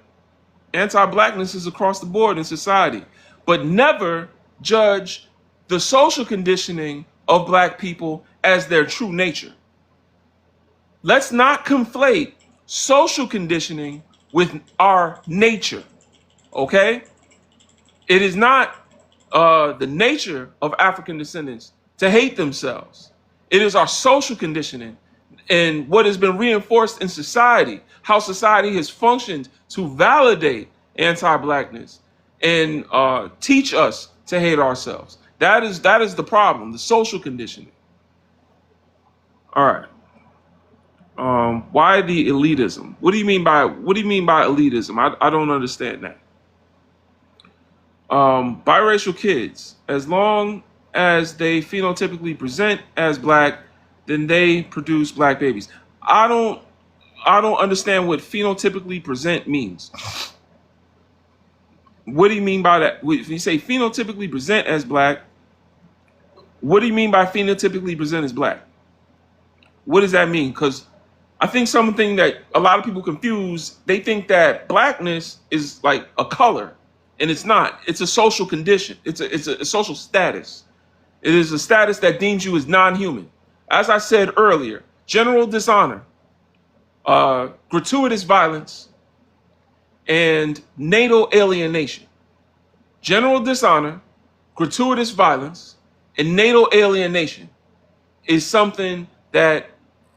Anti-blackness is across the board in society. But never judge the social conditioning of black people as their true nature. Let's not conflate social conditioning with our nature, okay? It is not the nature of African descendants to hate themselves. It is our social conditioning and what has been reinforced in society, how society has functioned to validate anti-blackness, and teach us to hate ourselves. That is the problem, the social conditioning. All right. Why the elitism? What do you mean by elitism? I don't understand that. Biracial kids, as long as they phenotypically present as black, then they produce black babies. I don't understand what phenotypically present means. What do you mean by that? If you say phenotypically present as black, what do you mean by phenotypically present as black? What does that mean? Because I think something that a lot of people confuse, they think that blackness is like a color, and it's not. It's a social condition. It's a social status. It is a status that deems you as non-human. As I said earlier, general dishonor, gratuitous violence, and natal alienation. General dishonor, gratuitous violence, and natal alienation is something that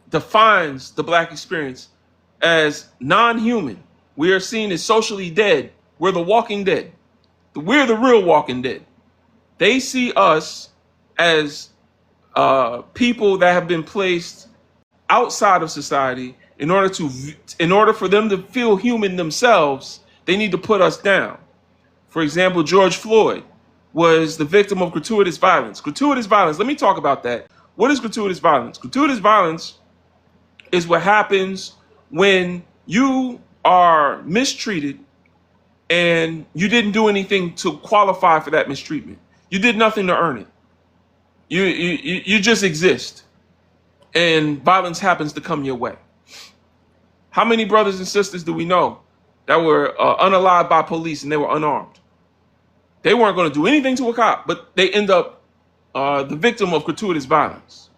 defines the black experience as non-human. We are seen as socially dead. We're the walking dead. We're the real walking dead. They see us as people that have been placed outside of society. In order for them to feel human themselves, they need to put us down. For example, George Floyd was the victim of gratuitous violence. Gratuitous violence, let me talk about that. What is gratuitous violence? Gratuitous violence is what happens when you are mistreated and you didn't do anything to qualify for that mistreatment. You did nothing to earn it. You just exist, and violence happens to come your way. How many brothers and sisters do we know that were unalived by police and they were unarmed? They weren't going to do anything to a cop, but they end up the victim of gratuitous violence.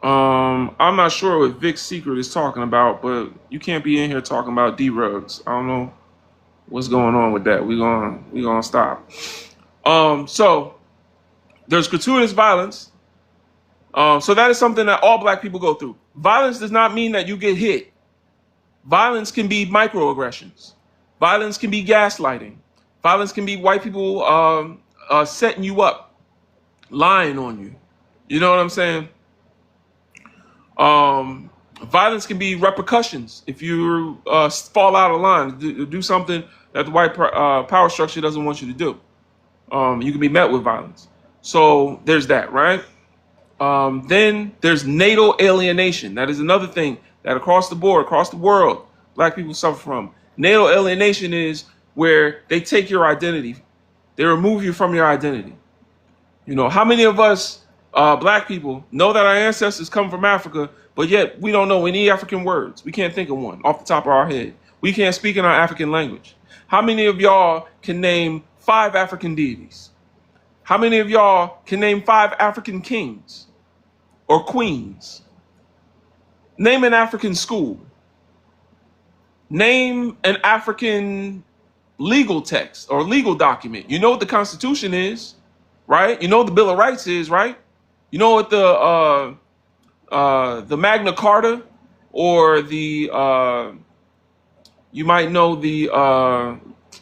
I'm not sure what Vic's secret is talking about, but you can't be in here talking about D-Rugs. I don't know what's going on with that. We're gonna stop. So there's gratuitous violence. So that is something that all black people go through. Violence does not mean that you get hit. Violence can be microaggressions. Violence can be gaslighting. Violence can be white people setting you up, lying on you. You know what I'm saying? Violence can be repercussions. If you fall out of line, do something that the white power structure doesn't want you to do, you can be met with violence. So there's that, right? Then there's natal alienation. That is another thing that across the board, across the world, black people suffer from. Natal alienation is where they take your identity. They remove you from your identity. You know, how many of us black people know that our ancestors come from Africa, but yet we don't know any African words? We can't think of one off the top of our head. We can't speak in our African language. How many of y'all can name 5 African deities? How many of y'all can name 5 African kings or queens? Name an African school. Name an African legal text or legal document. You know what the Constitution is, right? You know what the Bill of Rights is, right? You know what the Magna Carta or the you might know the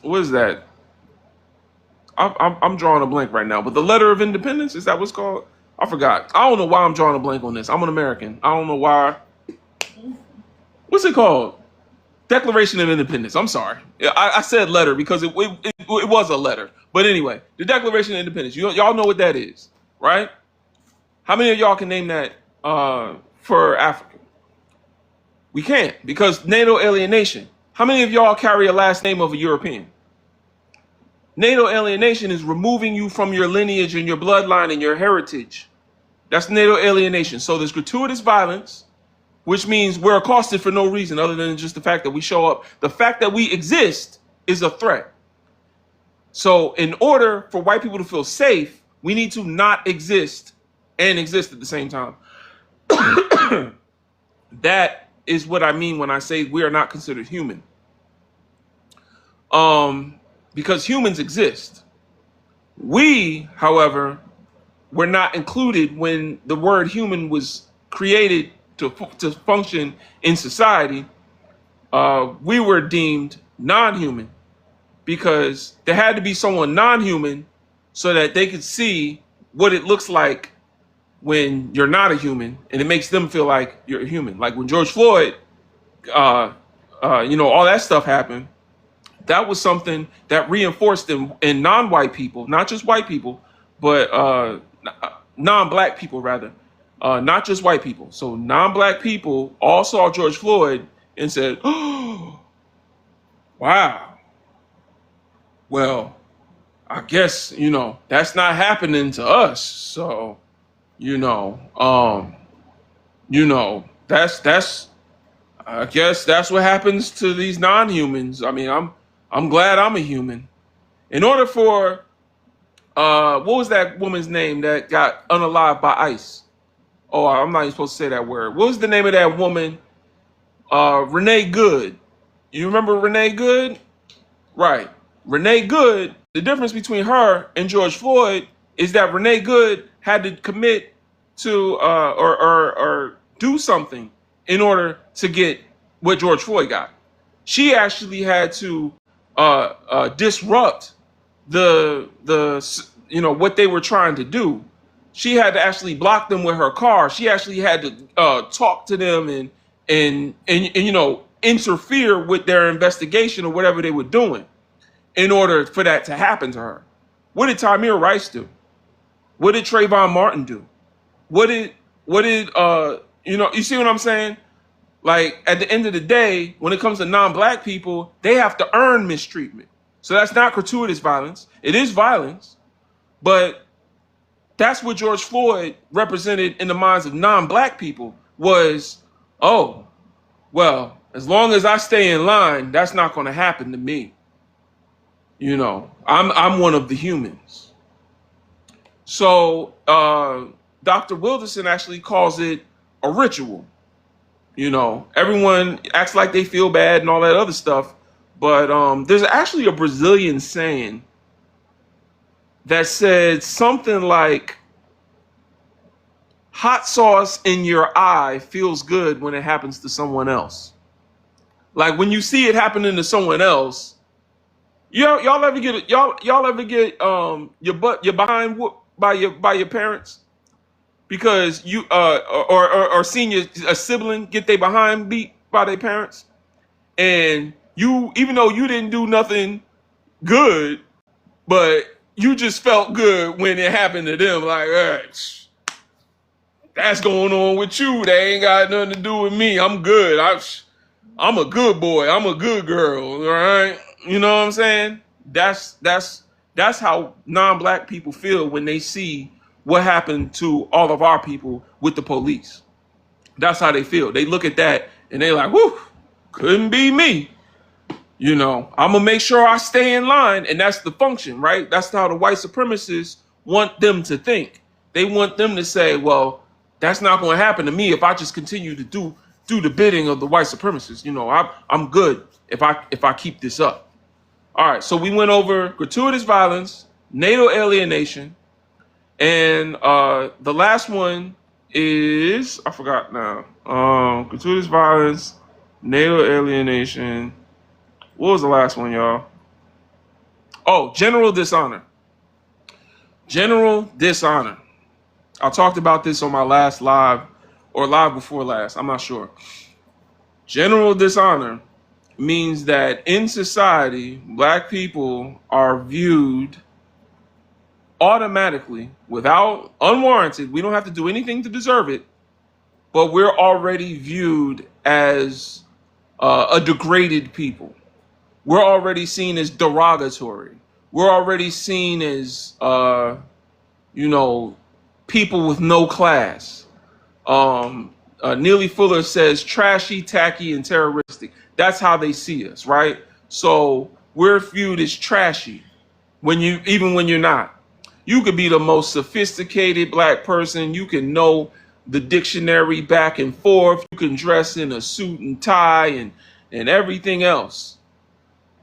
what is that? I'm drawing a blank right now, but the Letter of Independence, is that what's called? I forgot. I don't know why I'm drawing a blank on this. I'm an American. I don't know why. What's it called? Declaration of Independence. I'm sorry. I said letter because it was a letter. But anyway, the Declaration of Independence. Y'all know what that is, right? How many of y'all can name that for Africa? We can't, because natal alienation. How many of y'all carry a last name of a European? Natal alienation is removing you from your lineage and your bloodline and your heritage. That's natal alienation. So there's gratuitous violence, which means we're accosted for no reason other than just the fact that we show up. The fact that we exist is a threat. So in order for white people to feel safe, we need to not exist and exist at the same time. That is what I mean when I say we are not considered human. Because humans exist. We, however, were not included when the word human was created to function in society. We were deemed non-human, because there had to be someone non-human so that they could see what it looks like when you're not a human, and it makes them feel like you're a human. Like when George Floyd, all that stuff happened. That was something that reinforced in non-white people, not just white people, but non-black people rather, not just white people. So non-black people all saw George Floyd and said, "Oh, wow. Well, I guess that's not happening to us." So that's I guess that's what happens to these non-humans. I mean, I'm glad I'm a human. In order for what was that woman's name that got unalived by ICE? Oh, I'm not even supposed to say that word. What was the name of that woman? Renee Good. You remember Renee Good? Right. Renee Good, the difference between her and George Floyd is that Renee Good had to commit to or do something in order to get what George Floyd got. She actually had to disrupt the what they were trying to do. She had to actually block them with her car. She actually had to talk to them and interfere with their investigation or whatever they were doing in order for that to happen to her. What did Tamir Rice do? What did Trayvon Martin do? What did you see what I'm saying? Like at the end of the day, when it comes to non-black people, they have to earn mistreatment. So that's not gratuitous violence. It is violence, but that's what George Floyd represented in the minds of non-black people was, oh, well, as long as I stay in line, that's not going to happen to me. I'm one of the humans. So Dr. Wilderson actually calls it a ritual. Everyone acts like they feel bad and all that other stuff. But there's actually a Brazilian saying that said something like, hot sauce in your eye feels good when it happens to someone else. Like when you see it happening to someone else, y'all ever get your behind whooped by your parents because you or seen a sibling get their behind beat by their parents, and you, even though you didn't do nothing good, but you just felt good when it happened to them, like, that's going on with you. They ain't got nothing to do with me. I'm good. I'm a good boy. I'm a good girl. All right. You know what I'm saying? That's how non-black people feel when they see what happened to all of our people with the police. That's how they feel. They look at that and they like, whoo, couldn't be me. I'm gonna make sure I stay in line, and that's the function, right? That's how the white supremacists want them to think. They want them to say, well, that's not going to happen to me if I just continue to do the bidding of the white supremacists. I'm good if I keep this up. All right, so we went over gratuitous violence, natal alienation, and the last one is, I forgot now. Gratuitous violence, natal alienation. What was the last one, y'all? Oh, general dishonor. General dishonor. I talked about this on my last live or live before last. I'm not sure. General dishonor means that in society, black people are viewed automatically, without unwarranted. We don't have to do anything to deserve it, but we're already viewed as a degraded people. We're already seen as derogatory. We're already seen as, people with no class. Neely Fuller says trashy, tacky, and terroristic. That's how they see us, right? So we're viewed as trashy even when you're not. You could be the most sophisticated black person. You can know the dictionary back and forth. You can dress in a suit and tie and everything else.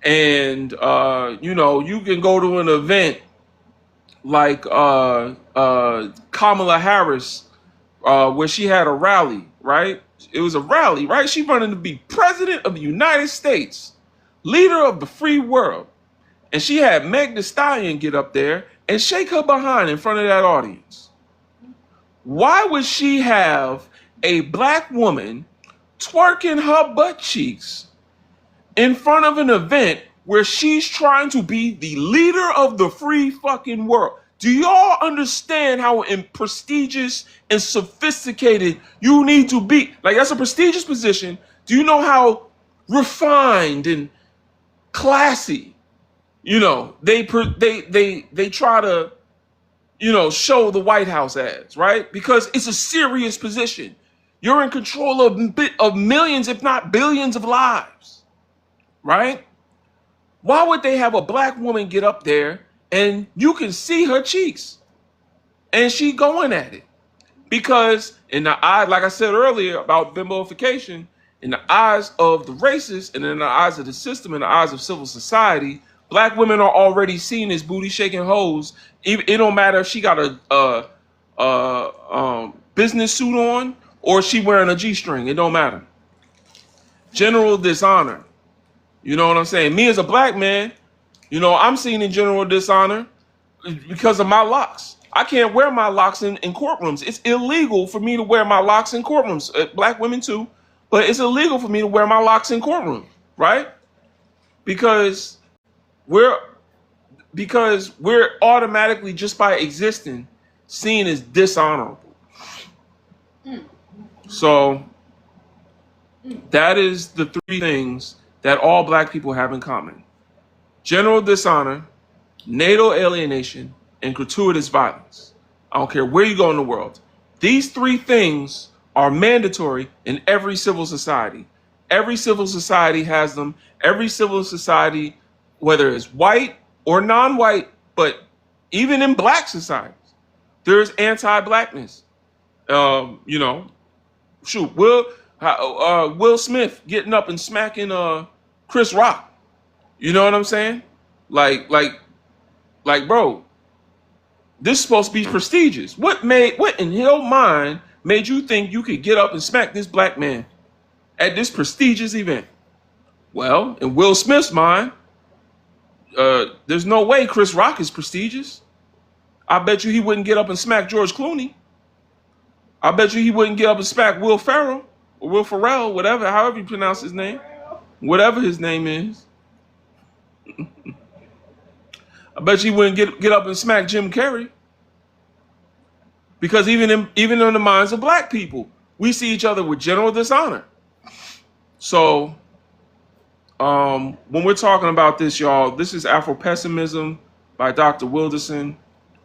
And, you can go to an event like Kamala Harris, where she had a rally, right? It was a rally, right? She's running to be president of the United States. leader of the free world. And she had Meg Thee Stallion get up there and shake her behind in front of that audience. Why would she have a black woman twerking her butt cheeks in front of an event where she's trying to be the leader of the free fucking world? Do y'all understand how prestigious and sophisticated you need to be? Like, that's a prestigious position. Do you know how refined and classy, they try to, show the White House as, right? Because it's a serious position. You're in control of millions, if not billions of lives, right? Why would they have a black woman get up there and you can see her cheeks and she going at it? Because in the eye, like I said earlier about bimboification, in the eyes of the racists and in the eyes of the system, in the eyes of civil society, black women are already seen as booty shaking hoes. It don't matter if she got a business suit on or she wearing a G-string. It don't matter. General dishonor. You know what I'm saying? Me as a black man, I'm seen in general dishonor because of my locks. I can't wear my locks in courtrooms. It's illegal for me to wear my locks in courtrooms. Black women too, but it's illegal for me to wear my locks in courtrooms, right? Because we're automatically, just by existing, seen as dishonorable. So that is the three things that all black people have in common: general dishonor, natal alienation, and gratuitous violence. I don't care where you go in the world. These three things are mandatory in every civil society. Every civil society has them. Every civil society, whether it's white or non-white, but even in black societies, there's anti-blackness. Shoot, Will Smith getting up and smacking Chris Rock. You know what I'm saying? Like, bro, this is supposed to be prestigious. What in your mind made you think you could get up and smack this black man at this prestigious event? Well, in Will Smith's mind, there's no way Chris Rock is prestigious. I bet you he wouldn't get up and smack George Clooney. I bet you he wouldn't get up and smack Will Ferrell or Will Ferrell, however you pronounce his name, whatever his name is. I bet you he wouldn't get up and smack Jim Carrey. Because even in the minds of black people, we see each other with general dishonor. So when we're talking about this, y'all, this is Afro-Pessimism by Dr. Wilderson.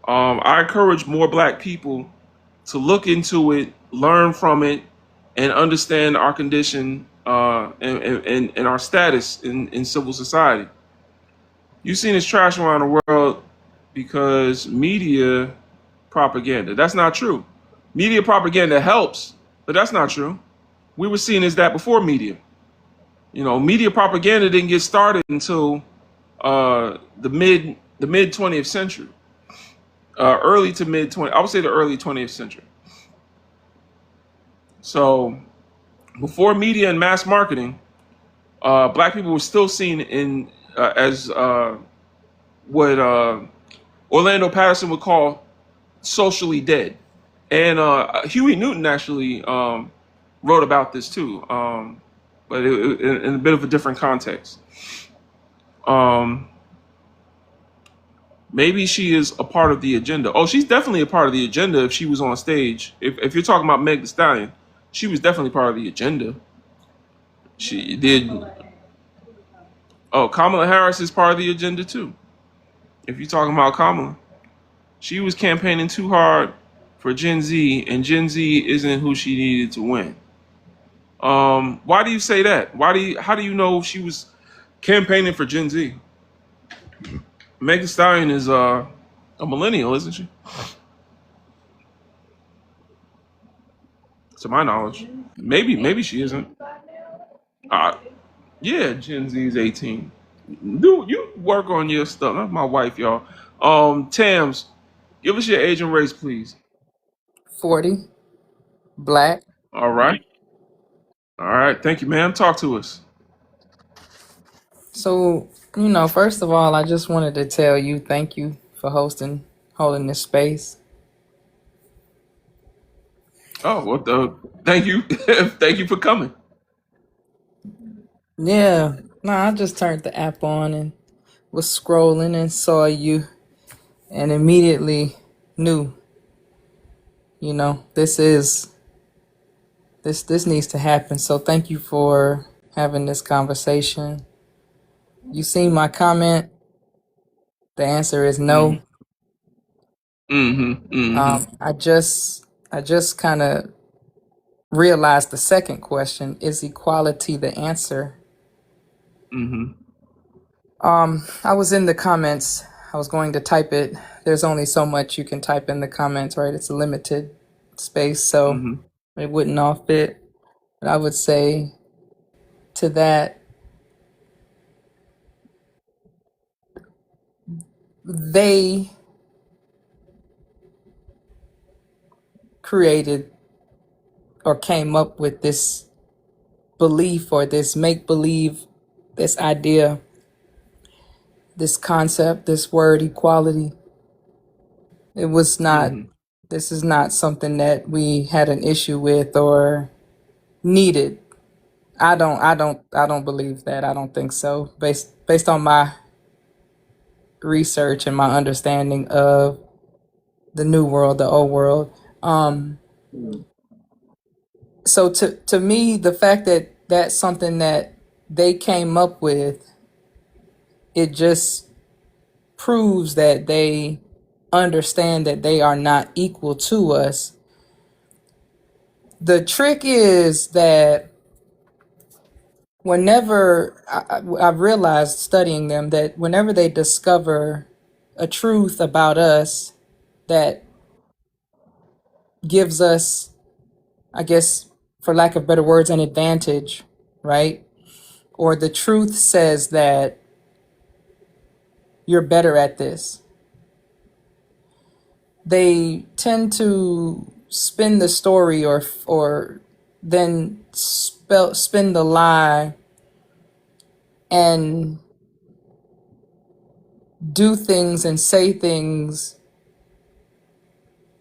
I encourage more black people to look into it, learn from it, and understand our condition and our status in civil society. You've seen this trash around the world because media propaganda. That's not true. Media propaganda helps, but that's not true. We were seeing as that before media. Media propaganda didn't get started until the mid 20th century, early to mid 20. I would say the early 20th century. So before media and mass marketing, black people were still seen as what Orlando Patterson would call socially dead. And Huey Newton actually wrote about this too, but in a bit of a different context. Maybe she is a part of the agenda. Oh, she's definitely a part of the agenda if she was on stage. If you're talking about Meg Thee Stallion, she was definitely part of the agenda. She did. Oh, Kamala Harris is part of the agenda too. If you're talking about Kamala, she was campaigning too hard for Gen Z, and Gen Z isn't who she needed to win. Why do you say that? How do you know she was campaigning for Gen Z? Meg Thee Stallion is a millennial, isn't she? To my knowledge, maybe she isn't. Yeah, Gen Z is 18. Do you work on your stuff? That's my wife, y'all. Tams, give us your age and race, please. 40, black. All right. All right. Thank you, ma'am. Talk to us. So, first of all, I just wanted to tell you thank you for holding this space. Oh, what the? Thank you, thank you for coming. Yeah, no, I just turned the app on and was scrolling and saw you and immediately knew, this is this needs to happen. So thank you for having this conversation. You seen my comment? The answer is Mm-hmm. no. Mm-hmm. Mm-hmm. I just kind of realized the second question, is equality the answer? Mm-hmm. I was in the comments. I was going to type it. There's only so much you can type in the comments, right? It's a limited space, so Mm-hmm. it wouldn't all fit. But I would say to that, they created or came up with this belief or this make believe, this idea, this concept, this word equality. It was not, Mm-hmm. this is not something that we had an issue with or needed. I don't believe that. I don't think so. Based on my research and my understanding of the new world, the old world. So to me, the fact that that's something that they came up with, it just proves that they understand that they are not equal to us. The trick is that whenever I've realized studying them that whenever they discover a truth about us that gives us, I guess, for lack of better words, an advantage, right? Or the truth says that you're better at this, they tend to spin the story or then spin the lie and do things and say things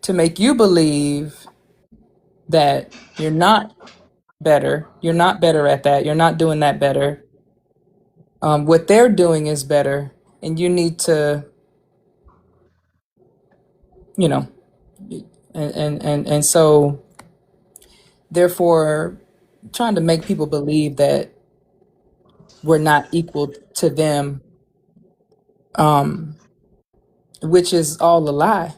to make you believe that you're not better at that, you're not doing that better. What they're doing is better, and you need to, you know, and so therefore, trying to make people believe that we're not equal to them, which is all a lie.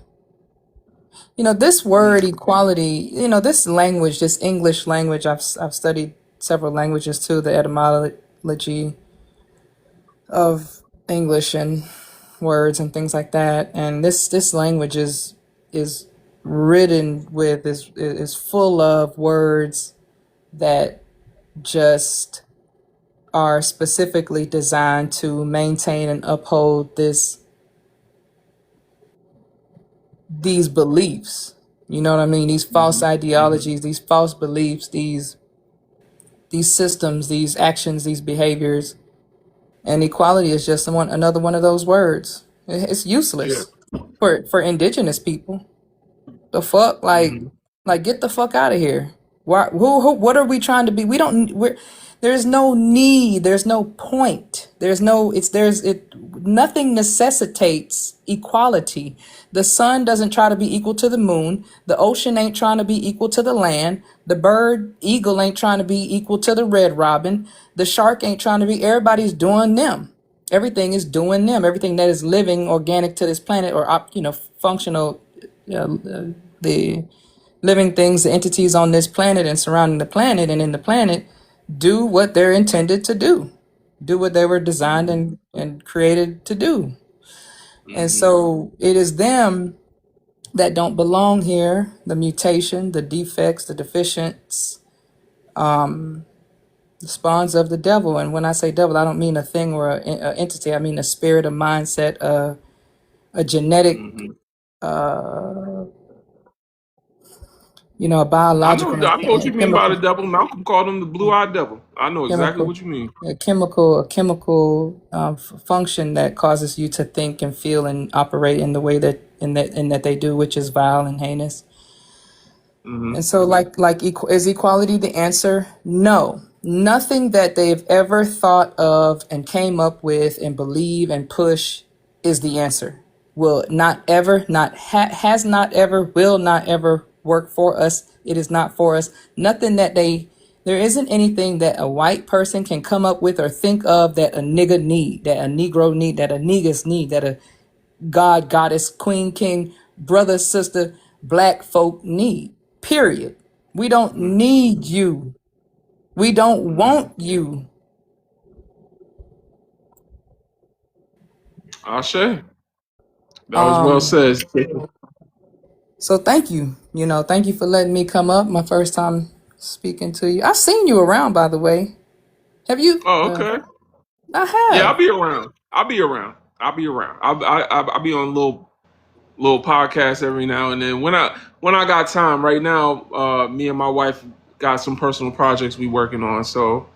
This word equality, this language, this English language, I've studied several languages too, the etymology of English and words and things like that. And this language is ridden with is full of words that just are specifically designed to maintain and uphold these beliefs. You know what I mean? These false Mm-hmm. ideologies, these false beliefs, these systems, these actions, these behaviors. And equality is just another one of those words. It's Yeah. useless for indigenous people. The fuck, Mm-hmm. like get the fuck out of here. Why? Who? What are we trying to be? We don't. We're There's no need. There's no point. There's no. It's there's it. Nothing necessitates equality. The sun doesn't try to be equal to the moon. The ocean ain't trying to be equal to the land. The bird eagle ain't trying to be equal to the red robin. The shark ain't trying to be. Everybody's doing them. Everything is doing them. Everything that is living, organic to this planet, or functional, the living things, the entities on this planet and surrounding the planet and in the planet, do what they're intended to do what they were designed and created to do. And Mm-hmm. so it is them that don't belong here, the mutation, the defects, the deficients, the spawns of the devil. And when I say devil, I don't mean a thing or a entity. I mean a spirit, a mindset, a genetic Mm-hmm. you know, a biological I know what you and mean by the chemical devil. Malcolm called him the blue-eyed devil. I know exactly chemical what you mean. function that causes you to think and feel and operate in the way that in that they do, which is vile and heinous. Hmm. And so, is equality the answer? No. Nothing that they've ever thought of and came up with and believe and push is the answer. Will not ever, has not ever, will not ever work for us. It is not for us. Nothing that there isn't anything that a white person can come up with or think of that a nigga need, that a Negro need, that a niggas need, that a God, goddess, queen, king, brother, sister, black folk need. Period. We don't Hmm. need you. We don't Hmm. want you. Ashe. That was well Um, said. so thank you. Thank you for letting me come up. My first time speaking to you. I've seen you around, by the way. Have you? Oh, okay. I Yeah, I'll have. be around. I'll be around. I'll be around. I'll be on little podcast every now and then. When I got time. Right now, me and my wife got some personal projects we working on. So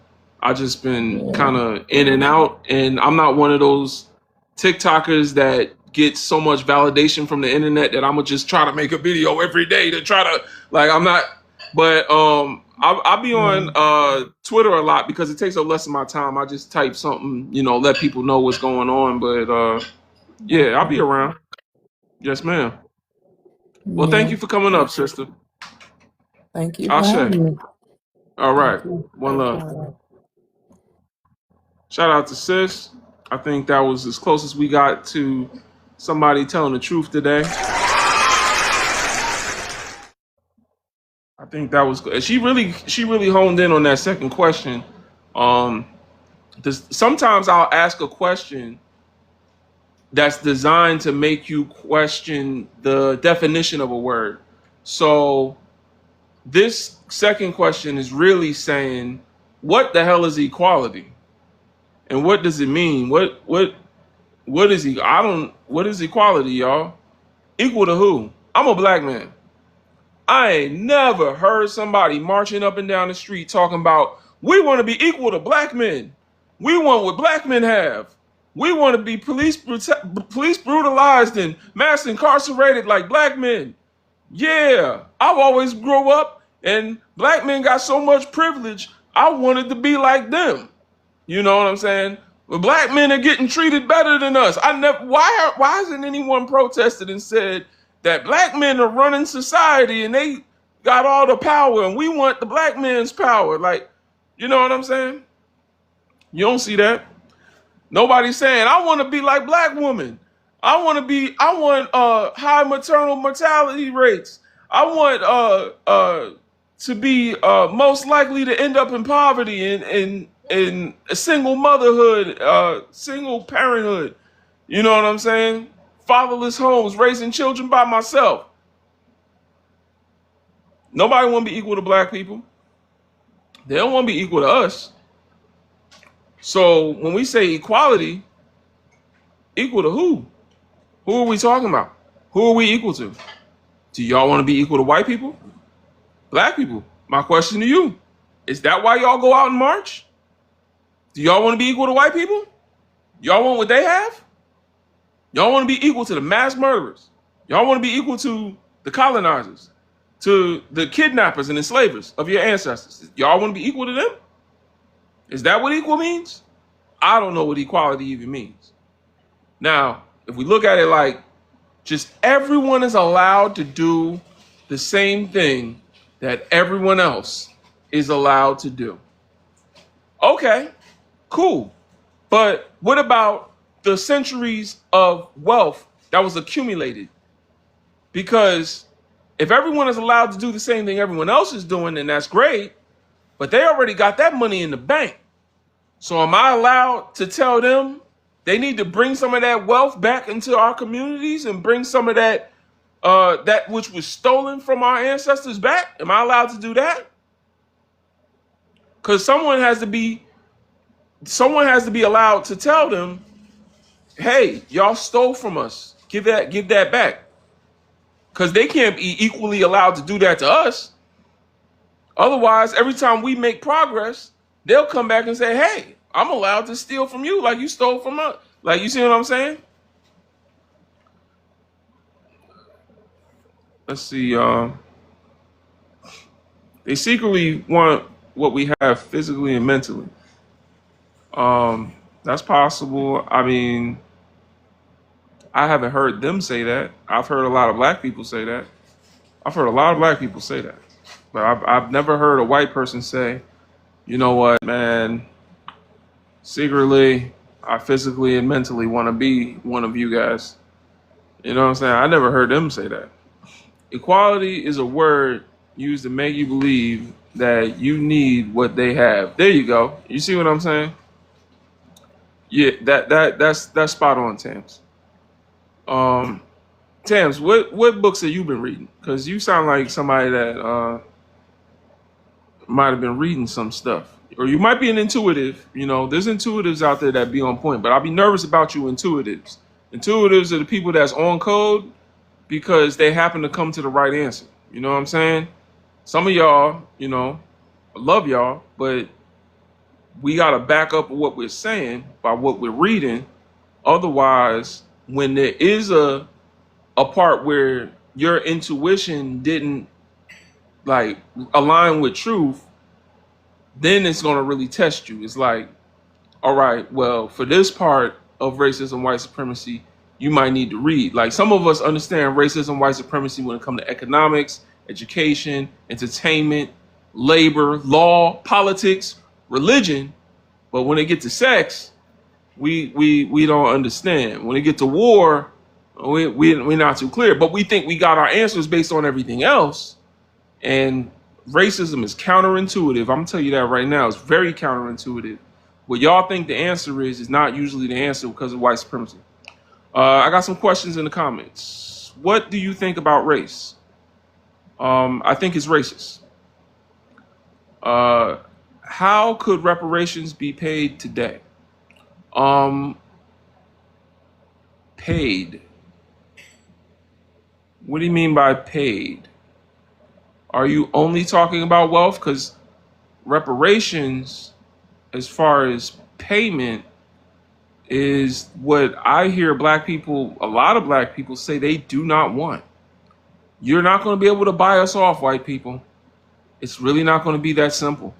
I just been Yeah. kind of in and out. And I'm not one of those TikTokers that get so much validation from the internet that I'm gonna just try to make a video every day to try to like. I'm not. But I'll be on Mm, Twitter a lot because it takes up less of my time. I just type something, let people know what's going on. But yeah, I'll okay. be around. Yes, ma'am. Well, thank Yeah. you for coming up, sister. Thank you for Ashe. having me. All Thank right. you. One love. All right. Shout out to sis. I think that was as close as we got to somebody telling the truth today. I think that was good. She really honed in on that second question. Um, sometimes I'll ask a question that's designed to make you question the definition of a word. So this second question is really saying, what the hell is equality? And what does it mean? What is what is equality, y'all? Equal to who? I'm a black man. I ain't never heard somebody marching up and down the street talking about we want to be equal to black men. We want what black men have. We want to be police brutalized and mass incarcerated like black men. Yeah, I've always grew up and black men got so much privilege. I wanted to be like them. You know what I'm saying? But black men are getting treated better than us. I never. Why hasn't anyone protested and said that black men are running society and they got all the power and we want the black man's power? Like, you know what I'm saying? You don't see that. Nobody's saying I want to be like black women. I want high maternal mortality rates. I want to be most likely to end up in poverty in a single motherhood, single parenthood. You know what I'm saying? Fatherless homes, raising children by myself. Nobody want to be equal to black people. They don't want to be equal to us. So when we say equality, equal to who? Who are we talking about? Who are we equal to? Do y'all want to be equal to white people? Black people? My question to you. Is that why y'all go out and march? Do y'all want to be equal to white people? Y'all want what they have? Y'all want to be equal to the mass murderers? Y'all want to be equal to the colonizers? To the kidnappers and enslavers of your ancestors? Y'all want to be equal to them? Is that what equal means? I don't know what equality even means. Now, if we look at it like just everyone is allowed to do the same thing that everyone else is allowed to do. Okay, cool. But what about the centuries of wealth that was accumulated? Because if everyone is allowed to do the same thing everyone else is doing, then that's great. But they already got that money in the bank. So am I allowed to tell them they need to bring some of that wealth back into our communities and bring some of that which was stolen from our ancestors back? Am I allowed to do that? Because someone has to be allowed to tell them, hey, y'all stole from us. Give that back. because they can't be equally allowed to do that to us. Otherwise, every time we make progress, they'll come back and say, "Hey, I'm allowed to steal from you like you stole from us." Like, you see what I'm saying? Let's see. They secretly want what we have physically and mentally. That's possible. I mean, I haven't heard them say that. I've heard a lot of black people say that. I've heard a lot of black people say that. But I've never heard a white person say, you know what, man, secretly, I physically and mentally want to be one of you guys. You know what I'm saying? I never heard them say that. Equality is a word used to make you believe that you need what they have. There you go. You see what I'm saying? Yeah, that's spot on, Tams. Tams, what books have you been reading? Because you sound like somebody that might have been reading some stuff, or you might be an intuitive. You know, there's intuitives out there that be on point, but I'll be nervous about you intuitives. Intuitives are the people that's on code because they happen to come to the right answer. You know what I'm saying? Some of y'all, you know, I love y'all, but we got to back up what we're saying by what we're reading. Otherwise, when there is a part where your intuition didn't like align with truth, then it's going to really test you. It's like, all right, well, for this part of racism, white supremacy, you might need to read. Like, some of us understand racism, white supremacy when it comes to economics, education, entertainment, labor, law, politics, religion. But when it gets to sex, we don't understand. When it gets to war, we're not too clear. But we think we got our answers based on everything else. And racism is counterintuitive. I'm gonna tell you that right now. It's very counterintuitive. What y'all think the answer is not usually the answer because of white supremacy. I got some questions in the comments. What do you think about race? I think it's racist. How could reparations be paid today? Paid. What do you mean by paid? Are you only talking about wealth? Because reparations, as far as payment, is what I hear black people, a lot of black people say they do not want. You're not going to be able to buy us off, white people. It's really not going to be that simple.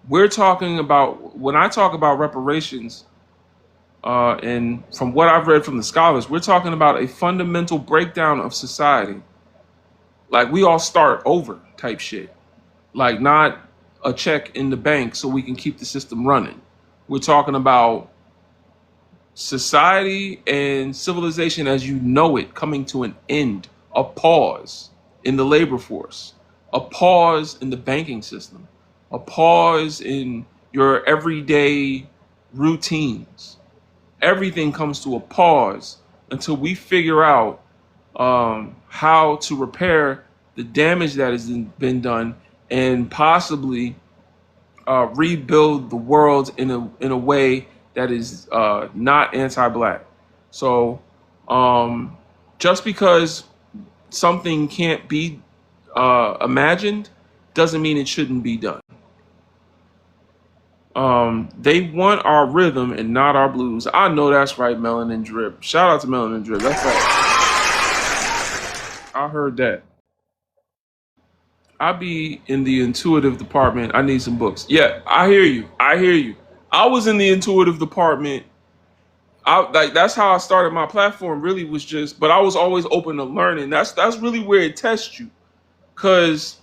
We're talking about, when I talk about reparations, and from what I've read from the scholars, we're talking about a fundamental breakdown of society. Like, we all start over type shit. Like, not a check in the bank so we can keep the system running. We're talking about society and civilization as you know it coming to an end, a pause in the labor force, a pause in the banking system, a pause in your everyday routines. Everything comes to a pause until we figure out how to repair the damage that has been done and possibly rebuild the world in a way that is not anti-black. So just because something can't be imagined doesn't mean it shouldn't be done. They want our rhythm and not our blues. I know that's right, Melanin Drip. Shout out to Melanin Drip. That's right. I heard that. I be in the intuitive department. I need some books. Yeah, I hear you. I hear you. I was in the intuitive department. That's how I started my platform. Really was just, but I was always open to learning. That's really where it tests you, because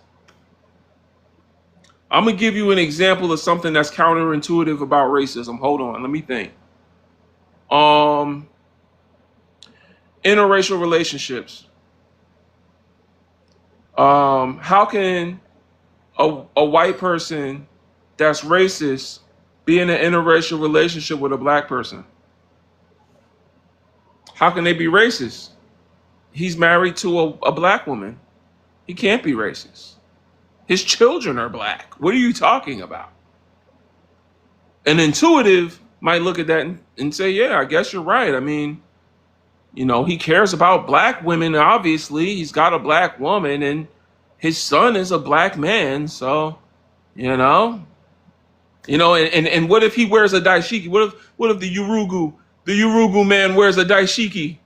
I'm gonna give you an example of something that's counterintuitive about racism. Hold on, let me think. Interracial relationships. How can a white person that's racist be in an interracial relationship with a black person? How can they be racist? He's married to a black woman. He can't be racist. His children are black. What are you talking about? An intuitive might look at that and say, yeah, I guess you're right. I mean, You know, he cares about black women. Obviously, he's got a black woman, and his son is a black man. So, you know, and what if he wears a daishiki? What if the Urugu man wears a daishiki?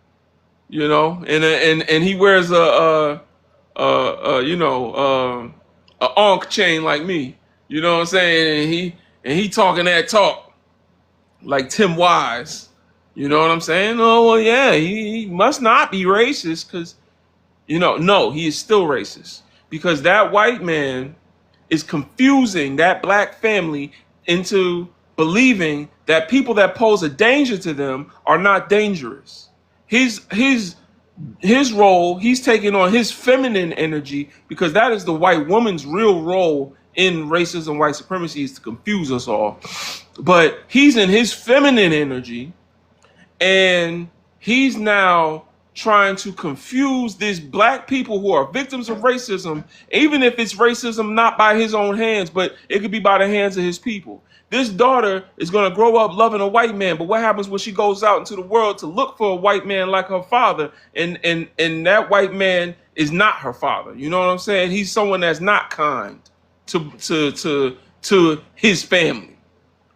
You know, and he wears a onk chain like me. You know what I'm saying? And he talking that talk like Tim Wise. You know what I'm saying? Oh well, yeah, he must not be racist because no, he is still racist because that white man is confusing that black family into believing that people that pose a danger to them are not dangerous. His role, he's taking on his feminine energy because that is the white woman's real role in racism, white supremacy is to confuse us all. But he's in his feminine energy and he's now trying to confuse these black people who are victims of racism, even if it's racism not by his own hands, but it could be by the hands of his people. This daughter is going to grow up loving a white man, but what happens when she goes out into the world to look for a white man like her father, and that white man is not her father? You know what I'm saying? He's someone that's not kind to his family.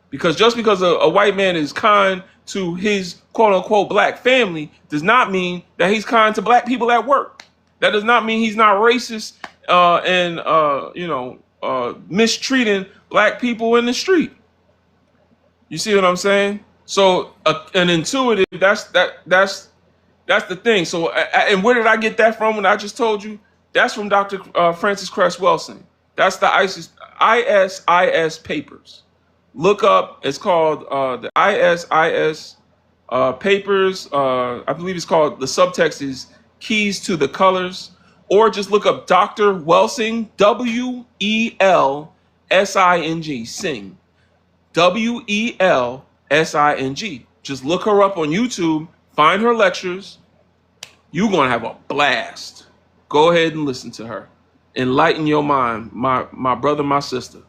Because just because a white man is kind to his quote unquote black family does not mean that he's kind to black people at work. That does not mean he's not racist and mistreating black people in the street. You see what I'm saying? So an intuitive, that's the thing. So and where did I get that from when I just told you? That's from Dr. Francis Cress Welsing. That's the ISIS papers. Look up, it's called the ISIS papers. I believe it's called, the subtext is Keys to the Colors. Or just look up Dr. Welsing, Welsing, Sing. Welsing. Just look her up on YouTube, find her lectures. You're going to have a blast. Go ahead and listen to her. Enlighten your mind, my brother, my sister.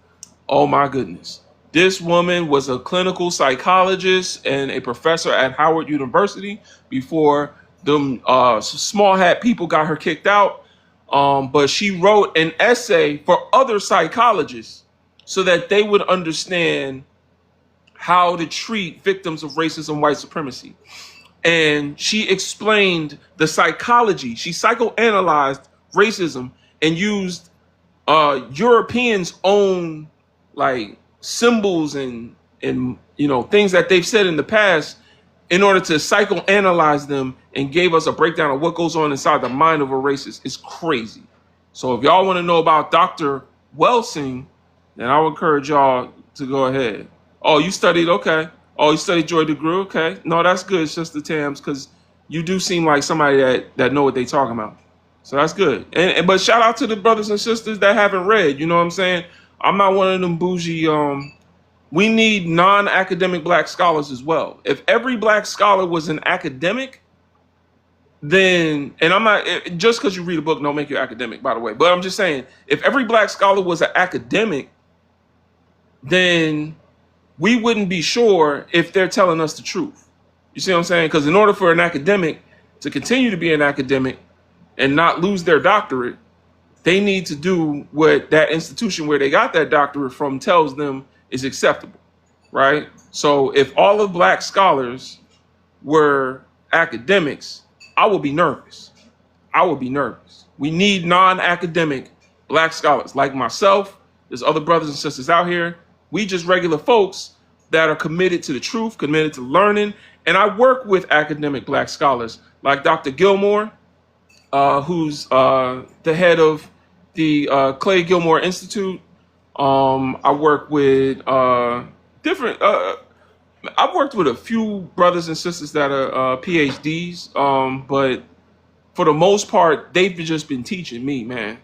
Oh my goodness. This woman was a clinical psychologist and a professor at Howard University before them small hat people got her kicked out. But she wrote an essay for other psychologists so that they would understand how to treat victims of racism, white supremacy. And she explained the psychology. She psychoanalyzed racism and used Europeans' own like symbols and things that they've said in the past in order to psychoanalyze them, and gave us a breakdown of what goes on inside the mind of a racist. It's crazy. So if y'all want to know about Dr. Welsing, then I would encourage y'all to go ahead. Oh, you studied? Okay. Oh, you studied Joy DeGruy? Okay. No, that's good, Sister Tams, because you do seem like somebody that know what they talking about. So that's good. But shout out to the brothers and sisters that haven't read. You know what I'm saying? I'm not one of them bougie. We need non-academic black scholars as well. If every black scholar was an academic, then, and I'm not, just because you read a book don't make you academic, by the way. But I'm just saying, if every black scholar was an academic, then we wouldn't be sure if they're telling us the truth. You see what I'm saying? Because in order for an academic to continue to be an academic and not lose their doctorate, they need to do what that institution where they got that doctorate from tells them is acceptable, right? So if all of black scholars were academics, I would be nervous. I would be nervous. We need non-academic black scholars like myself. There's other brothers and sisters out here. We just regular folks that are committed to the truth, committed to learning. And I work with academic black scholars like Dr. Gilmore, who's the head of the Clay Gilmore Institute. I work with different. I've worked with a few brothers and sisters that are PhDs, but for the most part, they've just been teaching me, man.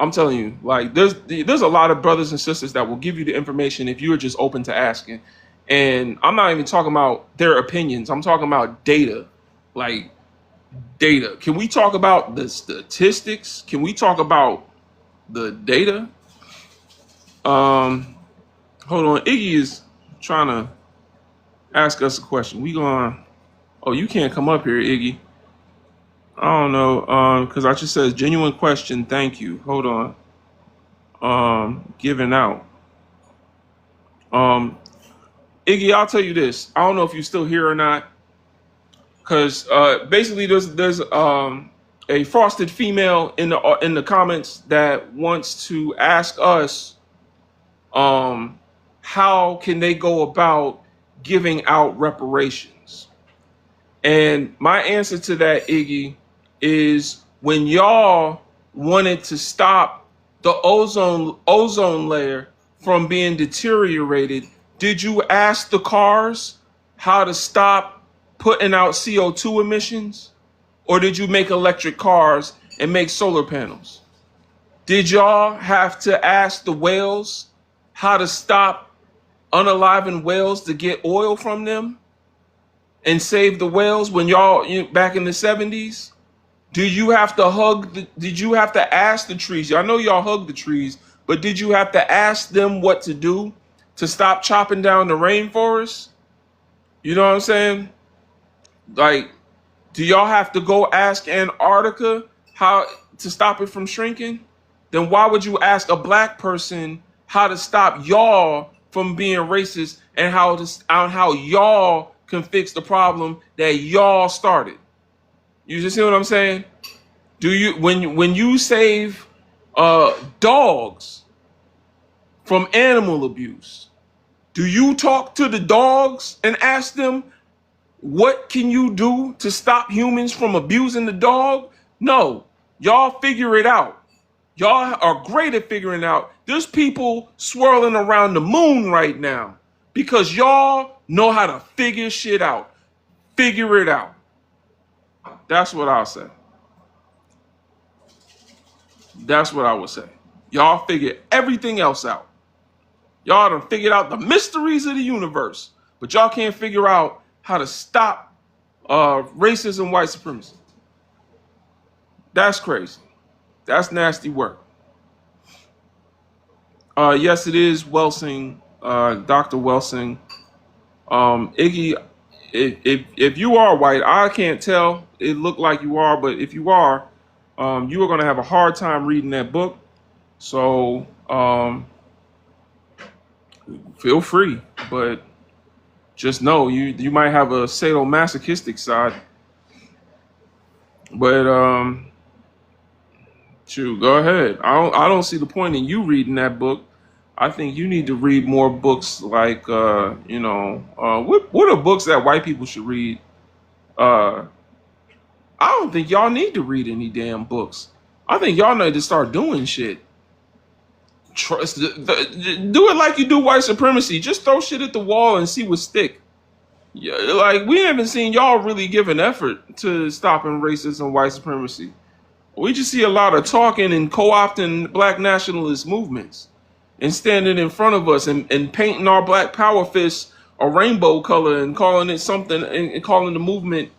I'm telling you, like there's a lot of brothers and sisters that will give you the information if you're just open to asking. And I'm not even talking about their opinions. I'm talking about data, like data. Can we talk about the statistics? Can we talk about the data? Hold on. Iggy is trying to ask us a question. We going, oh, you can't come up here, Iggy. I don't know, because I just says genuine question. Thank you. Hold on. Giving out. Um, Iggy, I'll tell you this. I don't know if you're still here or not, because basically there's a frosted female in the comments that wants to ask us how can they go about giving out reparations. And my answer to that, Iggy, is when y'all wanted to stop the ozone layer from being deteriorated, did you ask the cars how to stop putting out CO2 emissions? Or did you make electric cars and make solar panels? Did y'all have to ask the whales how to stop unaliving whales to get oil from them and save the whales when back in the 70s? Did you have to ask the trees? I know y'all hug the trees, but did you have to ask them what to do to stop chopping down the rainforest? You know what I'm saying? Like, do y'all have to go ask Antarctica how to stop it from shrinking? Then why would you ask a black person how to stop y'all from being racist and how y'all can fix the problem that y'all started? You just see what I'm saying? Do you when you save dogs from animal abuse, do you talk to the dogs and ask them what can you do to stop humans from abusing the dog? No, y'all figure it out. Y'all are great at figuring out. There's people swirling around the moon right now because y'all know how to figure shit out. Figure it out. That's what I'll say. That's what I would say. Y'all figure everything else out. Y'all done figured out the mysteries of the universe, but y'all can't figure out how to stop racism, white supremacy. That's crazy. That's nasty work. Yes, it is Welsing, Dr. Welsing. Iggy, if you are white, I can't tell. It looked like you are, but if you are going to have a hard time reading that book. So feel free, but just know you might have a sadomasochistic side. But shoot, go ahead. I don't see the point in you reading that book. I think you need to read more books like what are books that white people should read? I don't think y'all need to read any damn books. I think y'all need to start doing shit. Trust do it like you do white supremacy. Just throw shit at the wall and see what stick. Yeah, like we haven't seen y'all really give an effort to stopping racism and white supremacy. We just see a lot of talking and co-opting black nationalist movements and standing in front of us and painting our black power fists a rainbow color and calling it something and calling the movement,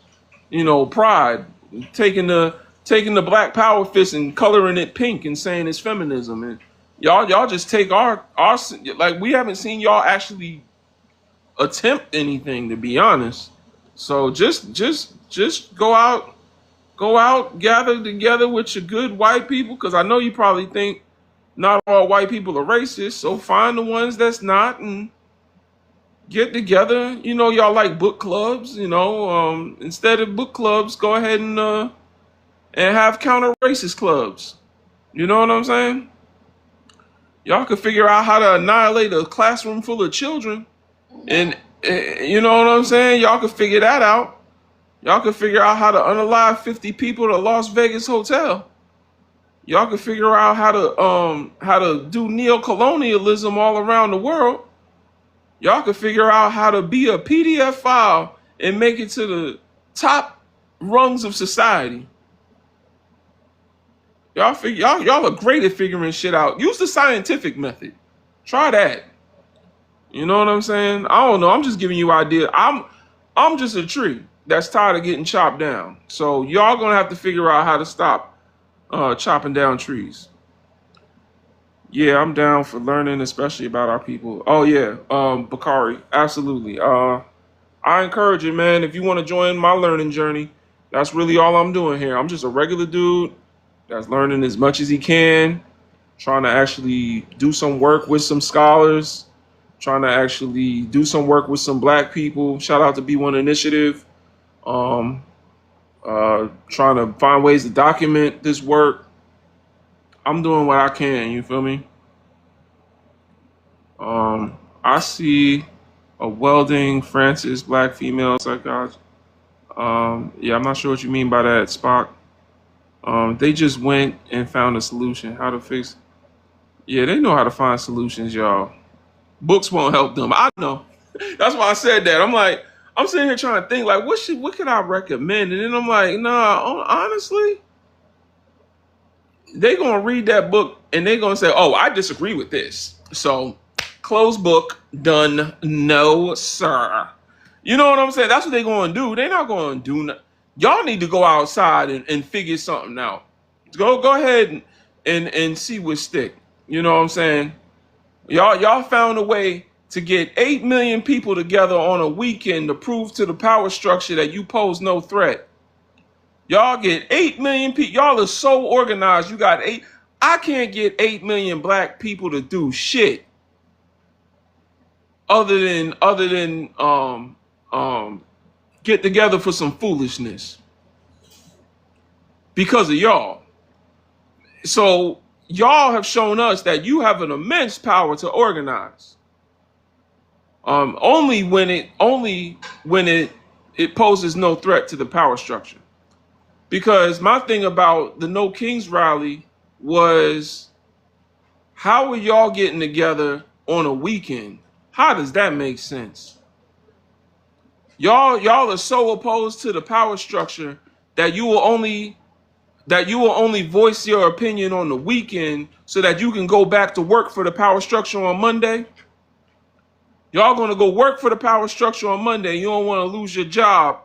pride. Taking the black power fist and coloring it pink and saying it's feminism. And y'all just take our like we haven't seen y'all actually attempt anything, to be honest. So just go out, gather together with your good white people, because I know you probably think not all white people are racist. So find the ones that's not and get together. Y'all like book clubs. Instead of book clubs, go ahead and have counter racist clubs. You know what I'm saying? Y'all could figure out how to annihilate a classroom full of children, and you know what I'm saying? Y'all could figure that out. Y'all could figure out how to unalive 50 people at a Las Vegas hotel. Y'all could figure out how to do neo-colonialism all around the world. Y'all could figure out how to be a PDF file and make it to the top rungs of society. Y'all are great at figuring shit out. Use the scientific method. Try that. You know what I'm saying? I don't know. I'm just giving you ideas. I'm just a tree that's tired of getting chopped down. So y'all gonna have to figure out how to stop chopping down trees. Yeah, I'm down for learning, especially about our people. Oh yeah, Bakari, absolutely. I encourage you, man. If you want to join my learning journey, That's really all I'm doing here. I'm just a regular dude that's learning as much as he can, trying to actually do some work with some scholars, trying to actually do some work with some black people. Shout out to B1 Initiative. Um, Trying to find ways to document this work. I'm doing what I can, you feel me? I see a welding Francis black female psychologist. Yeah, I'm not sure what you mean by that, Spock. They just went and found a solution. How to fix. Yeah, they know how to find solutions, y'all. Books won't help them. I know. That's why I said that. I'm like, I'm sitting here trying to think, like, what could I recommend? And then I'm like, nah, honestly, they gonna read that book and they gonna say, oh, I disagree with this. So, close book, done. No, sir. You know what I'm saying? That's what they gonna do. They not gonna do nothing. Y'all need to go outside and figure something out. Go ahead and see what stick. You know what I'm saying? Y'all found a way to get 8 million people together on a weekend to prove to the power structure that you pose no threat. Y'all get 8 million people. Y'all are so organized. You got eight. I can't get 8 million black people to do shit other than get together for some foolishness because of y'all. So y'all have shown us that you have an immense power to organize. Only when it poses no threat to the power structure. Because my thing about the No Kings rally was, how are y'all getting together on a weekend? How does that make sense? Y'all are so opposed to the power structure that you will only voice your opinion on the weekend so that you can go back to work for the power structure on Monday. Y'all gonna go work for the power structure on Monday. You don't want to lose your job,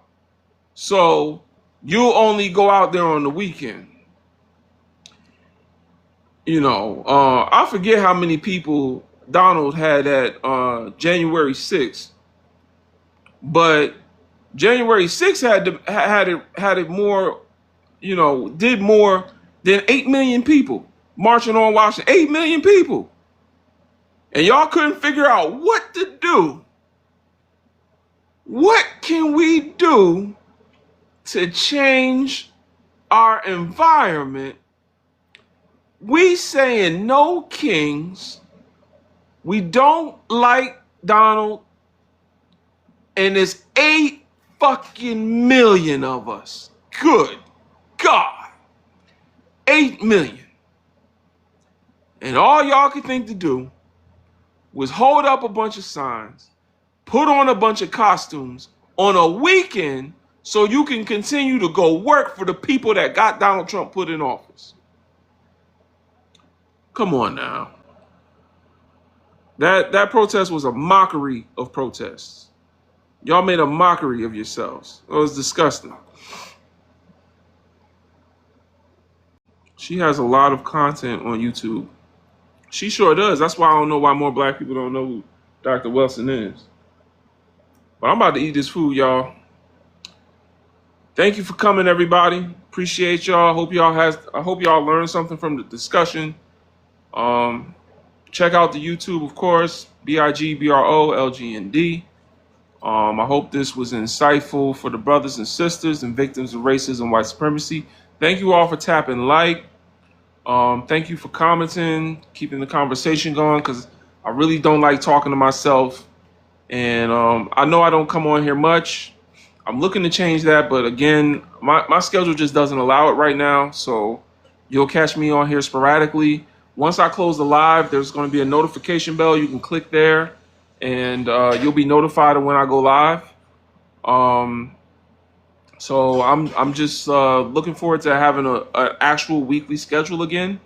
so you'll only go out there on the weekend. I forget how many people Donald had at January 6th, but January 6th had it more, did more than 8 million people marching on Washington. 8 million people, and y'all couldn't figure out what to do. What can we do to change our environment? We saying no kings. We don't like Donald. And there's 8 fucking million of us. Good God. 8 million. And all y'all could think to do was hold up a bunch of signs, put on a bunch of costumes on a weekend so you can continue to go work for the people that got Donald Trump put in office. Come on now. That protest was a mockery of protests. Y'all made a mockery of yourselves. It was disgusting. She has a lot of content on YouTube. She sure does. That's why I don't know why more black people don't know who Dr. Wilson is. But I'm about to eat this food, y'all. Thank you for coming, everybody. Appreciate y'all. I hope y'all learned something from the discussion. Check out the YouTube, of course, BIGBROLGND. I hope this was insightful for the brothers and sisters and victims of racism and white supremacy. Thank you all for tapping like. Thank you for commenting, keeping the conversation going, because I really don't like talking to myself. And I know I don't come on here much. I'm looking to change that, but again, my schedule just doesn't allow it right now. So you'll catch me on here sporadically. Once I close the live, there's going to be a notification bell. You can click there, and you'll be notified of when I go live. So I'm just looking forward to having an actual weekly schedule again.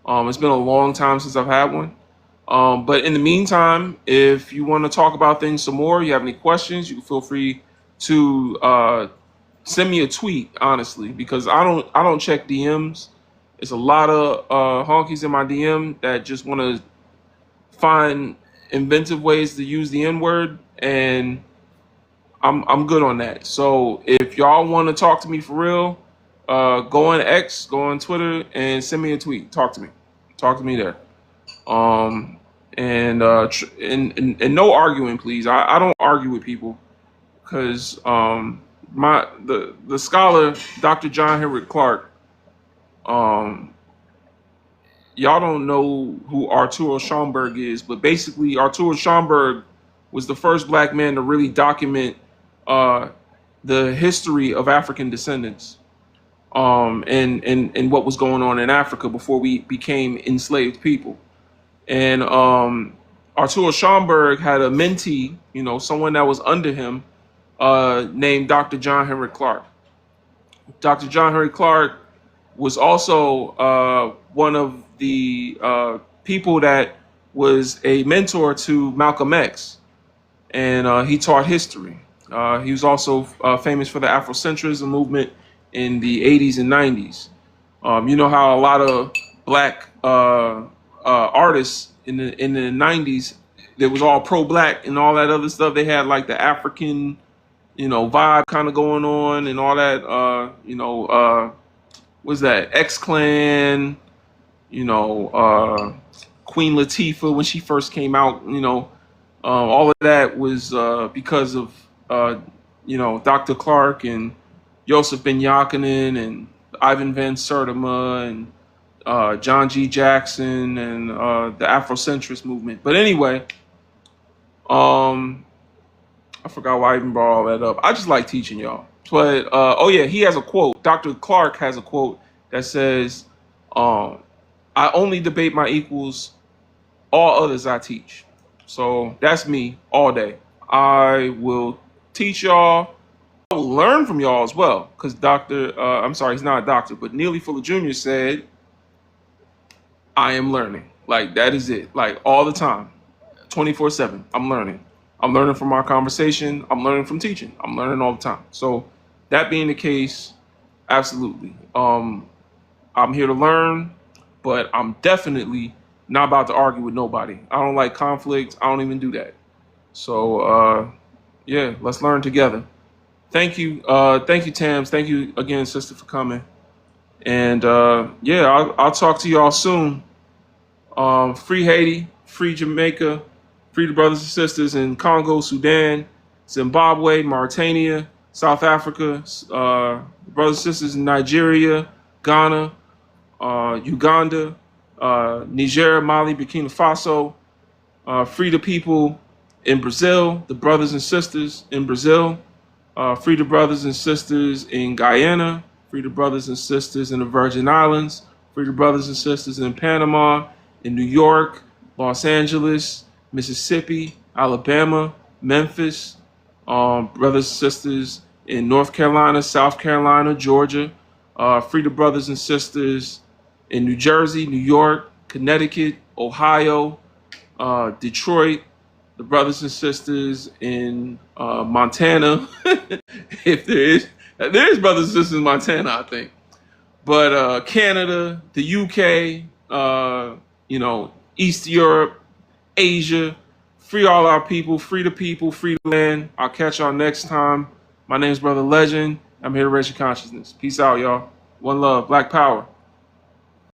It's been a long time since I've had one. But in the meantime, if you want to talk about things some more, you have any questions, you can feel free to send me a tweet, honestly, because I don't check DMs. It's a lot of honkies in my DM that just want to find inventive ways to use the N-word, and I'm good on that. So if y'all want to talk to me for real, go on X, go on Twitter, and send me a tweet. Talk to me there. Um, and no arguing, please. I don't argue with people because the scholar Dr. John Henrik Clarke, um, y'all don't know who Arturo Schomburg is, but basically Arturo Schomburg was the first black man to really document uh, the history of African descendants, and what was going on in Africa before we became enslaved people. And Arturo Schomburg had a mentee, someone that was under him, named Dr. John Henrik Clarke. Dr. John Henrik Clarke was also one of the people that was a mentor to Malcolm X, and he taught history. He was also famous for the Afrocentrism movement in the 80s and 90s. You know how a lot of black artists in the 90s, that was all pro-black and all that other stuff. They had like the African, vibe kind of going on and all that. Was that X-Clan? Queen Latifah when she first came out. All of that was because of Dr. Clarke and Joseph Ben Yakinen and Ivan Van Sertima and John G. Jackson and the Afrocentrist movement. But anyway, I forgot why I even brought all that up. I just like teaching y'all. But oh yeah, he has a quote. Dr. Clarke has a quote that says, "I only debate my equals. All others I teach." So that's me all day. I will teach y'all. I will learn from y'all as well. Because I'm sorry, he's not a doctor, but Neely Fuller Jr. said, I am learning. Like, that is it. Like, all the time. 24/7. I'm learning. I'm learning from our conversation. I'm learning from teaching. I'm learning all the time. So that being the case, absolutely. I'm here to learn, but I'm definitely not about to argue with nobody. I don't like conflict. I don't even do that. So yeah, let's learn together. Thank you. Thank you, Tams. Thank you again, sister, for coming. And yeah, I'll talk to y'all soon. Free Haiti, free Jamaica, free the brothers and sisters in Congo, Sudan, Zimbabwe, Mauritania, South Africa, brothers and sisters in Nigeria, Ghana, Uganda, Niger, Mali, Burkina Faso. Free the people in Brazil, the brothers and sisters in Brazil. Free the brothers and sisters in Guyana. Free the brothers and sisters in the Virgin Islands. Free the brothers and sisters in Panama, in New York, Los Angeles, Mississippi, Alabama, Memphis. Brothers and sisters in North Carolina, South Carolina, Georgia. Free the brothers and sisters in New Jersey, New York, Connecticut, Ohio, Detroit, the brothers and sisters in Montana. If there is brothers and sisters in Montana, I think. But Canada, the UK, East Europe, Asia, free all our people, free the people, free the land. I'll catch y'all next time. My name is Brother Legend. I'm here to raise your consciousness. Peace out, y'all. One love. Black power.